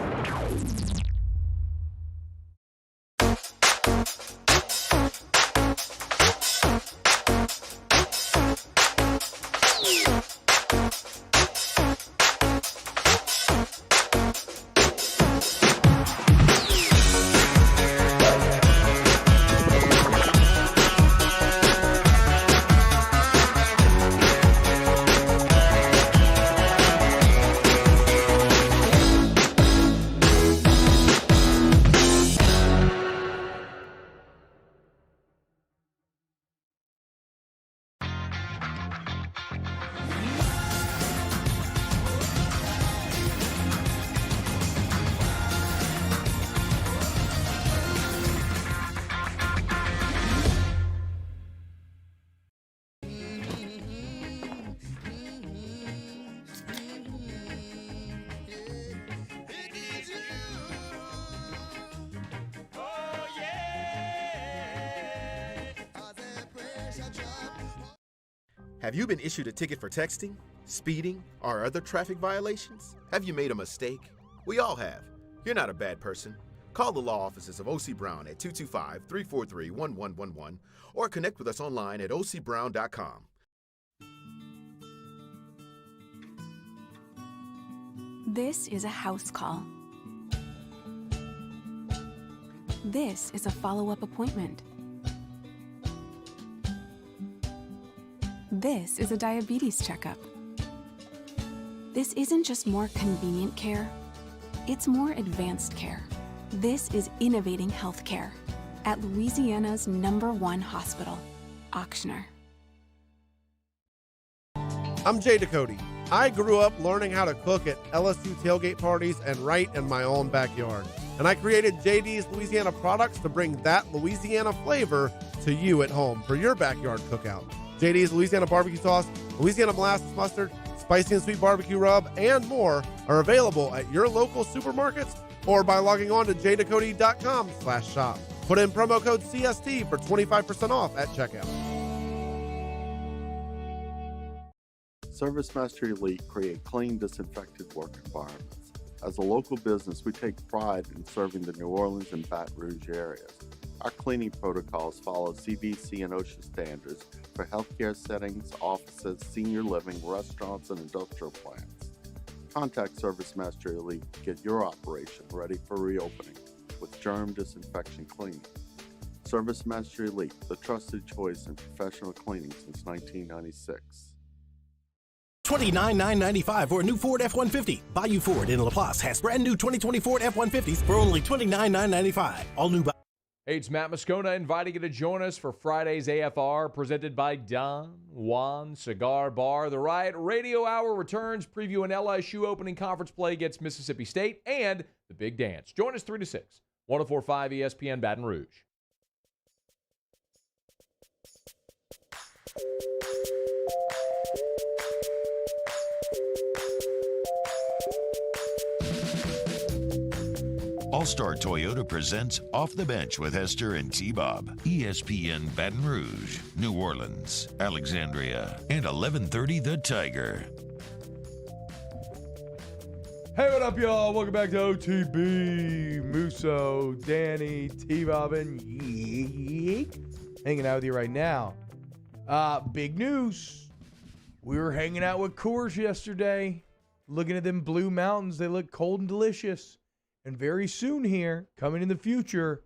Have you been issued a ticket for texting, speeding, or other traffic violations? Have you made a mistake? We all have. You're not a bad person. Call the law offices of O.C. Brown at 225-343-1111 or connect with us online at ocbrown.com. This is a house call. This is a follow-up appointment. This is a diabetes checkup. This isn't just more convenient care, it's more advanced care. This is innovating healthcare at Louisiana's #1 hospital, Ochsner. I'm Jay Ducote. I grew up learning how to cook at LSU tailgate parties and right in my own backyard. And I created JD's Louisiana products to bring that Louisiana flavor to you at home for your backyard cookout. JD's Louisiana barbecue sauce, Louisiana molasses mustard, spicy and sweet barbecue rub, and more are available at your local supermarkets or by logging on to jducote.com/shop. Put in promo code CST for 25% off at checkout. ServiceMaster Elite create clean, disinfected work environments. As a local business, we take pride in serving the New Orleans and Baton Rouge areas. Our cleaning protocols follow CDC and OSHA standards for healthcare settings, offices, senior living, restaurants, and industrial plants. Contact ServiceMaster Elite to get your operation ready for reopening with germ disinfection cleaning. ServiceMaster Elite, the trusted choice in professional cleaning since 1996. $29,995 for a new Ford F-150. Bayou Ford in Laplace has brand new 2020 Ford F-150s for only $29,995. All new. Hey, it's Matt Moscona inviting you to join us for Friday's AFR presented by Don Juan Cigar Bar. The Riot Radio Hour returns, preview an LSU opening conference play against Mississippi State and the Big Dance. Join us 3 to 6, 104.5 ESPN Baton Rouge. All-Star Toyota presents Off the Bench with Hester and T-Bob. ESPN Baton Rouge, New Orleans, Alexandria, and 1130 The Tiger. Hey, what up, y'all? Welcome back to OTB. Musso, Danny, T-Bob, and Yeek. Hanging out with you right now. Big news. We were hanging out with Coors yesterday. Looking at them blue mountains. They look cold and delicious. And very soon here, coming in the future,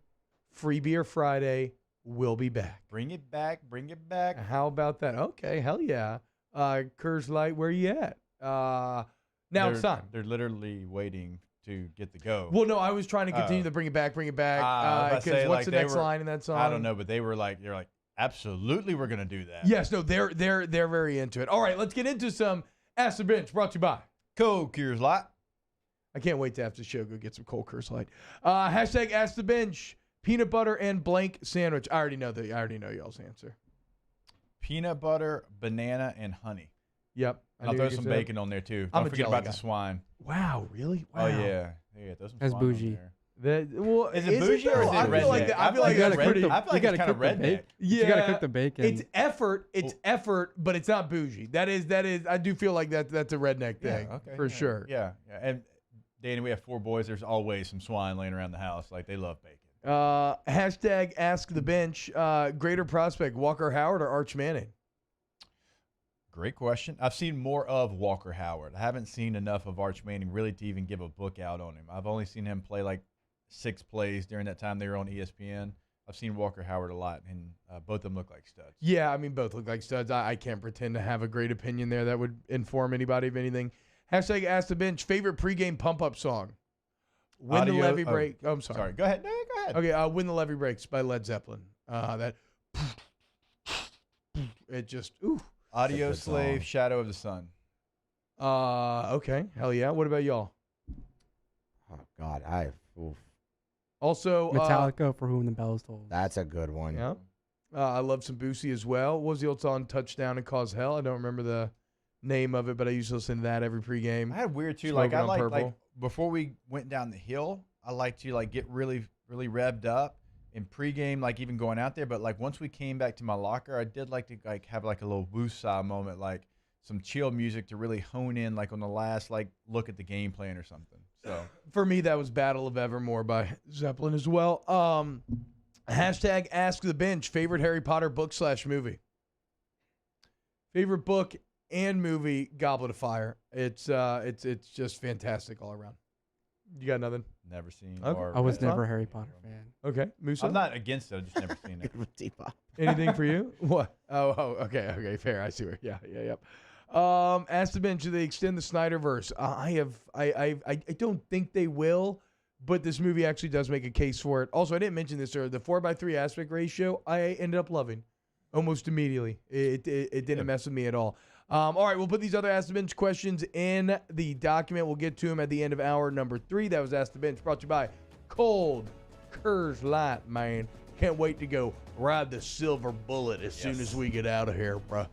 Free Beer Friday will be back. Bring it back. Bring it back. How about that? Okay, hell yeah. Coors Light, where you at? Now it's time. They're literally waiting to get the go. Well, no, I was trying to continue to bring it back. Because what's the next line in that song? I don't know, but they're like, absolutely, we're gonna do that. Yes, no, they're very into it. All right, let's get into some Ask the Bench, brought to you by Coors Light. I can't wait to after the show go get some cold Coors Light. Hashtag Ask the Bench, peanut butter and blank sandwich. I already know y'all's answer. Peanut butter, banana, and honey. Yep. I'll throw some bacon on there too. Don't forget about the swine. Wow, really? Wow. Oh yeah. Throw some That's swine bougie. on there. Is it bougie or is it redneck? I feel like that's pretty. I feel like it's kind of redneck. Yeah, you gotta cook the bacon. It's effort. It's effort, but it's not bougie. That is. I do feel like that's a redneck thing for sure. Yeah. And Danny, we have 4 boys. There's always some swine laying around the house. Like, they love bacon. Hashtag Ask the Bench. Greater prospect, Walker Howard or Arch Manning? Great question. I've seen more of Walker Howard. I haven't seen enough of Arch Manning really to even give a book out on him. I've only seen him play like 6 plays during that time they were on ESPN. I've seen Walker Howard a lot, and both of them look like studs. Yeah, I mean, both look like studs. I can't pretend to have a great opinion there that would inform anybody of anything. Hashtag Ask the Bench, favorite pregame pump-up song? When the Levee Breaks. Oh, I'm sorry. Sorry, go ahead. No, go ahead. Okay, When the Levee Breaks by Led Zeppelin. It just, ooh. Audio Slave, Shadow of the Sun. Okay, hell yeah. What about y'all? Oh, God, Also, Metallica, For Whom the Bells Toll. That's a good one. Yeah. I love some Boosie as well. What was the old song, Touchdown and Cause Hell? I don't remember the name of it, but I used to listen to that every pregame. I had weird too. Like before we went down the hill, I like to get really, really revved up in pregame, like even going out there. But like once we came back to my locker, I did like to like have like a little woosah moment, like some chill music to really hone in, like on the last like look at the game plan or something. So for me, that was Battle of Evermore by Zeppelin as well. Hashtag Ask the Bench. Favorite Harry Potter book / movie. Favorite book and movie, Goblet of Fire. It's just fantastic all around. You got nothing? Never seen. Okay. I was never a Harry Potter fan. Okay, Musa? I'm not against it. I've just never seen it. Anything for you? What? Oh, okay, fair. I see where. Yeah. Ask the Bench, do they extend the Snyderverse? I don't think they will, but this movie actually does make a case for it. Also, I didn't mention this earlier. The 4:3 aspect ratio, I ended up loving almost immediately. It didn't mess with me at all. All right, we'll put these other Ask the Bench questions in the document. We'll get to them at the end of hour number 3. That was Ask the Bench, brought to you by Cold Curse Light, man. Can't wait to go ride the silver bullet as soon as we get out of here, bro.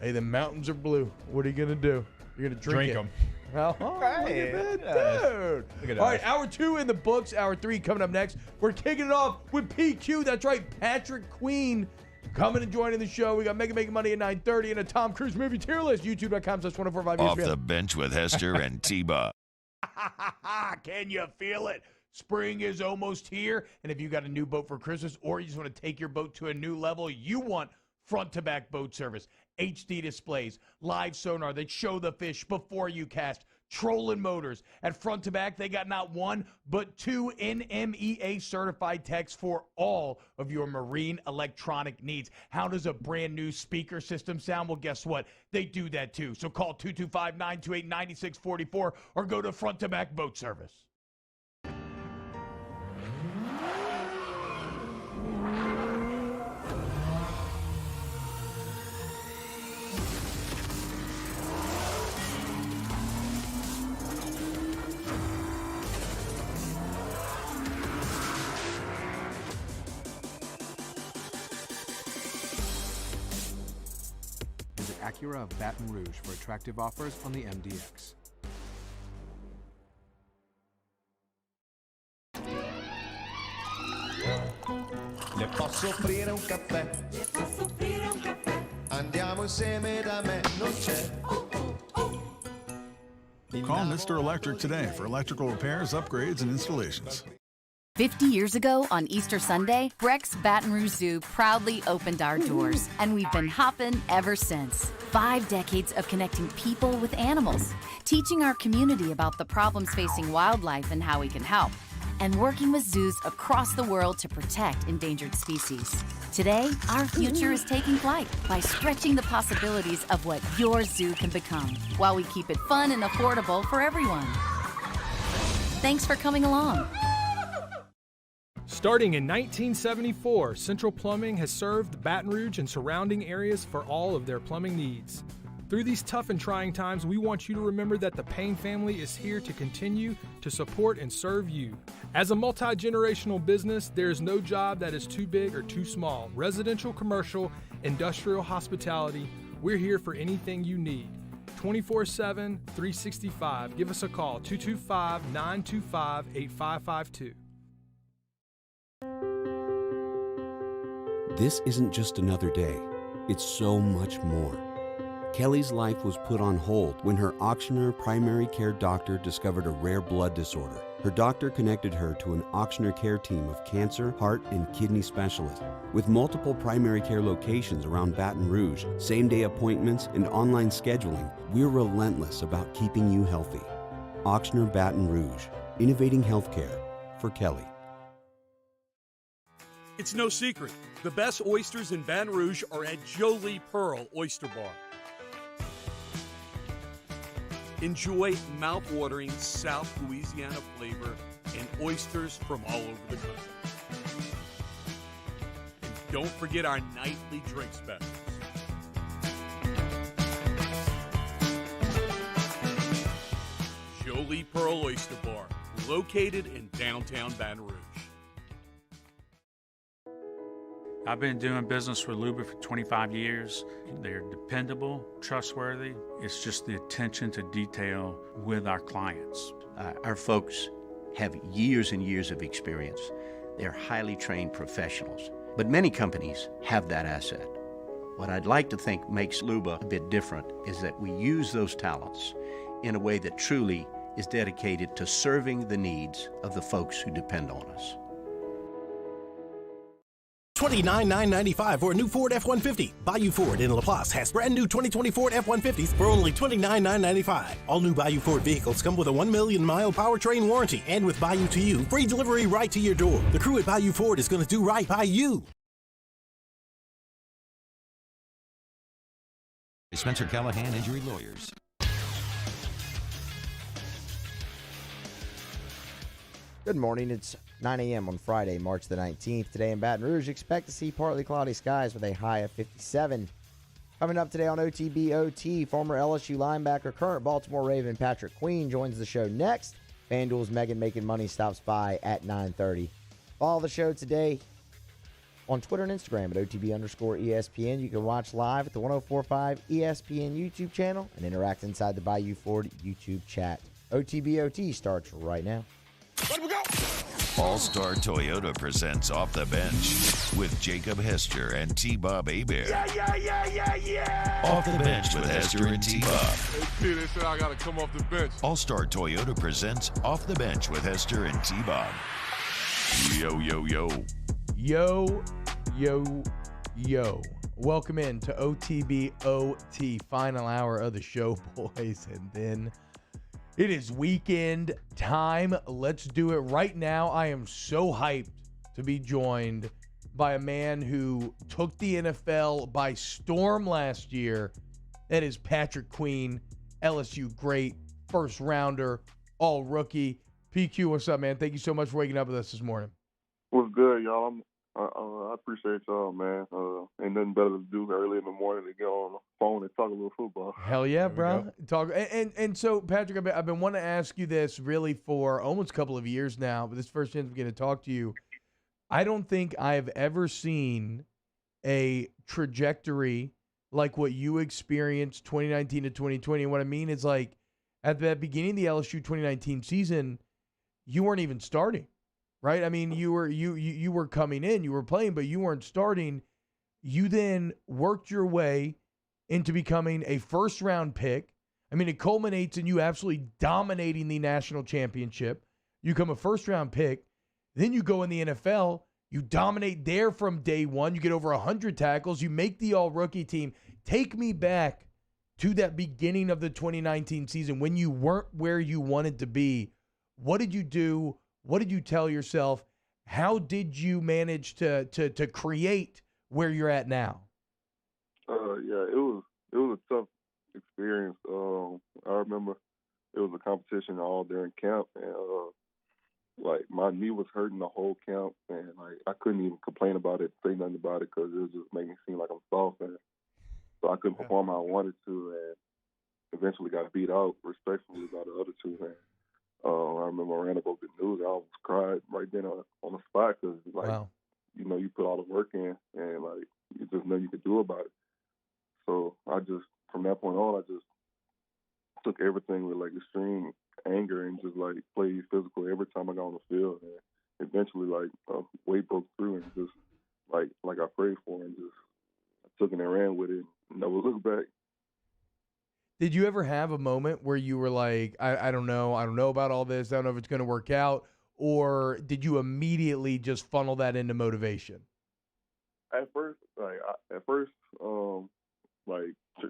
Hey, the mountains are blue. What are you going to do? You're going to drink them. Oh, look at that, dude. Look at All us. right, hour 2 in the books. Hour 3 coming up next. We're kicking it off with PQ. That's right, Patrick Queen coming and joining the show. We got Mega Making Money at 9:30 and a Tom Cruise movie tier list. YouTube.com/1045 Off the Bench with Hester and T-Bob. Can you feel it? Spring is almost here. And if you got a new boat for Christmas or you just want to take your boat to a new level, you want front-to-back boat service. HD displays, live sonar that show the fish before you cast, trolling motors. At front to back, they got not 1, but 2 NMEA certified techs for all of your marine electronic needs. How does a brand new speaker system sound? Well, guess what? They do that too. So call 225-928-9644 or go to front to back boat service. Acura of Baton Rouge for attractive offers on the MDX. Le posso offrire un caffè? Le posso offrire un caffè? Andiamo insieme da me, non c'è. Call Mr. Electric today for electrical repairs, upgrades, and installations. 50 years ago on Easter Sunday, Breck's Baton Rouge Zoo proudly opened our doors, and we've been hopping ever since. 5 decades of connecting people with animals, teaching our community about the problems facing wildlife and how we can help, and working with zoos across the world to protect endangered species. Today, our future is taking flight by stretching the possibilities of what your zoo can become, while we keep it fun and affordable for everyone. Thanks for coming along. Starting in 1974, Central Plumbing has served Baton Rouge and surrounding areas for all of their plumbing needs. Through these tough and trying times, we want you to remember that the Payne family is here to continue to support and serve you. As a multi-generational business, there is no job that is too big or too small. Residential, commercial, industrial, hospitality, we're here for anything you need. 24/7, 365. Give us a call, 225-925-8552. This isn't just another day. It's so much more. Kelly's life was put on hold when her auctioneer primary care doctor discovered a rare blood disorder. Her doctor connected her to an auctioneer care team of cancer, heart, and kidney specialists. With multiple primary care locations around Baton Rouge, same-day appointments, and online scheduling, we're relentless about keeping you healthy. Auctioneer Baton Rouge, innovating healthcare for Kelly. It's no secret. The best oysters in Baton Rouge are at Jolie Pearl Oyster Bar. Enjoy mouth-watering South Louisiana flavor and oysters from all over the country. And don't forget our nightly drink specials. Jolie Pearl Oyster Bar, located in downtown Baton Rouge. I've been doing business with Luba for 25 years. They're dependable, trustworthy. It's just the attention to detail with our clients. Our folks have years and years of experience. They're highly trained professionals. But many companies have that asset. What I'd like to think makes Luba a bit different is that we use those talents in a way that truly is dedicated to serving the needs of the folks who depend on us. $29,995 for a new Ford F-150. Bayou Ford in LaPlace has brand new 2020 Ford F-150s for only $29,995. All new Bayou Ford vehicles come with a 1 million mile powertrain warranty, and with Bayou to You, free delivery right to your door. The crew at Bayou Ford is going to do right by you. Spencer Callahan Injury Lawyers. Good morning. It's 9 a.m. on Friday, March the 19th. Today in Baton Rouge, expect to see partly cloudy skies with a high of 57. Coming up today on OTB/OT, former LSU linebacker, current Baltimore Raven Patrick Queen joins the show next. FanDuel's Megan Making Money stops by at 9:30. Follow the show today on Twitter and Instagram at OTB_ESPN. You can watch live at the 104.5 ESPN YouTube channel and interact inside the Bayou Ford YouTube chat. OTB/OT starts right now. Let we go. All-Star Toyota presents Off the Bench with Jacob Hester and T-Bob Hebert. Yeah. Off the Bench with Hester and T-Bob. Hey, they said I got to come off the bench. All-Star Toyota presents Off the Bench with Hester and T-Bob. Yo, yo, yo. Yo, yo, yo. Welcome in to OTB/OT, final hour of the show, boys. And then it is weekend time. Let's do it right now. I am so hyped to be joined by a man who took the NFL by storm last year. That is Patrick Queen, LSU great, first rounder, all rookie. PQ, what's up, man? Thank you so much for waking up with us this morning. What's good, y'all? I appreciate y'all, man. Ain't nothing better to do early in the morning to get on the phone and talk a little football. Hell yeah, bro. Talk and so, Patrick, I've been wanting to ask you this really for almost a couple of years now, but this first chance I'm going to talk to you. I don't think I've ever seen a trajectory like what you experienced 2019 to 2020. And what I mean is, like, at the beginning of the LSU 2019 season, you weren't even starting. Right? I mean, you were coming in, you were playing, but you weren't starting. You then worked your way into becoming a first-round pick. I mean, it culminates in you absolutely dominating the national championship. You become a first-round pick. Then you go in the NFL. You dominate there from day one. You get over 100 tackles. You make the all-rookie team. Take me back to that beginning of the 2019 season when you weren't where you wanted to be. What did you do? What did you tell yourself? How did you manage to create where you're at now? Yeah, it was a tough experience. I remember it was a competition all during camp, and like my knee was hurting the whole camp, and like I couldn't even complain about it, say nothing about it, because it was just making it seem like I'm soft, and so I couldn't perform how I wanted to, and eventually got beat out respectfully by the other two, man. I remember I ran up over the news. I almost cried right then on the spot because, like, wow. You know, you put all the work in and, like, you just know you could do about it. So I just, from that point on, I just took everything with, like, extreme anger and just, like, played physical every time I got on the field. And eventually, like, weight broke through and just, like I prayed for, and just I took it and ran with it and never looked back. Did you ever have a moment where you were like, I don't know about all this, I don't know if it's going to work out, or did you immediately just funnel that into motivation? At first,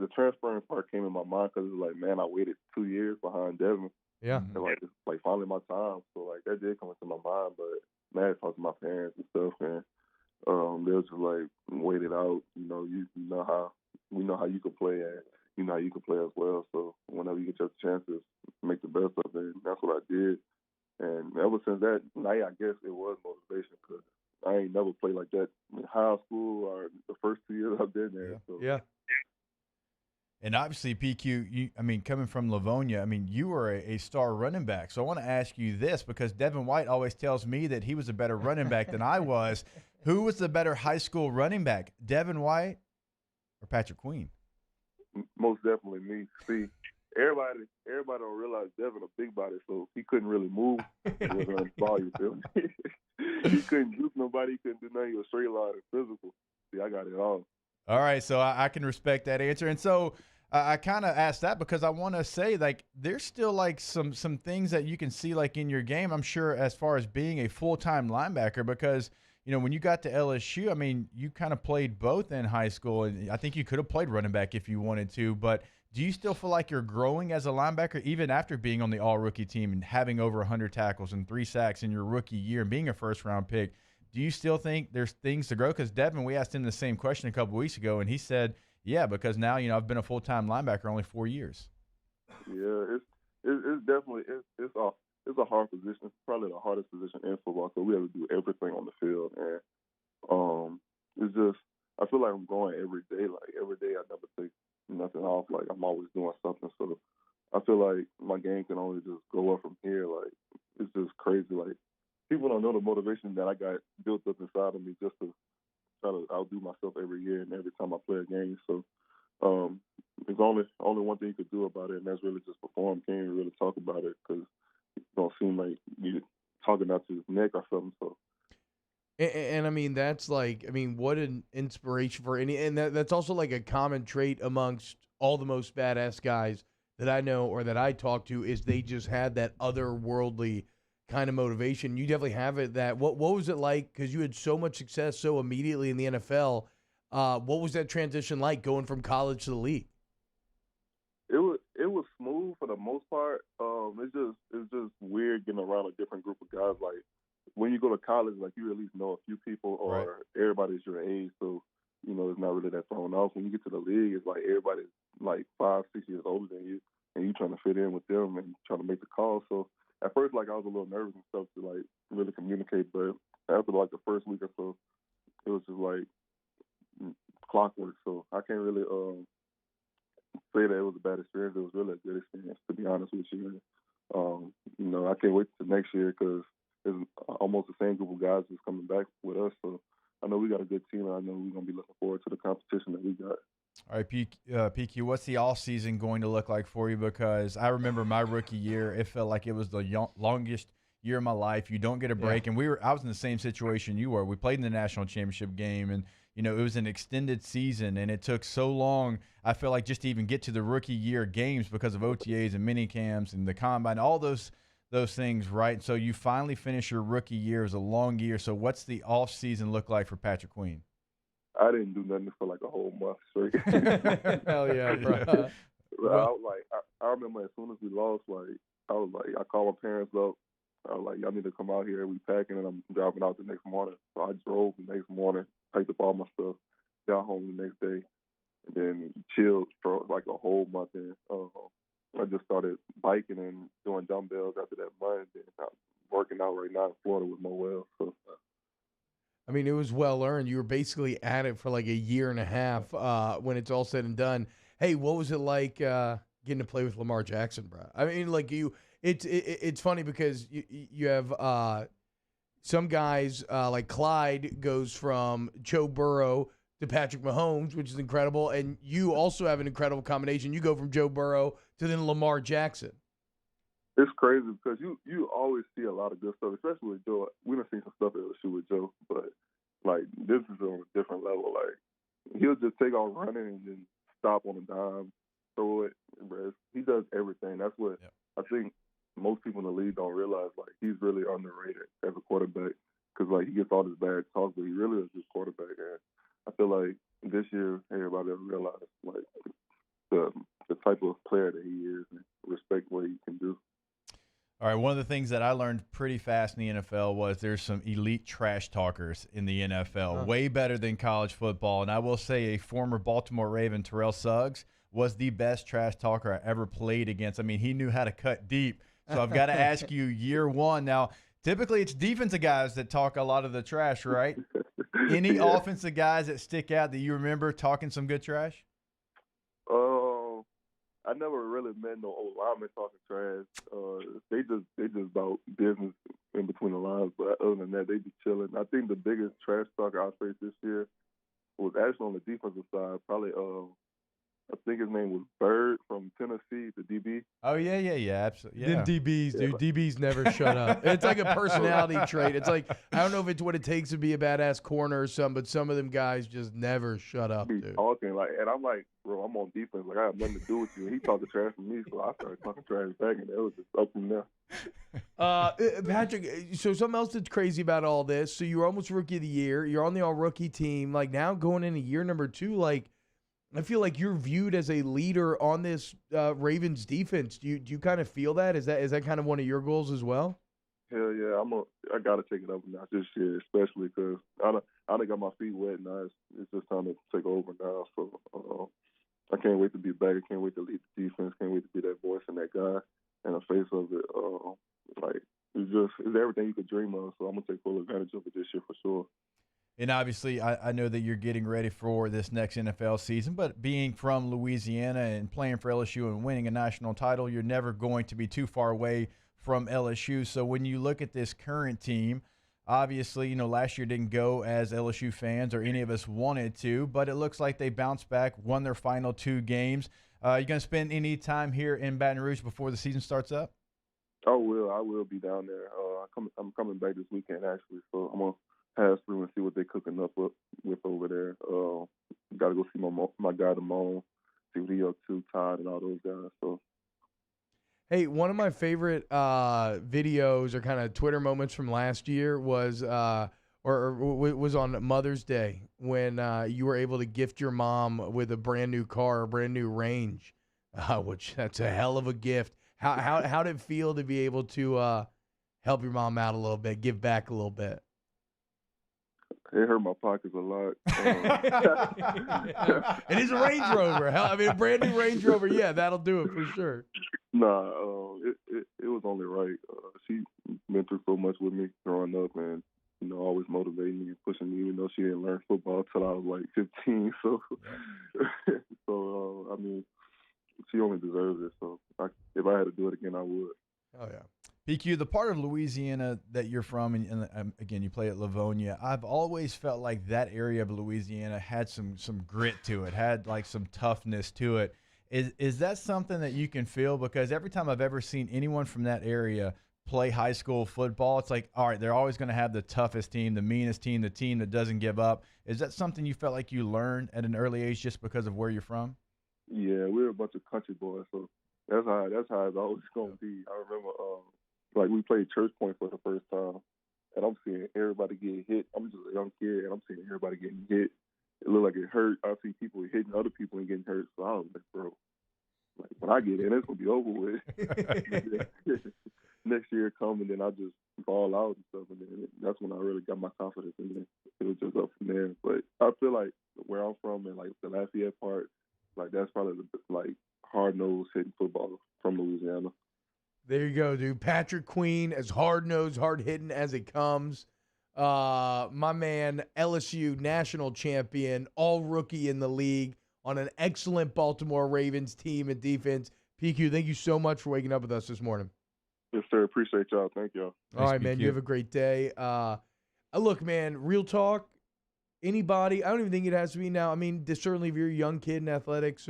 the transferring part came in my mind because it was like, man, I waited 2 years behind Devin. Yeah. And like, it's like finally my time. So like that did come into my mind, but man, I talked to my parents and stuff, and they was just like, wait it out. You know how you can play, and you know how you can play as well. So whenever you get your chances, make the best of it. And that's what I did. And ever since that night, I guess it was motivation because I ain't never played like that in high school or the first 2 years I've been there. So. Yeah. And obviously, PQ, coming from Livonia, you were a star running back. So I want to ask you this because Devin White always tells me that he was a better running back than I was. Who was the better high school running back, Devin White or Patrick Queen? Most definitely me. See, everybody don't realize Devin a big body, so he couldn't really move with his ball. You feel me? He couldn't juke nobody. He couldn't do nothing. He was straight line and physical. See, I got it all. All right, so I can respect that answer. And so I kind of asked that because I want to say, like, there's still, like, some things that you can see, like, in your game, I'm sure, as far as being a full-time linebacker because, you know, when you got to LSU, I mean, you kind of played both in high school, and I think you could have played running back if you wanted to, but do you still feel like you're growing as a linebacker even after being on the all-rookie team and having over 100 tackles and 3 sacks in your rookie year and being a first-round pick? Do you still think there's things to grow? Because Devin, we asked him the same question a couple weeks ago, and he said, yeah, because now, you know, I've been a full-time linebacker only 4 years. Yeah, it's definitely it's a hard position. It's probably the hardest position in football. So we have to do everything on the field, and it's just I feel like I'm growing every day. Like every day, I never take nothing off. Like I'm always doing something. So I feel like my game can only just go up from here. Like it's just crazy. Like people don't know the motivation that I got built up inside of me just to try to outdo myself every year and every time I play a game. So there's only one thing you could do about it, and that's really just perform. Can't even really talk about it because it don't seem like you're talking out to his neck or something. So. And I mean, that's like, I mean, what an inspiration for any, and that's also like a common trait amongst all the most badass guys that I know or that I talk to is they just had that otherworldly kind of motivation. You definitely have it. That what was it like? Because you had so much success so immediately in the NFL. What was that transition like going from college to the league? It was smooth for the most part. It's just weird getting around a different group of guys. Like when you go to college, like you at least know a few people, or right. Everybody's your age, so you know it's not really that thrown off. When you get to the league, it's like everybody's like 5-6 years older than you, and you trying to fit in with them and trying to make the call. So at first, like I was a little nervous and stuff to like really communicate, but after like the first week or so, it was just like clockwork. So I can't really say that it was a bad experience. It was really a good experience, to be honest with you. You know, I can't wait till next year because it's almost the same group of guys that's coming back with us. So I know we got a good team, and I know we're going to be looking forward to the competition that we got. All right, PQ, what's the offseason going to look like for you? Because I remember my rookie year, it felt like it was the longest year of my life. You don't get a break. Yeah. And I was in the same situation you were. We played in the national championship game, and you know, it was an extended season, and it took so long, I feel like, just to even get to the rookie year games because of OTAs and mini camps and the combine, all those things, right? So you finally finish your rookie year. It was a long year. So what's the off season look like for Patrick Queen? I didn't do nothing for like a whole month straight. Hell yeah, bro. I remember as soon as we lost, I called my parents up. I was like, y'all need to come out here. We packing, and I'm driving out the next morning. So I drove the next morning, packed up all my stuff, got home the next day, and then chilled for like a whole month. And I just started biking and doing dumbbells after that month. And I'm working out right now in Florida with Mo Wells. So. I mean, it was well earned. You were basically at it for like a year and a half when it's all said and done. Hey, what was it like getting to play with Lamar Jackson, bro? I mean, like it's funny because you have some guys like Clyde goes from Joe Burrow to Patrick Mahomes, which is incredible, and you also have an incredible combination. You go from Joe Burrow to then Lamar Jackson. It's crazy because you always see a lot of good stuff, especially with Joe. We done seen some stuff at LSU with Joe, but like this is on a different level. Like he'll just take off running and then stop on a dime, throw it, rest. He does everything. That's what I think most people in the league don't realize. Like he's really underrated as a quarterback because like he gets all this bad talk, but he really is a good quarterback. And I feel like this year everybody will realize like the type of player that he is and respect what he can do. All right, one of the things that I learned pretty fast in the NFL was there's some elite trash talkers in the NFL, way better than college football. And I will say a former Baltimore Raven, Terrell Suggs, was the best trash talker I ever played against. I mean, he knew how to cut deep. So I've got to ask you, year one. Now, typically it's defensive guys that talk a lot of the trash, right? Any offensive guys that stick out that you remember talking some good trash? I never really met no old linemen talking trash. They just about business in between the lines. But other than that, they be chilling. I think the biggest trash talker I faced this year was actually on the defensive side. Probably I think his name was Bird from Tennessee, the DB. Oh, yeah, absolutely. Yeah. Them DBs, dude. DBs never shut up. It's like a personality trait. It's like, I don't know if it's what it takes to be a badass corner or something, but some of them guys just never shut up, dude. Talking, like, and I'm like, bro, I'm on defense. Like, I have nothing to do with you. And he talked trash to me, so I started talking trash back, and it was just up from there. Patrick, so something else that's crazy about all this. So you were almost rookie of the year. You're on the all-rookie team. Like, now going into year number 2, like, I feel like you're viewed as a leader on this Ravens defense. Do you kind of feel that? Is that kind of one of your goals as well? Hell yeah, I got to take it up a notch this year, especially because I done got my feet wet now. It's just time to take over now. So I can't wait to be back. I can't wait to lead the defense. Can't wait to be that voice and that guy and the face of it. Like it's everything you could dream of. So I'm gonna take full advantage of it this year for sure. And obviously, I know that you're getting ready for this next NFL season, but being from Louisiana and playing for LSU and winning a national title, you're never going to be too far away from LSU. So when you look at this current team, obviously, last year didn't go as LSU fans or any of us wanted to, but it looks like they bounced back, won their final 2 games. You going to spend any time here in Baton Rouge before the season starts up? I will be down there. I'm coming back this weekend, actually, so I'm going to pass through and see what they're cooking up with over there. Got to go see my guy, Damone, see what he up to, Todd, and all those guys. So. Hey, one of my favorite videos or kind of Twitter moments from last year was was on Mother's Day when you were able to gift your mom with a brand new car, a brand new Range, which that's a hell of a gift. How did it feel to be able to help your mom out a little bit, give back a little bit? It hurt my pockets a lot. It is a Range Rover. Hell, I mean, a brand new Range Rover. Yeah, that'll do it for sure. Nah, it was only right. She been through so much with me growing up, and always motivating me and pushing me. Even though she didn't learn football till I was like 15, so I mean, she only deserves it. So if I had to do it again, I would. Oh yeah. PQ, the part of Louisiana that you're from, and again, you play at Livonia, I've always felt like that area of Louisiana had some grit to it, had like some toughness to it. Is that something that you can feel? Because every time I've ever seen anyone from that area play high school football, it's like, all right, they're always going to have the toughest team, the meanest team, the team that doesn't give up. Is that something you felt like you learned at an early age just because of where you're from? Yeah, we're a bunch of country boys, so that's how it's always going to be. I remember like we played Church Point for the first time, and I'm seeing everybody get hit. I'm just a young kid, and I'm seeing everybody getting hit. It looked like it hurt. I see people hitting other people and getting hurt. So I was like, bro, like when I get in, it's gonna be over with. Next year come, and then I just ball out and stuff, and then that's when I really got my confidence, and then it was just up from there. But I feel like where I'm from and like the Lafayette part, like that's probably the like hard-nosed hitting football from Louisiana. There you go, dude. Patrick Queen, as hard-nosed, hard-hitting as it comes. My man, LSU national champion, all rookie in the league on an excellent Baltimore Ravens team and defense. PQ, thank you so much for waking up with us this morning. Yes, sir. Appreciate y'all. Thank y'all. All right, man. You have a great day. Look, man, real talk, anybody, I don't even think it has to be now. I mean, certainly if you're a young kid in athletics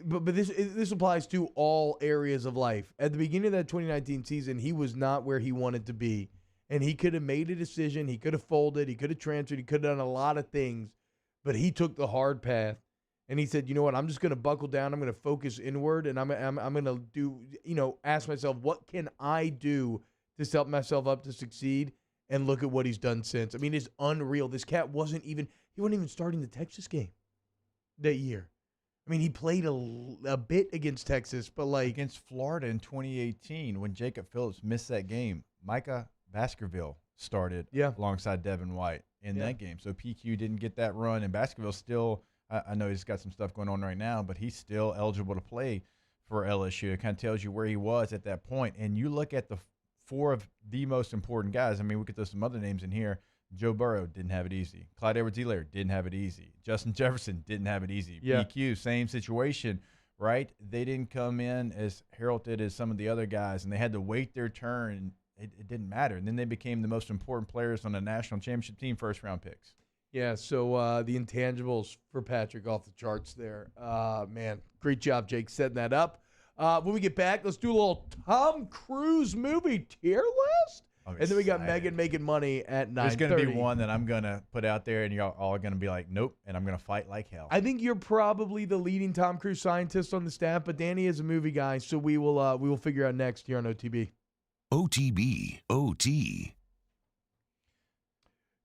but this applies to all areas of life. At the beginning of that 2019 season, he was not where he wanted to be. And he could have made a decision. He could have folded. He could have transferred. He could have done a lot of things. But he took the hard path. And he said, you know what, I'm just going to buckle down. I'm going to focus inward. And I'm going to do, ask myself, what can I do to set myself up to succeed? And look at what he's done since. I mean, it's unreal. This cat wasn't even starting the Texas game that year. I mean, he played a bit against Texas, but against Florida in 2018 when Jacob Phillips missed that game, Micah Baskerville started alongside Devin White in that game. So PQ didn't get that run, and Baskerville still, I know he's got some stuff going on right now, but he's still eligible to play for LSU. It kind of tells you where he was at that point. And you look at the 4 of the most important guys. I mean, we could throw some other names in here. Joe Burrow didn't have it easy. Clyde Edwards-Helaire didn't have it easy. Justin Jefferson didn't have it easy. Yeah. PQ, same situation, right? They didn't come in as heralded as some of the other guys, and they had to wait their turn. It didn't matter. And then they became the most important players on the national championship team, first-round picks. Yeah, so the intangibles for Patrick off the charts there. Man, great job, Jake, setting that up. When we get back, let's do a little Tom Cruise movie tier list. And then we got Megan making money at 9:30. There's going to be one that I'm going to put out there, and you're all going to be like, nope, and I'm going to fight like hell. I think you're probably the leading Tom Cruise scientist on the staff, but Danny is a movie guy, so we will figure out next here on OTB. OTB, OT.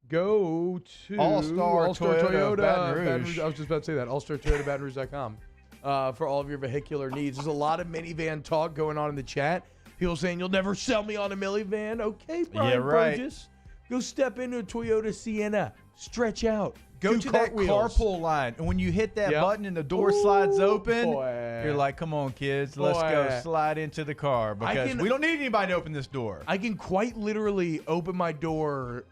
Go to All-Star Toyota Baton Rouge. I was just about to say that. All-Star Toyota BatonRouge.com for all of your vehicular needs. There's a lot of minivan talk going on in the chat. People saying, you'll never sell me on a minivan. Okay, Brian Burgess. Go step into a Toyota Sienna. Stretch out. Go to that carpool line. And when you hit that button and the door slides open, you're like, come on, kids. Let's go slide into the car because we don't need anybody to open this door. I can quite literally open my doors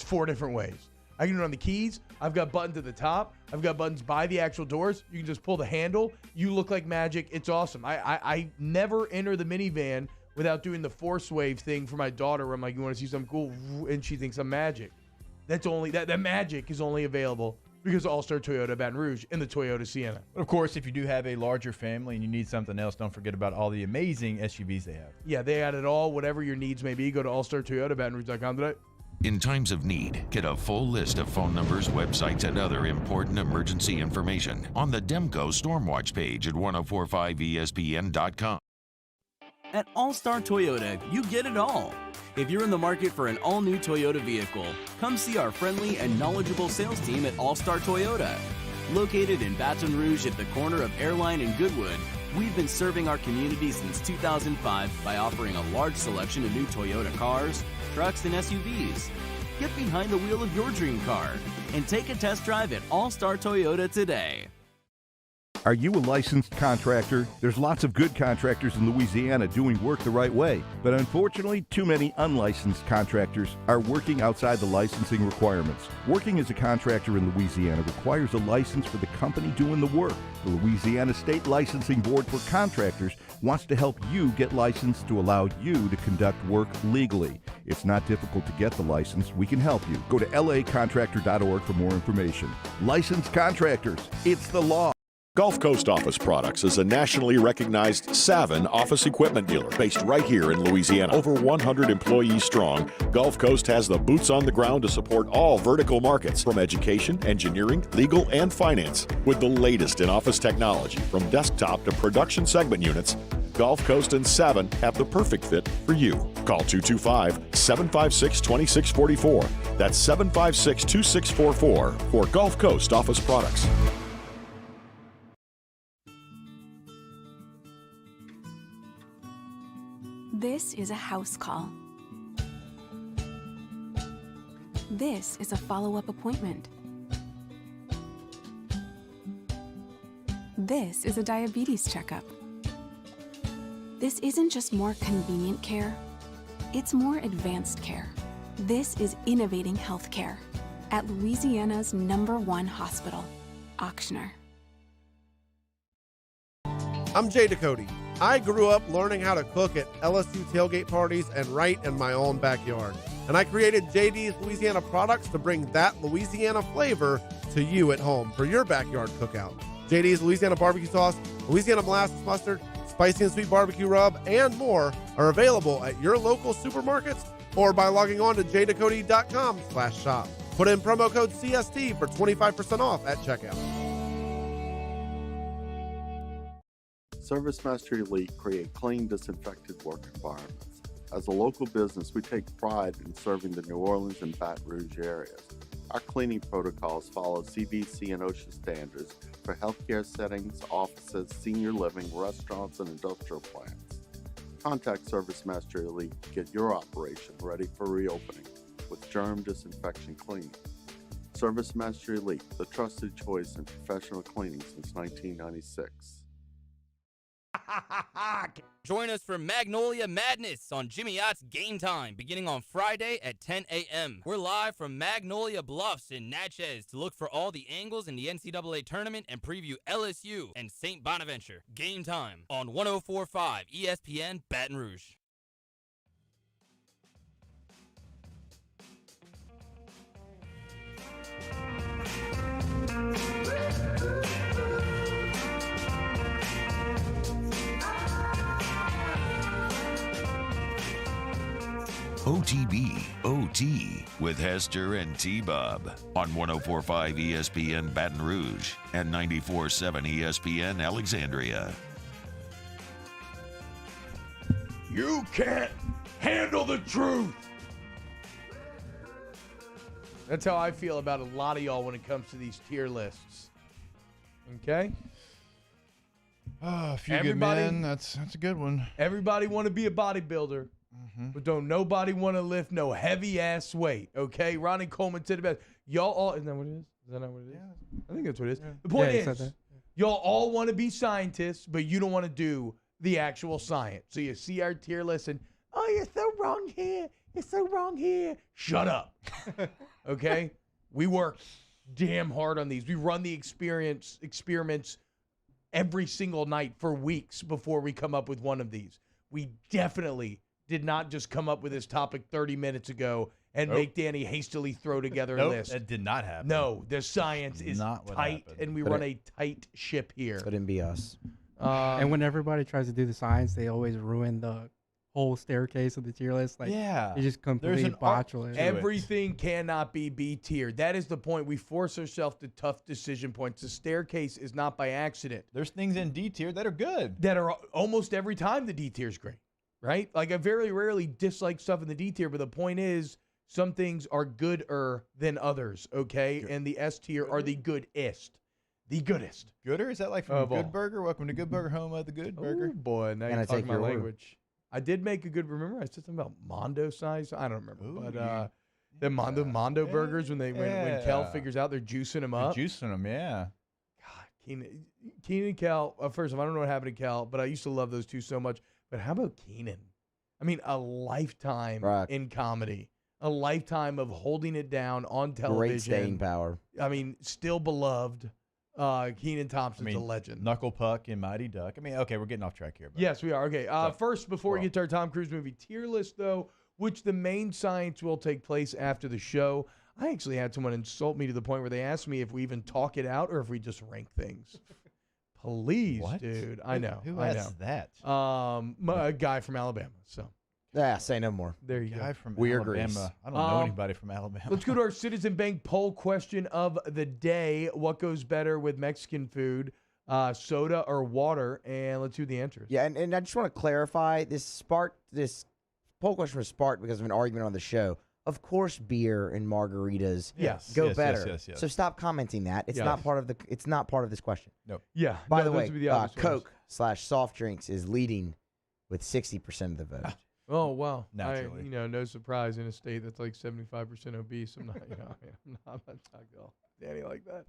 4 different ways. I can do it on the keys. I've got buttons at the top. I've got buttons by the actual doors. You can just pull the handle. You look like magic. It's awesome. I never enter the minivan without doing the force wave thing for my daughter where I'm like, you want to see something cool? And she thinks I'm magic. That's only that magic is only available because of All-Star Toyota Baton Rouge and the Toyota Sienna. But of course, if you do have a larger family and you need something else, don't forget about all the amazing SUVs they have. Yeah, they add it all. Whatever your needs may be, go to allstartoyotabatonrouge.com today. In times of need, get a full list of phone numbers, websites, and other important emergency information on the Demco Stormwatch page at 1045ESPN.com. At All-Star Toyota, you get it all. If you're in the market for an all-new Toyota vehicle, come see our friendly and knowledgeable sales team at All-Star Toyota. Located in Baton Rouge at the corner of Airline and Goodwood, we've been serving our community since 2005 by offering a large selection of new Toyota cars, trucks, and SUVs. Get behind the wheel of your dream car and take a test drive at All-Star Toyota today. Are you a licensed contractor? There's lots of good contractors in Louisiana doing work the right way, but unfortunately, too many unlicensed contractors are working outside the licensing requirements. Working as a contractor in Louisiana requires a license for the company doing the work. The Louisiana State Licensing Board for Contractors wants to help you get licensed to allow you to conduct work legally. It's not difficult to get the license. We can help you. Go to lacontractor.org for more information. Licensed contractors, it's the law. Gulf Coast Office Products is a nationally recognized Savin office equipment dealer based right here in Louisiana. Over 100 employees strong, Gulf Coast has the boots on the ground to support all vertical markets from education, engineering, legal, and finance. With the latest in office technology from desktop to production segment units, Gulf Coast and Savin have the perfect fit for you. Call 225-756-2644. That's 756-2644 for Gulf Coast Office Products. This is a house call. This is a follow-up appointment. This is a diabetes checkup. This isn't just more convenient care, it's more advanced care. This is innovating healthcare at Louisiana's #1 hospital, Auctioner. I'm Jay Ducote. I grew up learning how to cook at LSU tailgate parties and right in my own backyard. And I created JD's Louisiana products to bring that Louisiana flavor to you at home for your backyard cookout. JD's Louisiana barbecue sauce, Louisiana molasses mustard, spicy and sweet barbecue rub, and more are available at your local supermarkets or by logging on to jducote.com/shop. Put in promo code CST for 25% off at checkout. ServiceMaster Elite create clean, disinfected work environments. As a local business, we take pride in serving the New Orleans and Baton Rouge areas. Our cleaning protocols follow CDC and OSHA standards for healthcare settings, offices, senior living, restaurants, and industrial plants. Contact ServiceMaster Elite to get your operation ready for reopening with germ disinfection cleaning. ServiceMaster Elite, the trusted choice in professional cleaning since 1996. Join us for Magnolia Madness on Jimmy Yacht's Game Time, beginning on Friday at 10 a.m. We're live from Magnolia Bluffs in Natchez to look for all the angles in the NCAA tournament and preview LSU and St. Bonaventure. Game Time on 104.5 ESPN Baton Rouge. OTB OT with Hester and T-Bob on 104.5 ESPN Baton Rouge and 94.7 ESPN Alexandria. You can't handle the truth. That's how I feel about a lot of y'all when it comes to these tier lists. Okay? A few good men. That's a good one. Everybody want to be a bodybuilder, but don't nobody want to lift no heavy-ass weight, okay? Ronnie Coleman said it best. Y'all all, isn't that what it is? Is that not what it is? Yeah. I think that's what it is. Yeah. The point is, y'all all want to be scientists, but you don't want to do the actual science. So you see our tier list and, oh, you're so wrong here. You're so wrong here. Shut up. Okay? We work damn hard on these. We run the experiments every single night for weeks before we come up with one of these. We definitely did not just come up with this topic 30 minutes ago and make Danny hastily throw together a list. That did not happen. No, the science is not tight, and we run a tight ship here. Couldn't be us. And when everybody tries to do the science, they always ruin the whole staircase of the tier list. Like, yeah, you just completely botch it. Everything cannot be B tier. That is the point. We force ourselves to tough decision points. The staircase is not by accident. There's things in D tier that are good. That are almost every time the D tier is great, right? Like I very rarely dislike stuff in the D tier, but the point is some things are gooder than others, okay? And the S tier are the goodest. The goodest. Gooder? Is that like from Good Burger? Welcome to Good Burger, home of the Good Burger. Oh, boy, now you're talking my language. I did make a good. Remember, I said something about Mondo size. I don't remember, but the Mondo burgers when when Kel figures out they're juicing them up. Juicing them, yeah. God, Keenan and Kel. First of all, I don't know what happened to Kel, but I used to love those two so much. But how about Keenan? I mean, a lifetime in comedy, a lifetime of holding it down on television. Great staying power. I mean, still beloved. Kenan Thompson's a legend. Knuckle Puck and Mighty Duck. I mean, okay, we're getting off track here. Yes, we are. Okay, first, before we get to our Tom Cruise movie tier list, though, which the main science will take place after the show, I actually had someone insult me to the point where they asked me if we even talk it out or if we just rank things. Please, dude. I know. Who asked that? A guy from Alabama, so. Yeah, say no more. There you go. From Alabama. I don't know anybody from Alabama. Let's go to our Citizen Bank poll question of the day. What goes better with Mexican food, soda or water? And let's do the answers. Yeah, and I just want to clarify, this poll question was sparked because of an argument on the show. Of course, beer and margaritas go better. Yes. So stop commenting that. It's not part of the. It's not part of this question. No. Yeah. By the way, Coke/soft drinks is leading with 60% of the vote. Oh, wow. Naturally. No surprise in a state that's like 75% obese. I'm not, I'm not Danny like that.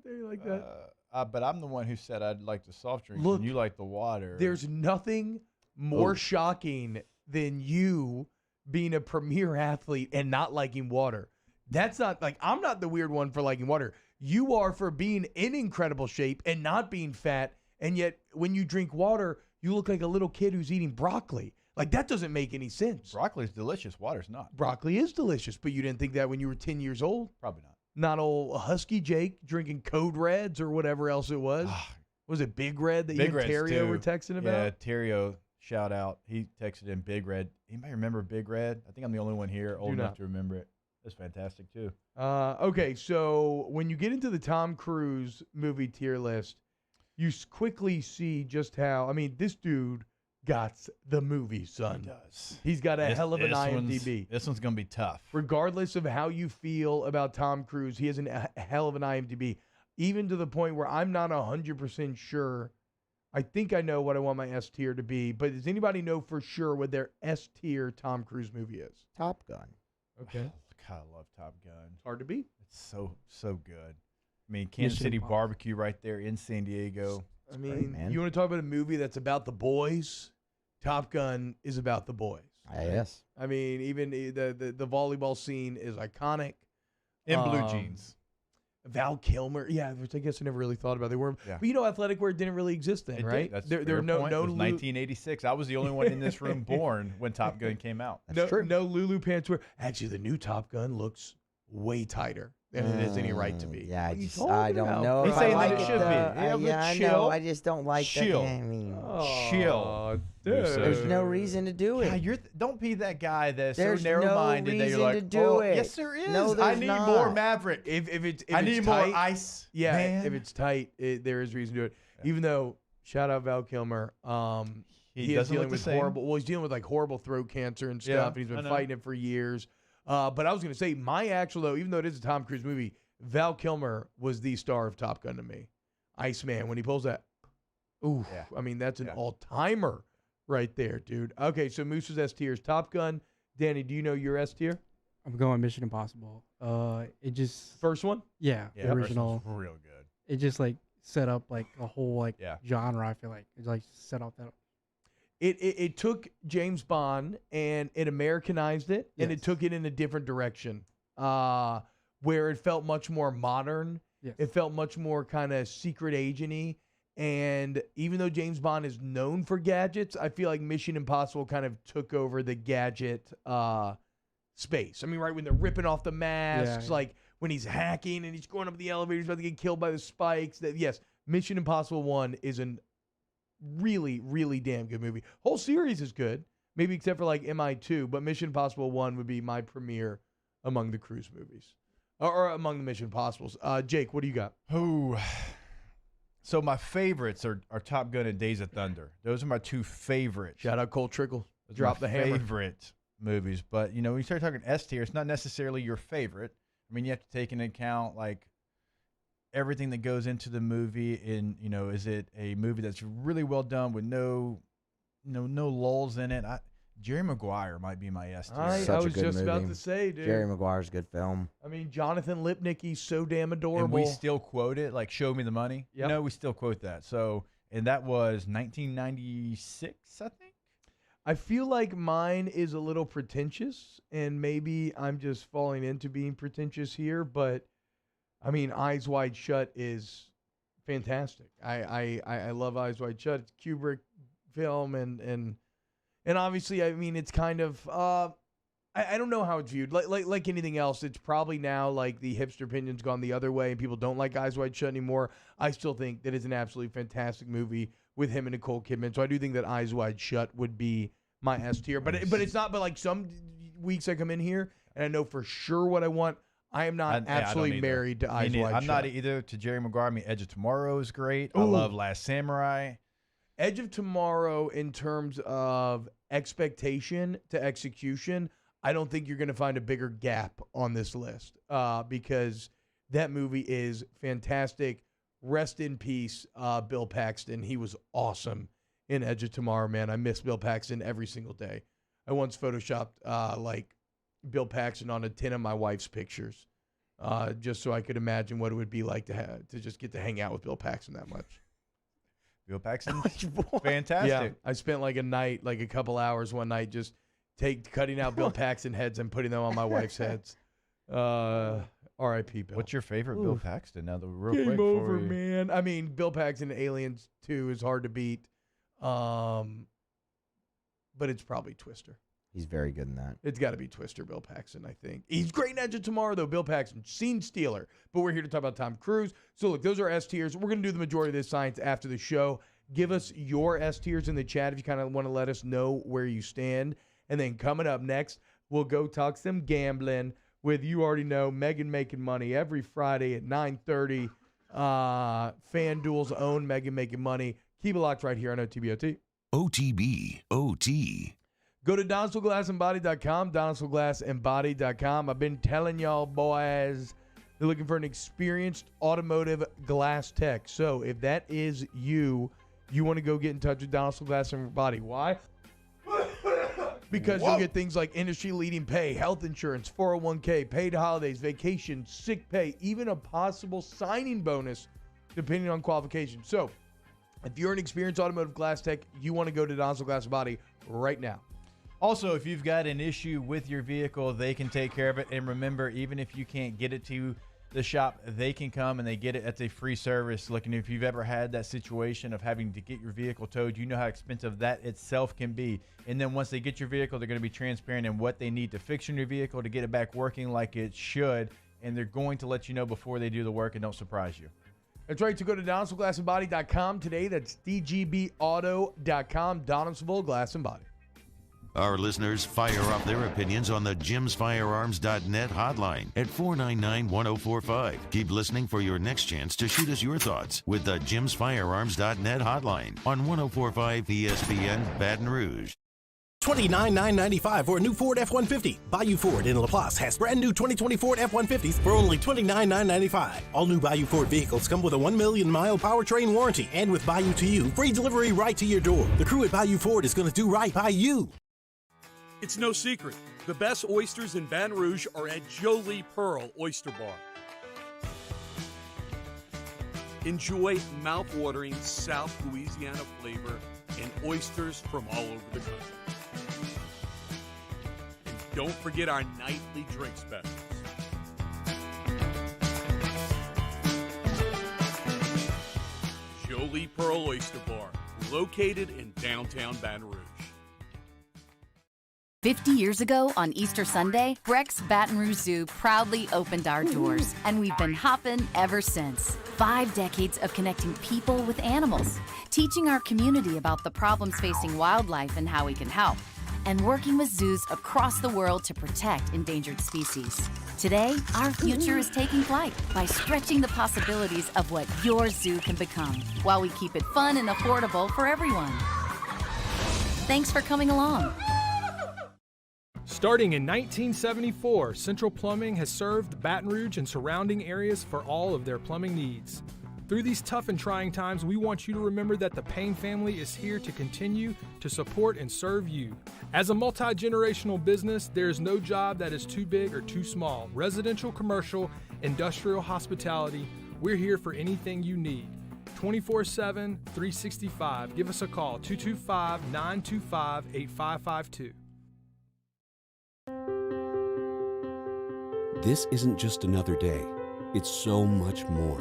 Danny like that. But I'm the one who said I'd like the soft drinks and you like the water. There's nothing more shocking than you being a premier athlete and not liking water. That's not, like, I'm not the weird one for liking water. You are for being in incredible shape and not being fat, and yet when you drink water, you look like a little kid who's eating broccoli. Like, that doesn't make any sense. Broccoli's delicious. Water's not. Broccoli is delicious, but you didn't think that when you were 10 years old? Probably not. Not old Husky Jake drinking Code Reds or whatever else it was. Was it Big Red that Big you and Terrio were texting about? Yeah, Terrio, shout out. He texted in Big Red. Anybody remember Big Red? I think I'm the only one here old enough to remember it. That's fantastic, too. Okay, so when you get into the Tom Cruise movie tier list, you quickly see just how, I mean, this dude got the movie, son. He does. He's got a hell of an IMDb. This one's going to be tough. Regardless of how you feel about Tom Cruise, he has a hell of an IMDb, even to the point where I'm not 100% sure. I think I know what I want my S tier to be, but does anybody know for sure what their S tier Tom Cruise movie is? Top Gun. Okay. God, I love Top Gun. It's hard to beat. It's so good. I mean, Kansas City barbecue right there in San Diego. I mean, you want to talk about a movie that's about the boys? Top Gun is about the boys. Yes. I mean, even the volleyball scene is iconic. In blue jeans. Val Kilmer, which I guess I never really thought about. They were, but athletic wear didn't really exist then, right? There were no. It was 1986. I was the only one in this room born when Top Gun came out. No Lulu pants wear. Actually, the new Top Gun looks way tighter than it has any right to be. Yeah, What are I you don't talking know about, if bro? I He's saying like that it. it should be. Yeah, I know. I just don't like Chill. that. I mean, Chill. there's no reason to do it. God, don't be that guy that's There's so narrow-minded no that you're reason like, to do it. yes, there is. No, I there's need not. more Maverick. If I it's need tight, more ice. Yeah, man. if it's tight, there is reason to do it. Even though, shout out Val Kilmer, he is doesn't dealing look with the same. horrible. Well, he's dealing with like horrible throat cancer and stuff. Yeah, and he's I been know. fighting it for years. But I was going to say, my actual though, even though it is a Tom Cruise movie, Val Kilmer was the star of Top Gun to me. Iceman, when he pulls that, ooh, I mean that's an all timer right there, dude. Okay, so Moose's S tier is Top Gun. Danny, do you know your S tier? I'm going Mission Impossible. It just first one. Yeah, Yeah, the first original. one's real good. It just like set up like a whole like Yeah. genre. I feel like it like set up that. It took James Bond and it Americanized it, and it Yes. took it in a different direction, where it felt much more modern. Yes. It felt much more kind of secret agent-y. And even though James Bond is known for gadgets, I feel like Mission Impossible kind of took over the gadget space. I mean, right when they're ripping off the masks, Yeah. like when he's hacking and he's going up the elevator, he's about to get killed by the spikes. Yes, Mission Impossible 1 is an really, really damn good movie. Whole series is good, maybe except for like MI2, but Mission Impossible 1 would be my premiere among the Cruise movies. Or among the Mission Impossibles. Jake, what do you got? So my favorites are Top Gun and Days of Thunder. Those are my two favorites. Shout out Cole Trickle. Those are Drop my the hammer. favorite movies. But, when you start talking S tier, it's not necessarily your favorite. I mean, you have to take into account, like, everything that goes into the movie. And, is it a movie that's really well done with no lulls in it? Jerry Maguire might be my S tier. I Such a was good just about movie. to say, dude. Jerry Maguire's a good film. I mean, Jonathan Lipnicki's so damn adorable. And we still quote it, like Show Me the Money. Yep. We still quote that. So, and that was 1996, I think. I feel like mine is a little pretentious, and maybe I'm just falling into being pretentious here, but I mean, Eyes Wide Shut is fantastic. I love Eyes Wide Shut. It's a Kubrick film, and obviously, I mean, it's kind of I don't know how it's viewed. Like anything else, it's probably now like the hipster opinion's gone the other way, and people don't like Eyes Wide Shut anymore. I still think that it's an absolutely fantastic movie with him and Nicole Kidman. So I do think that Eyes Wide Shut would be my S tier. But it's not. But like some weeks I come in here and I know for sure what I want. I am not absolutely married to Eyes Wide Shut. I'm not either to Jerry Maguire. I mean, Edge of Tomorrow is great. Ooh. I love Last Samurai. Edge of Tomorrow, in terms of expectation to execution, I don't think you're going to find a bigger gap on this list because that movie is fantastic. Rest in peace, Bill Paxton. He was awesome in Edge of Tomorrow, man. I miss Bill Paxton every single day. I once photoshopped like Bill Paxton on a tin of my wife's pictures just so I could imagine what it would be like to just get to hang out with Bill Paxton that much. Bill Paxton, fantastic. Yeah, I spent like a couple hours one night just cutting out Bill Paxton heads and putting them on my wife's heads. R.I.P. Bill. What's your favorite Bill Paxton? Now, real Game quick, over, before we- man. I mean, Bill Paxton Aliens 2 is hard to beat, but it's probably Twister. He's very good in that. It's got to be Twister, Bill Paxton, I think. He's great in Edge of Tomorrow, though. Bill Paxton, scene stealer. But we're here to talk about Tom Cruise. So, look, those are S tiers. We're going to do the majority of this science after the show. Give us your S tiers in the chat if you kind of want to let us know where you stand. And then coming up next, we'll go talk some gambling with, you already know, Megan Making Money every Friday at 9:30. FanDuel's own Megan Making Money. Keep it locked right here on OTBOT. OTB, OT. Go to DonaldSonGlassandBody.com, DonaldSonGlassandBody.com. I've been telling y'all, boys, they're looking for an experienced automotive glass tech. So if that is you want to go get in touch with Donaldson Glass and Body. Why? Because you'll get things like industry-leading pay, health insurance, 401k, paid holidays, vacation, sick pay, even a possible signing bonus, depending on qualifications. So if you're an experienced automotive glass tech, you want to go to Donaldson Glass and Body right now. Also, if you've got an issue with your vehicle, they can take care of it. And remember, even if you can't get it to the shop, they can come and they get it. That's a free service. Looking, if you've ever had that situation of having to get your vehicle towed, you know how expensive that itself can be. And then once they get your vehicle, they're going to be transparent in what they need to fix in your vehicle to get it back working like it should. And they're going to let you know before they do the work and don't surprise you. That's right. To go to DonaldsonGlassandBody.com today. That's DGBauto.com. Donaldsonville Glass and Body. Our listeners fire off their opinions on the JimsFirearms.net hotline at 499-1045. Keep listening for your next chance to shoot us your thoughts with the JimsFirearms.net hotline on 1045 ESPN Baton Rouge. $29,995 for a new Ford F-150. Bayou Ford in LaPlace has brand new 2020 Ford F-150s for only $29,995. All new Bayou Ford vehicles come with a 1 million mile powertrain warranty, and with Bayou to You, free delivery right to your door. The crew at Bayou Ford is going to do right by you. It's no secret. The best oysters in Baton Rouge are at Jolie Pearl Oyster Bar. Enjoy mouth-watering South Louisiana flavor and oysters from all over the country. And don't forget our nightly drink specials. Jolie Pearl Oyster Bar, located in downtown Baton Rouge. 50 years ago on Easter Sunday, Breck's Baton Rouge Zoo proudly opened our doors, and we've been hopping ever since. 5 decades of connecting people with animals, teaching our community about the problems facing wildlife and how we can help, and working with zoos across the world to protect endangered species. Today, our future is taking flight by stretching the possibilities of what your zoo can become, while we keep it fun and affordable for everyone. Thanks for coming along. Starting in 1974, Central Plumbing has served Baton Rouge and surrounding areas for all of their plumbing needs. Through these tough and trying times, we want you to remember that the Payne family is here to continue to support and serve you. As a multi-generational business, there is no job that is too big or too small. Residential, commercial, industrial, hospitality, we're here for anything you need. 24/7, 365. Give us a call, 225-925-8552. This isn't just another day, it's so much more.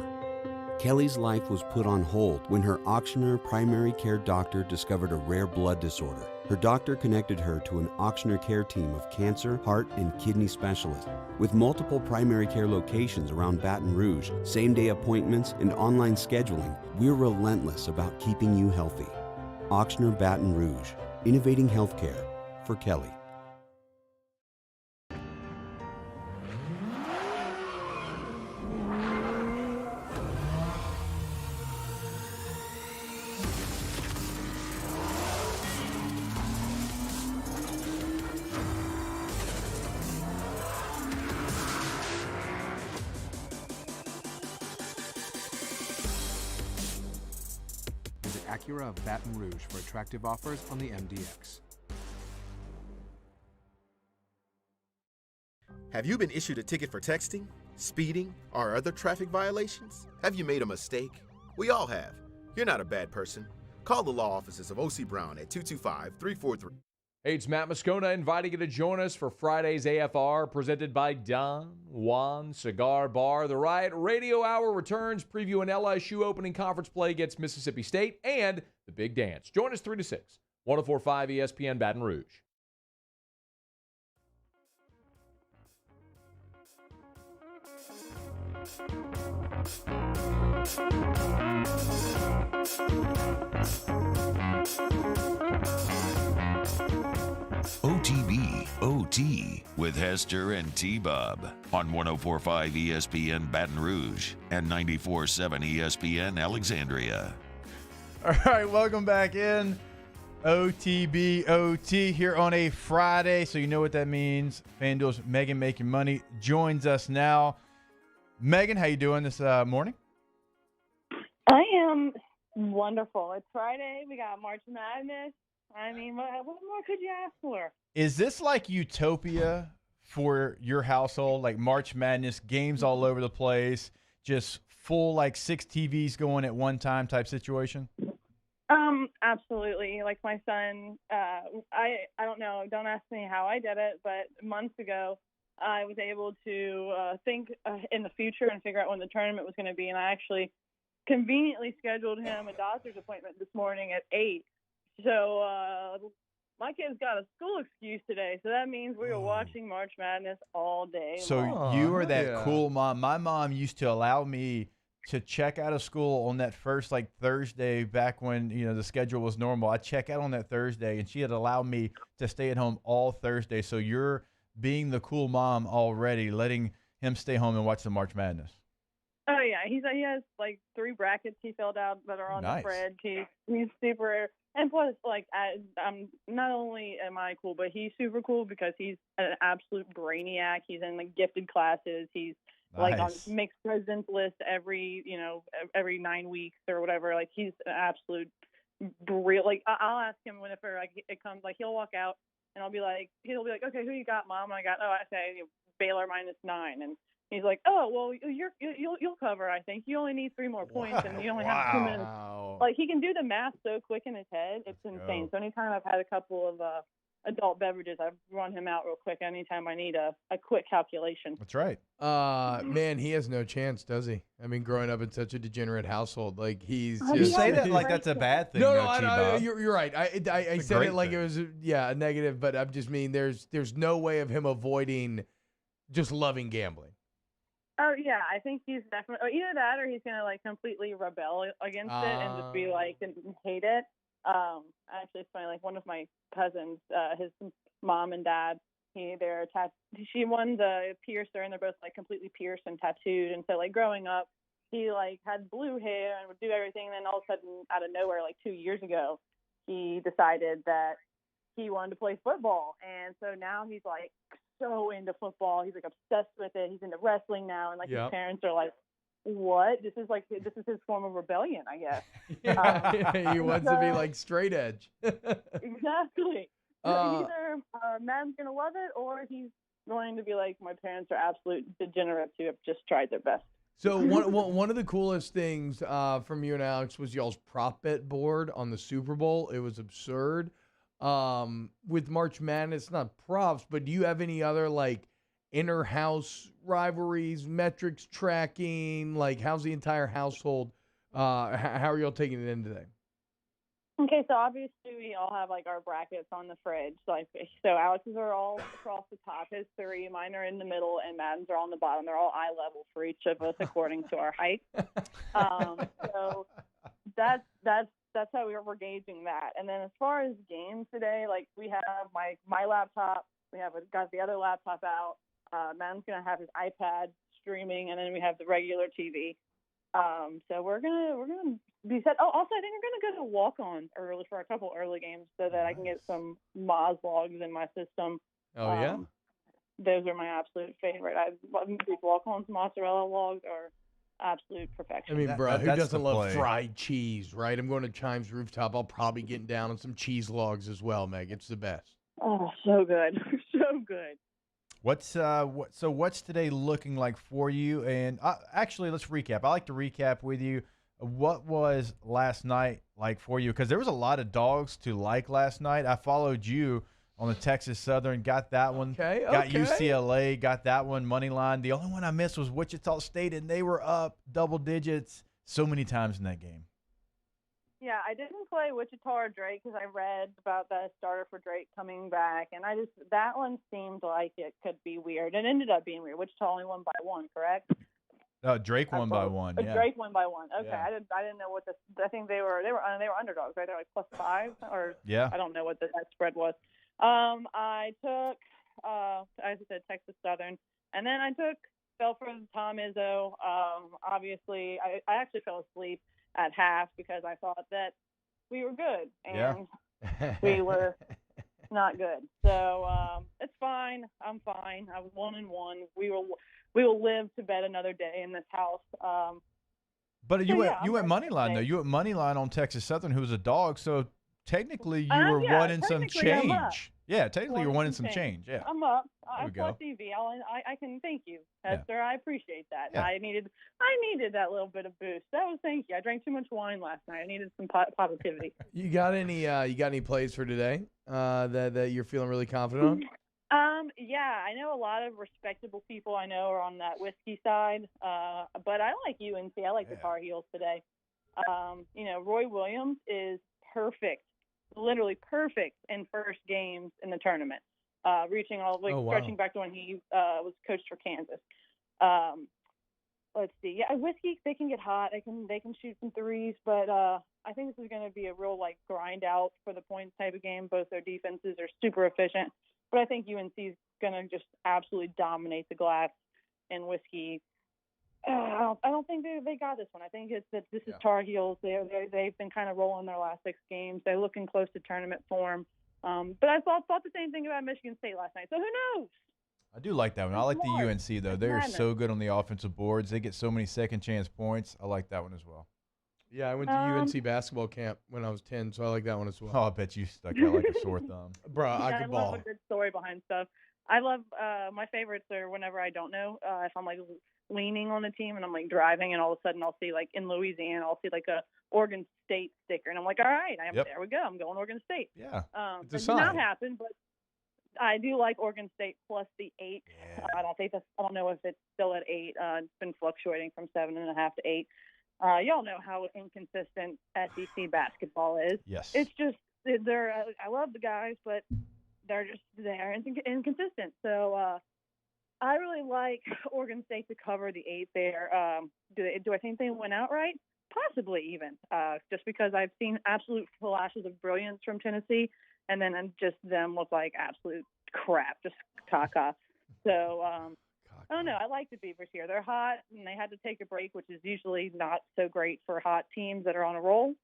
Kelly's life was put on hold when her auctioneer primary care doctor discovered a rare blood disorder. Her doctor connected her to an auctioneer care team of cancer, heart, and kidney specialists. With multiple primary care locations around Baton Rouge, same-day appointments, and online scheduling, we're relentless about keeping you healthy. Auctioneer Baton Rouge, innovating healthcare for Kelly. Acura of Baton Rouge for attractive offers on the MDX. Have you been issued a ticket for texting, speeding, or other traffic violations? Have you made a mistake? We all have. You're not a bad person. Call the law offices of O.C. Brown at 225-343. Hey, it's Matt Moscona inviting you to join us for Friday's AFR presented by Don Juan Cigar Bar. The Riot Radio Hour returns, previewing LSU opening conference play against Mississippi State and the Big Dance. Join us 3 to 6, 104.5 ESPN Baton Rouge. OTB OT with Hester and T-Bob on 104.5 ESPN Baton Rouge and 94.7 ESPN Alexandria. All right, welcome back in. OTB OT here on a Friday, so you know what that means. FanDuel's Megan Making Money joins us now. Megan, how you doing this morning? I am wonderful. It's Friday. We got March Madness. I mean, what more could you ask for? Is this like utopia for your household? Like March Madness, games all over the place, just full like 6 TVs going at one time type situation? Absolutely. Like my son, I don't know. Don't ask me how I did it, but months ago, I was able to think in the future and figure out when the tournament was going to be, and I actually conveniently scheduled him a doctor's appointment this morning at 8. So my kid's got a school excuse today, so that means we were watching March Madness all day So long. you are that cool mom. My mom used to allow me to check out of school on that first Thursday back when the schedule was normal. I'd check out on that Thursday, and she had allowed me to stay at home all Thursday. So you're being the cool mom already, letting him stay home and watch the March Madness. Oh yeah, he has 3 brackets he filled out that are on the fridge. He's super, and plus I'm not only am I cool, but he's super cool because he's an absolute brainiac. He's in gifted classes. He's on mixed presidents list every 9 weeks or whatever. He's an absolute brilliant. I'll ask him whenever it comes. He'll walk out and he'll be like, okay, who you got, Mom? And I say Baylor -9, and he's like, oh well, you'll cover. I think you only need 3 more points, and you only have 2 minutes. He can do the math so quick in his head, it's insane. So anytime I've had a couple of adult beverages, I've run him out real quick anytime I need a quick calculation. That's right. Man, he has no chance, does he? I mean, growing up in such a degenerate household, he's you say that like that's a bad thing. No, you're right. I said it like it was a negative, but I just mean there's no way of him avoiding just loving gambling. Oh yeah, I think he's definitely either that or he's gonna completely rebel against it and just be and hate it. Actually, it's funny. One of my cousins, his mom and dad, she won the piercer, and they're both completely pierced and tattooed. And so growing up, he had blue hair and would do everything. And then all of a sudden, out of nowhere, 2 years ago, he decided that he wanted to play football. And so now he's so into football. He's obsessed with it. He's into wrestling now, and his parents are what? This is his form of rebellion, I guess. He wants to be straight edge. Exactly. Either Madden's gonna love it, or he's going to be my parents are absolute degenerates who have just tried their best. So one of the coolest things from you and Alex was y'all's prop bet board on the Super Bowl. It was absurd. With March Madness, not props, but do you have any other inner house rivalries, metrics tracking? How's the entire household? How are y'all taking it in today? Okay, so obviously we all have our brackets on the fridge. So Alex's are all across the top. His 3, mine are in the middle, and Madden's are on the bottom. They're all eye level for each of us according to our height. So that's how we're gauging that. And then as far as games today, we have my laptop. We have got the other laptop out. Man's gonna have his iPad streaming, and then we have the regular TV. So we're gonna be set. Oh, also I think we're gonna go to walk-on early for a couple early games so that I can get some Moz logs in my system. Oh yeah. Those are my absolute favorite. These walk-ons, mozzarella logs are absolute perfection. I mean, bro, who doesn't love fried cheese, right? I'm going to Chimes Rooftop. I'll probably get down on some cheese logs as well, Meg. It's the best. Oh, so good. So good. What's today looking like for you? And actually, let's recap. I like to recap with you. What was last night like for you? Because there was a lot of dogs to like last night. I followed you on the Texas Southern, got that one. Okay. Got UCLA, got that one, money line. The only one I missed was Wichita State, and they were up double digits so many times in that game. Yeah, I didn't play Wichita or Drake because I read about the starter for Drake coming back, and that one seemed like it could be weird. It ended up being weird. Wichita only won by 1, correct? Drake won by 1. Yeah. Drake won by 1. Okay, Yeah. I didn't know what I think they were underdogs, right? They're +5 or yeah. I don't know what that spread was. I took as I said, Texas Southern, and then I fell for Tom Izzo. Obviously, I actually fell asleep at half because I thought that we were good, and we were not good. So it's fine. I'm fine. I was 1-1. We will live to bet another day in this house. But you went money line though. You went money line on Texas Southern, who was a dog. So technically, you were winning some change. Yeah, technically, you're winning some change. Yeah, I'm up. I saw TV. I can thank you, Hester. I appreciate that. Yeah. I needed that little bit of boost. That was thank you. I drank too much wine last night. I needed some positivity. You got any plays for today that you're feeling really confident on? Yeah, I know a lot of respectable people I know are on that whiskey side, but I like UNC. I like the Tar Heels today. Roy Williams is perfect, literally perfect in first games in the tournament, reaching all the way, stretching back to when he was coached for Kansas. Let's see. Yeah, whiskey, they can get hot. They can shoot some threes, but I think this is going to be a real grind out for the points type of game. Both their defenses are super efficient, but I think UNC is going to just absolutely dominate the glass. And whiskey, I don't think they got this one. I think this is Tar Heels. They've been kind of rolling their last 6 games. They're looking close to tournament form. But I thought the same thing about Michigan State last night. So who knows? I do like that one. I like the UNC, though. They're so good on the offensive boards. They get so many second-chance points. I like that one as well. Yeah, I went to UNC basketball camp when I was 10, so I like that one as well. Oh, I bet you stuck out like a sore thumb. Bro, I could ball. I love a good story behind stuff. I love my favorites are whenever I don't know, if I'm leaning on a team and I'm driving and all of a sudden I'll see in Louisiana, I'll see a Oregon State sticker and I'm like, all right, there we go. I'm going Oregon State. Yeah. It did not happen, but I do like Oregon State plus the 8. Yeah. I don't know if it's still at 8. It's been fluctuating from 7.5 to 8. Y'all know how inconsistent SEC basketball is. Yes. It's just I love the guys, but they're inconsistent. So I really like Oregon State to cover the 8 there. Do I think they went outright? Possibly even, just because I've seen absolute flashes of brilliance from Tennessee, and then just them look like absolute crap, just caca. So I don't know. I like the Beavers here. They're hot, and they had to take a break, which is usually not so great for hot teams that are on a roll.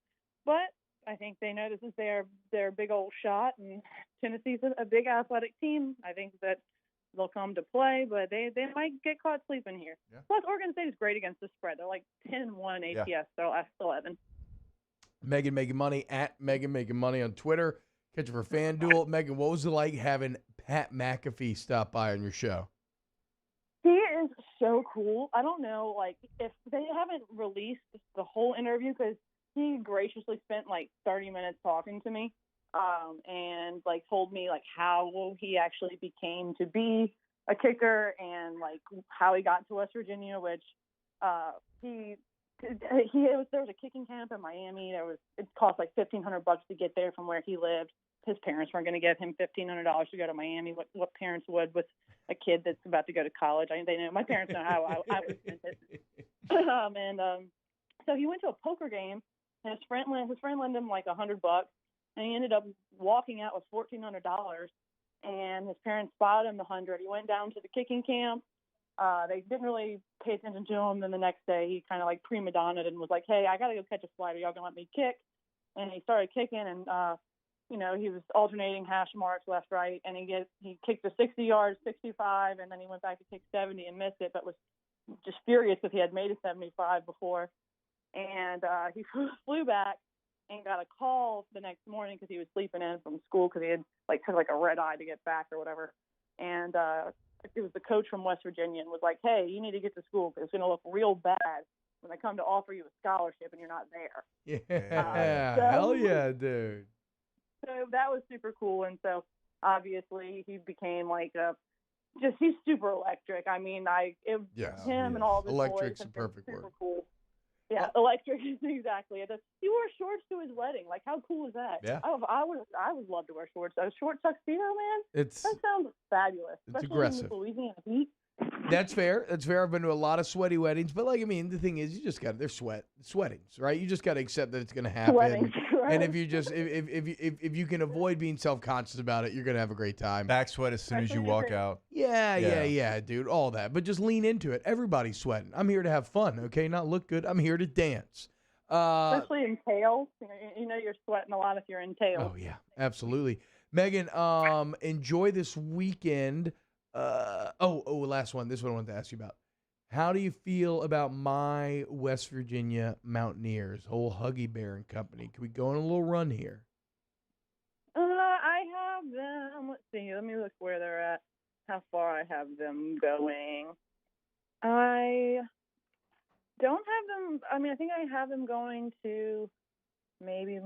But I think they know this is their big old shot, and Tennessee's a big athletic team. I think that they'll come to play, but they might get caught sleeping here. Yeah. Plus, Oregon State is great against the spread. They're 10-1 ATS, so last 11. Megan making money at Megan making money on Twitter. Catch her for FanDuel. Megan, what was it like having Pat McAfee stop by on your show? He is so cool. I don't know, if they haven't released the whole interview because he graciously spent 30 minutes talking to me, and told me how he actually became to be a kicker and how he got to West Virginia, which there was a kicking camp in Miami. It cost $1,500 to get there from where he lived. His parents weren't going to give him $1,500 to go to Miami. What parents would with a kid that's about to go to college? They know. My parents know how I would spend it. So he went to a poker game, and his friend lent him $100, and he ended up walking out with $1,400. And his parents spotted him the 100. He went down to the kicking camp. They didn't really pay attention to him. Then the next day, he kind of prima donna'd and was like, "Hey, I got to go catch a flight. Are y'all gonna let me kick?" And he started kicking, and he was alternating hash marks left, right, and he kicked to 60 yards, 65, and then he went back to kick 70 and missed it, but was just furious because he had made a 75 before. And he flew back and got a call the next morning because he was sleeping in from school because he had took a red eye to get back or whatever. And it was the coach from West Virginia and was like, "Hey, you need to get to school because it's going to look real bad when they come to offer you a scholarship and you're not there." Yeah, hell yeah, dude. So that was super cool. And so obviously he became he's super electric. I mean, him and all of his Electric's boys the perfect super word. cool. Yeah, electric is exactly it. He wore shorts to his wedding. How cool is that? Yeah. I would love to wear shorts. A short tuxedo, man. That sounds fabulous. It's especially aggressive. in the Louisiana heat. That's fair. I've been to a lot of sweaty weddings, but the thing is, you just got they're sweatings, right? You just got to accept that it's going to happen. Weddings, right? And if you just if you can avoid being self-conscious about it, you're going to have a great time. Back sweat as soon as you walk out. Yeah, dude, all that. But just lean into it. Everybody's sweating. I'm here to have fun, okay? Not look good. I'm here to dance. Especially in tails. You're sweating a lot if you're in tails. Oh yeah, absolutely. Megan, enjoy this weekend. Last one. This is what I wanted to ask you about. How do you feel about my West Virginia Mountaineers, whole Huggy Bear and company? Can we go on a little run here? I have them. Let's see. Let me look where they're at. How far I have them going. I don't have them. I mean, I think I have them going to maybe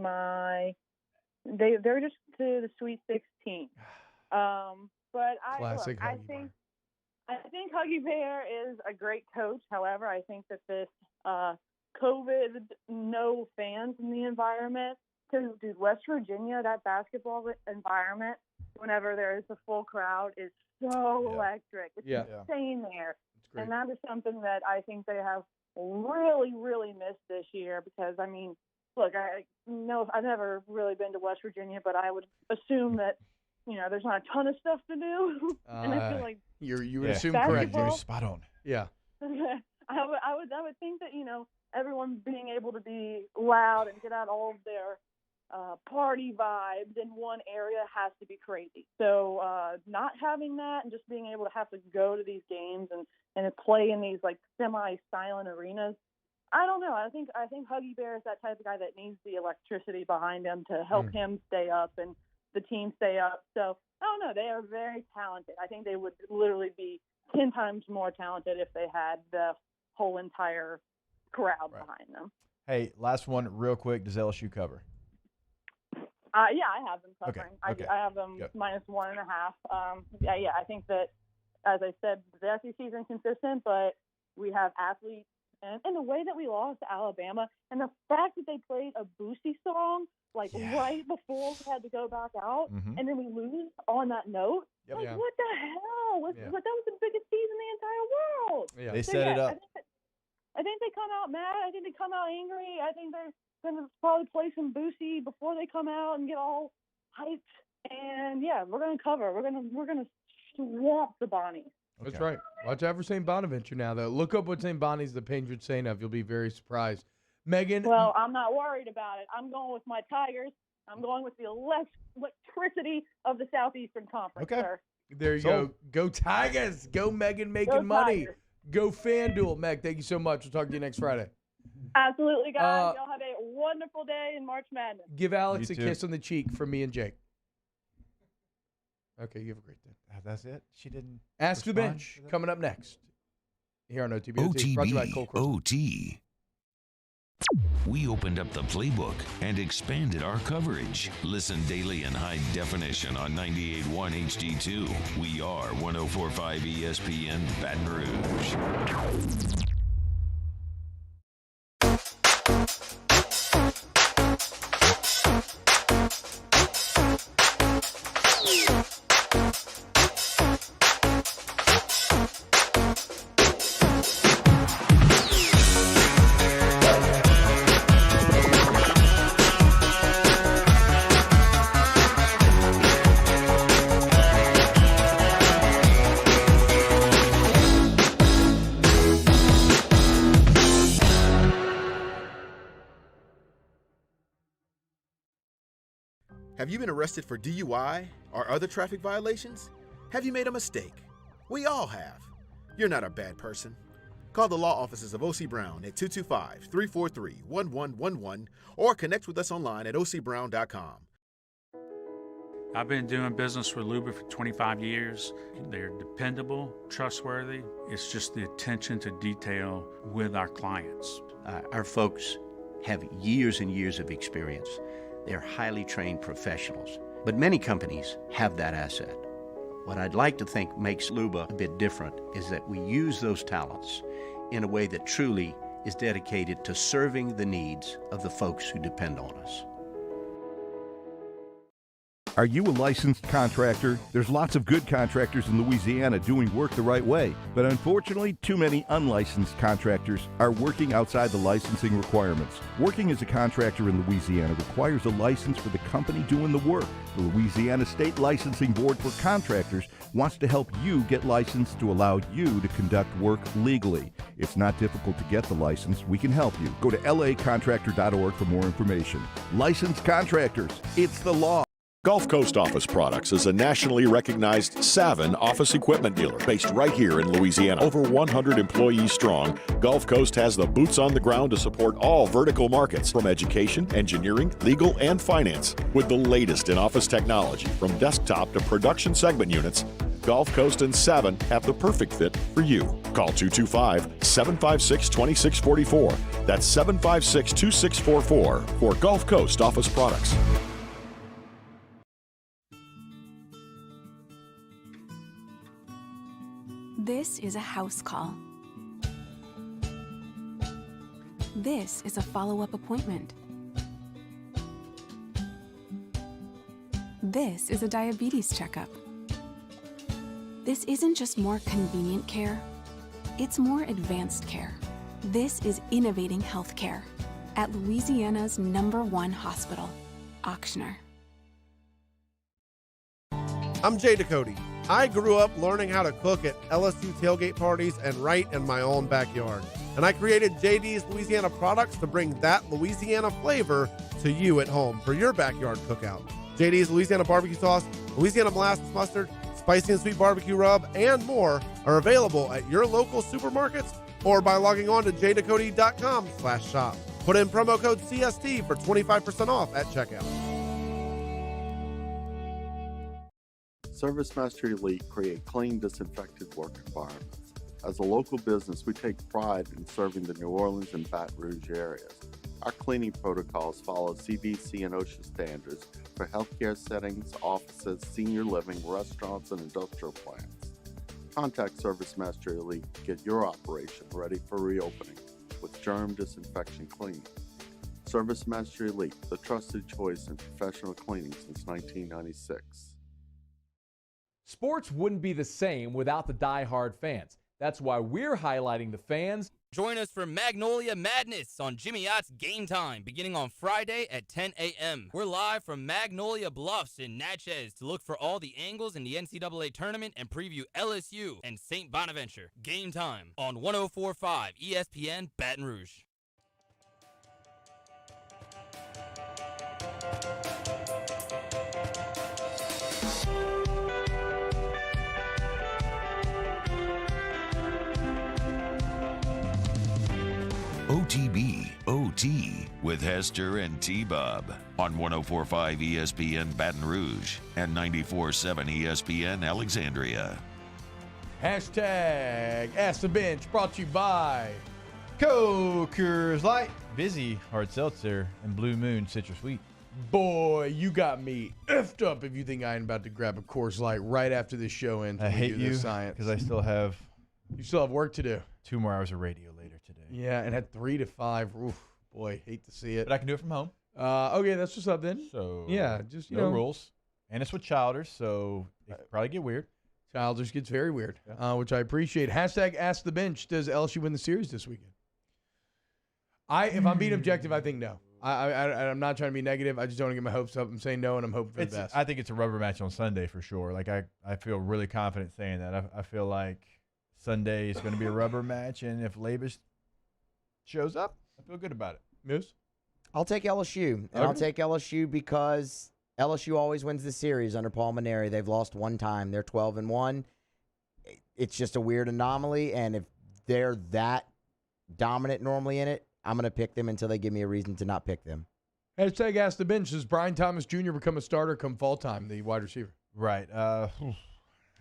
they're just to the Sweet 16. But Classic I Huggy think Huggy Bear is a great coach. However, I think that this COVID no fans in the environment, because dude, West Virginia, that basketball environment, whenever there is a full crowd, is so electric. It's insane there. And that is something that I think they have really, really missed this year because, I mean, look, I've never really been to West Virginia, but I would assume that, there's not a ton of stuff to do. And I feel like you would assume correct. You're spot on. Yeah. I would think that, everyone being able to be loud and get out all of their party vibes in one area has to be crazy. So not having that and just being able to have to go to these games and play in these like semi-silent arenas, I don't know. I think Huggy Bear is that type of guy that needs the electricity behind him to help him stay up and the team stay up. So I don't know. They are very talented. I think they would literally be 10 times more talented if they had the whole entire crowd behind them. Hey, last one real quick. Does LSU cover? Yeah, I have them covering. Okay. I have them minus 1.5. I think that, as I said, the SEC is inconsistent, but we have athletes. And the way that we lost to Alabama and the fact that they played a Boosie song right before we had to go back out, and then we lose on that note. What the hell? That was the biggest season in the entire world. Yeah. They set it up. I think they come out mad. I think they come out angry. I think they're going to probably play some Boosie before they come out and get all hyped. And we're going to cover. We're going to swamp the Bonnies. That's right. Watch out for St. Bonaventure now, though. Look up what St. Bonnie's the patron saint of. You'll be very surprised. Megan. Well, I'm not worried about it. I'm going with my Tigers. I'm going with the electricity of the Southeastern Conference, sir. There you go. Go Tigers. Go Megan making money. Tigers. Go FanDuel. Meg, thank you so much. We'll talk to you next Friday. Absolutely, guys. Y'all have a wonderful day in March Madness. Give Alex a kiss on the cheek from me and Jake. Okay, you have a great day. That's it? She didn't Ask the Bench coming up next. Here on OTB. Brought to you by Cole Crystal. OT. We opened up the playbook and expanded our coverage. Listen daily in high definition on 98.1 HD2. We are 104.5 ESPN Baton Rouge. Have you been arrested for DUI or other traffic violations? Have you made a mistake? We all have. You're not a bad person. Call the law offices of O.C. Brown at 225-343-1111 or connect with us online at ocbrown.com. I've been doing business with Luba for 25 years. They're dependable, trustworthy. It's just the attention to detail with our clients. Our folks have years and years of experience. They're highly trained professionals, but many companies have that asset. What I'd like to think makes Luba a bit different is that we use those talents in a way that truly is dedicated to serving the needs of the folks who depend on us. Are you a licensed contractor? There's lots of good contractors in Louisiana doing work the right way, but unfortunately, too many unlicensed contractors are working outside the licensing requirements. Working as a contractor in Louisiana requires a license for the company doing the work. The Louisiana State Licensing Board for Contractors wants to help you get licensed to allow you to conduct work legally. It's not difficult to get the license. We can help you. Go to lacontractor.org for more information. Licensed contractors, it's the law. Gulf Coast Office Products is a nationally recognized Savin office equipment dealer based right here in Louisiana. Over 100 employees strong, Gulf Coast has the boots on the ground to support all vertical markets from education, engineering, legal, and finance. With the latest in office technology from desktop to production segment units, Gulf Coast and Savin have the perfect fit for you. Call 225-756-2644. That's 756-2644 for Gulf Coast Office Products. This is a house call. This is a follow-up appointment. This is a diabetes checkup. This isn't just more convenient care, it's more advanced care. This is innovating healthcare at Louisiana's #1 hospital, Ochsner. I'm Jay Ducote. I grew up learning how to cook at LSU tailgate parties and right in my own backyard. And I created JD's Louisiana products to bring that Louisiana flavor to you at home for your backyard cookout. JD's Louisiana barbecue sauce, Louisiana molasses mustard, spicy and sweet barbecue rub, and more are available at your local supermarkets or by logging on to jducote.com/shop. Put in promo code CST for 25% off at checkout. ServiceMaster Elite create clean, disinfected work environments. As a local business, we take pride in serving the New Orleans and Baton Rouge areas. Our cleaning protocols follow CDC and OSHA standards for healthcare settings, offices, senior living, restaurants, and industrial plants. Contact ServiceMaster Elite to get your operation ready for reopening with germ disinfection cleaning. ServiceMaster Elite, the trusted choice in professional cleaning since 1996. Sports wouldn't be the same without the die-hard fans. That's why we're highlighting the fans. Join us for Magnolia Madness on Jimmy Yacht's Game Time, beginning on Friday at 10 a.m. We're live from Magnolia Bluffs in Natchez to look for all the angles in the NCAA tournament and preview LSU and St. Bonaventure. Game Time on 104.5 ESPN Baton Rouge. OTB OT with Hester and T-Bob on 104.5 ESPN Baton Rouge and 94.7 ESPN Alexandria. Hashtag Ask the Bench brought to you by Coors Light, Busy Hard Seltzer, and Blue Moon Citrus Sweet. Boy, you got me effed up if you think I'm about to grab a Coors Light right after this show ends. I hate you because I still have... You still have work to do. 2 more hours of radio later today. Yeah, and at 3 to 5. Oof, boy, hate to see it. But I can do it from home. Okay, that's what's up then. So yeah, just no rules. And it's with Childers, so it could probably get weird. Childers gets very weird, which I appreciate. Hashtag Ask the Bench. Does LSU win the series this weekend? If I'm being objective, I think no. I'm not trying to be negative. I just don't want to get my hopes up. I'm saying no, and I'm hoping for the best. I think it's a rubber match on Sunday for sure. Like I feel really confident saying that. I feel like Sunday is going to be a rubber match, and if Labus shows up, I feel good about it. Moose? I'll take LSU, and I'll take LSU because LSU always wins the series under Paul Maneri. They've lost one time. They're 12-1. It's just a weird anomaly, and if they're that dominant normally in it, I'm going to pick them until they give me a reason to not pick them. Hashtag Ask the Bench. Does Brian Thomas Jr. become a starter come fall time, the wide receiver? Right.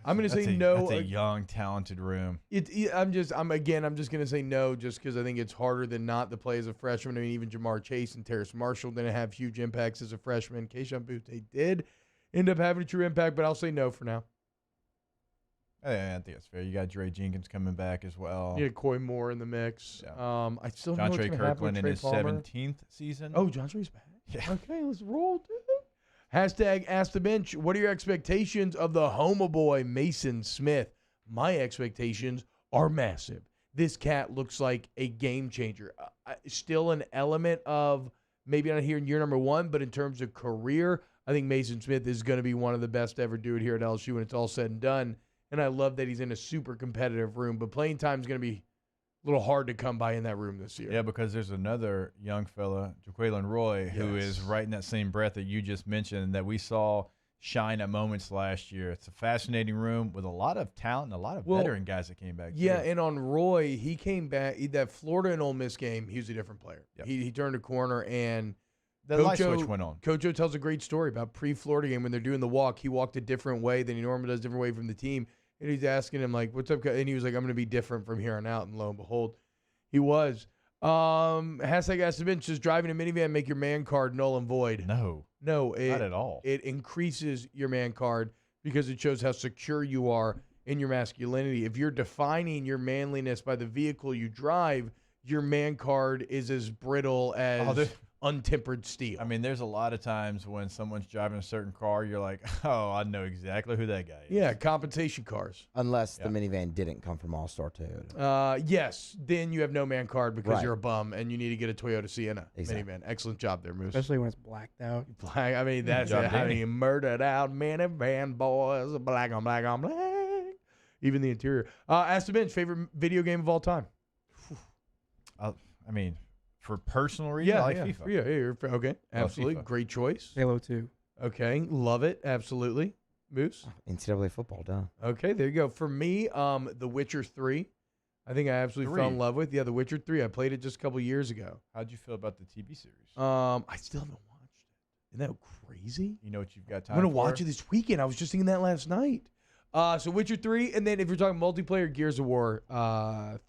I'm going to say no. That's a young, talented room. I'm just going to say no just because I think it's harder than not to play as a freshman. I mean, even Jamar Chase and Terrace Marshall didn't have huge impacts as a freshman. Keyshawn Butte did end up having a true impact, but I'll say no for now. I think that's fair. You got Dre Jenkins coming back as well. You had Coy Moore in the mix. Yeah. I still don't know what's going to happen with Kirkland in Trey his Palmer. 17th season. Oh, John Trey's back. Yeah. Okay, let's roll, dude. Hashtag Ask the Bench. What are your expectations of the Homo boy, Mason Smith? My expectations are massive. This cat looks like a game changer. Still an element of maybe not here in year number 1, but in terms of career, I think Mason Smith is going to be one of the best to ever do it here at LSU when it's all said and done. And I love that he's in a super competitive room, but playing time is going to be a little hard to come by in that room this year. Yeah, because there's another young fella, Jaqueline Roy, who is right in that same breath that you just mentioned that we saw shine at moments last year. It's a fascinating room with a lot of talent and a lot of veteran guys that came back. Yeah, and on Roy, he came back. That Florida and Ole Miss game, he was a different player. Yep. He turned a corner, and the light switch went on. Coach O tells a great story about pre-Florida game when they're doing the walk. He walked a different way than he normally does, different way from the team. And he's asking him, like, what's up? And he was like, I'm going to be different from here on out. And lo and behold, he was. Hashtag Ask the Bench. Does driving a minivan make your man card null and void? No, not at all. It increases your man card because it shows how secure you are in your masculinity. If you're defining your manliness by the vehicle you drive, your man card is as brittle as untempered steel. I mean, there's a lot of times when someone's driving a certain car, you're like, oh, I know exactly who that guy is. Yeah, compensation cars. Unless the minivan didn't come from All-Star Toyota. Yes, then you have no man card because you're a bum and you need to get a Toyota Sienna minivan. Excellent job there, Moose. Especially when it's blacked out. Black, I mean, that's it. I mean, murdered out minivan boys, black on black on black. Even the interior. Ask the bench, favorite video game of all time? I mean, for personal reasons, I like FIFA. Okay, absolutely. Great choice. Halo 2. Okay, love it. Absolutely. Moose? NCAA football, duh. Okay, there you go. For me, The Witcher 3. I think I absolutely fell in love with. Yeah, The Witcher 3. I played it just a couple years ago. How'd you feel about the TV series? I still haven't watched it. Isn't that crazy? You know what you've got time I'm going to watch it this weekend. I was just thinking that last night. So Witcher 3, and then if you're talking multiplayer, Gears of War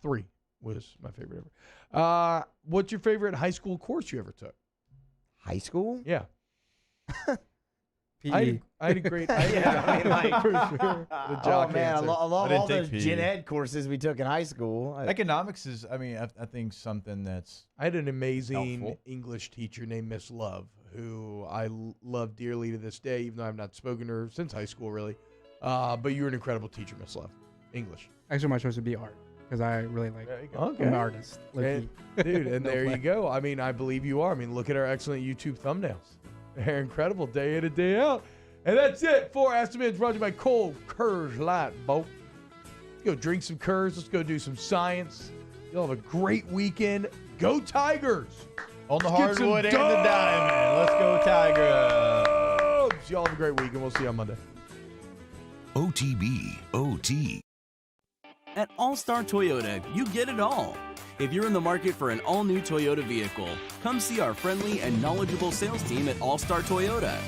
3 was my favorite ever. What's your favorite high school course you ever took? High school? Yeah. PE. I had a great. For sure. Oh man, I love all those PE. gen ed courses we took in high school. Economics is, I mean, I think something that's I had an amazing helpful. English teacher named Miss Love, who I love dearly to this day, even though I've not spoken to her since high school, really. But you were an incredible teacher, Miss Love. English. Actually, my choice would be art because I really like. Okay. I'm an artist, And, dude. And there you go. I mean, I believe you are. I mean, look at our excellent YouTube thumbnails. They're incredible, day in and day out. And that's it for Ask the Bench, brought to you by Cole Kurz Light Boat. Let's go drink some Kurz. Let's go do some science. You'll have a great weekend. Go Tigers! On the hardwood and the diamond. Let's go Tigers! Y'all have a great weekend. We'll see you on Monday. OTB, OT. At All-Star Toyota, you get it all. If you're in the market for an all-new Toyota vehicle, come see our friendly and knowledgeable sales team at All-Star Toyota.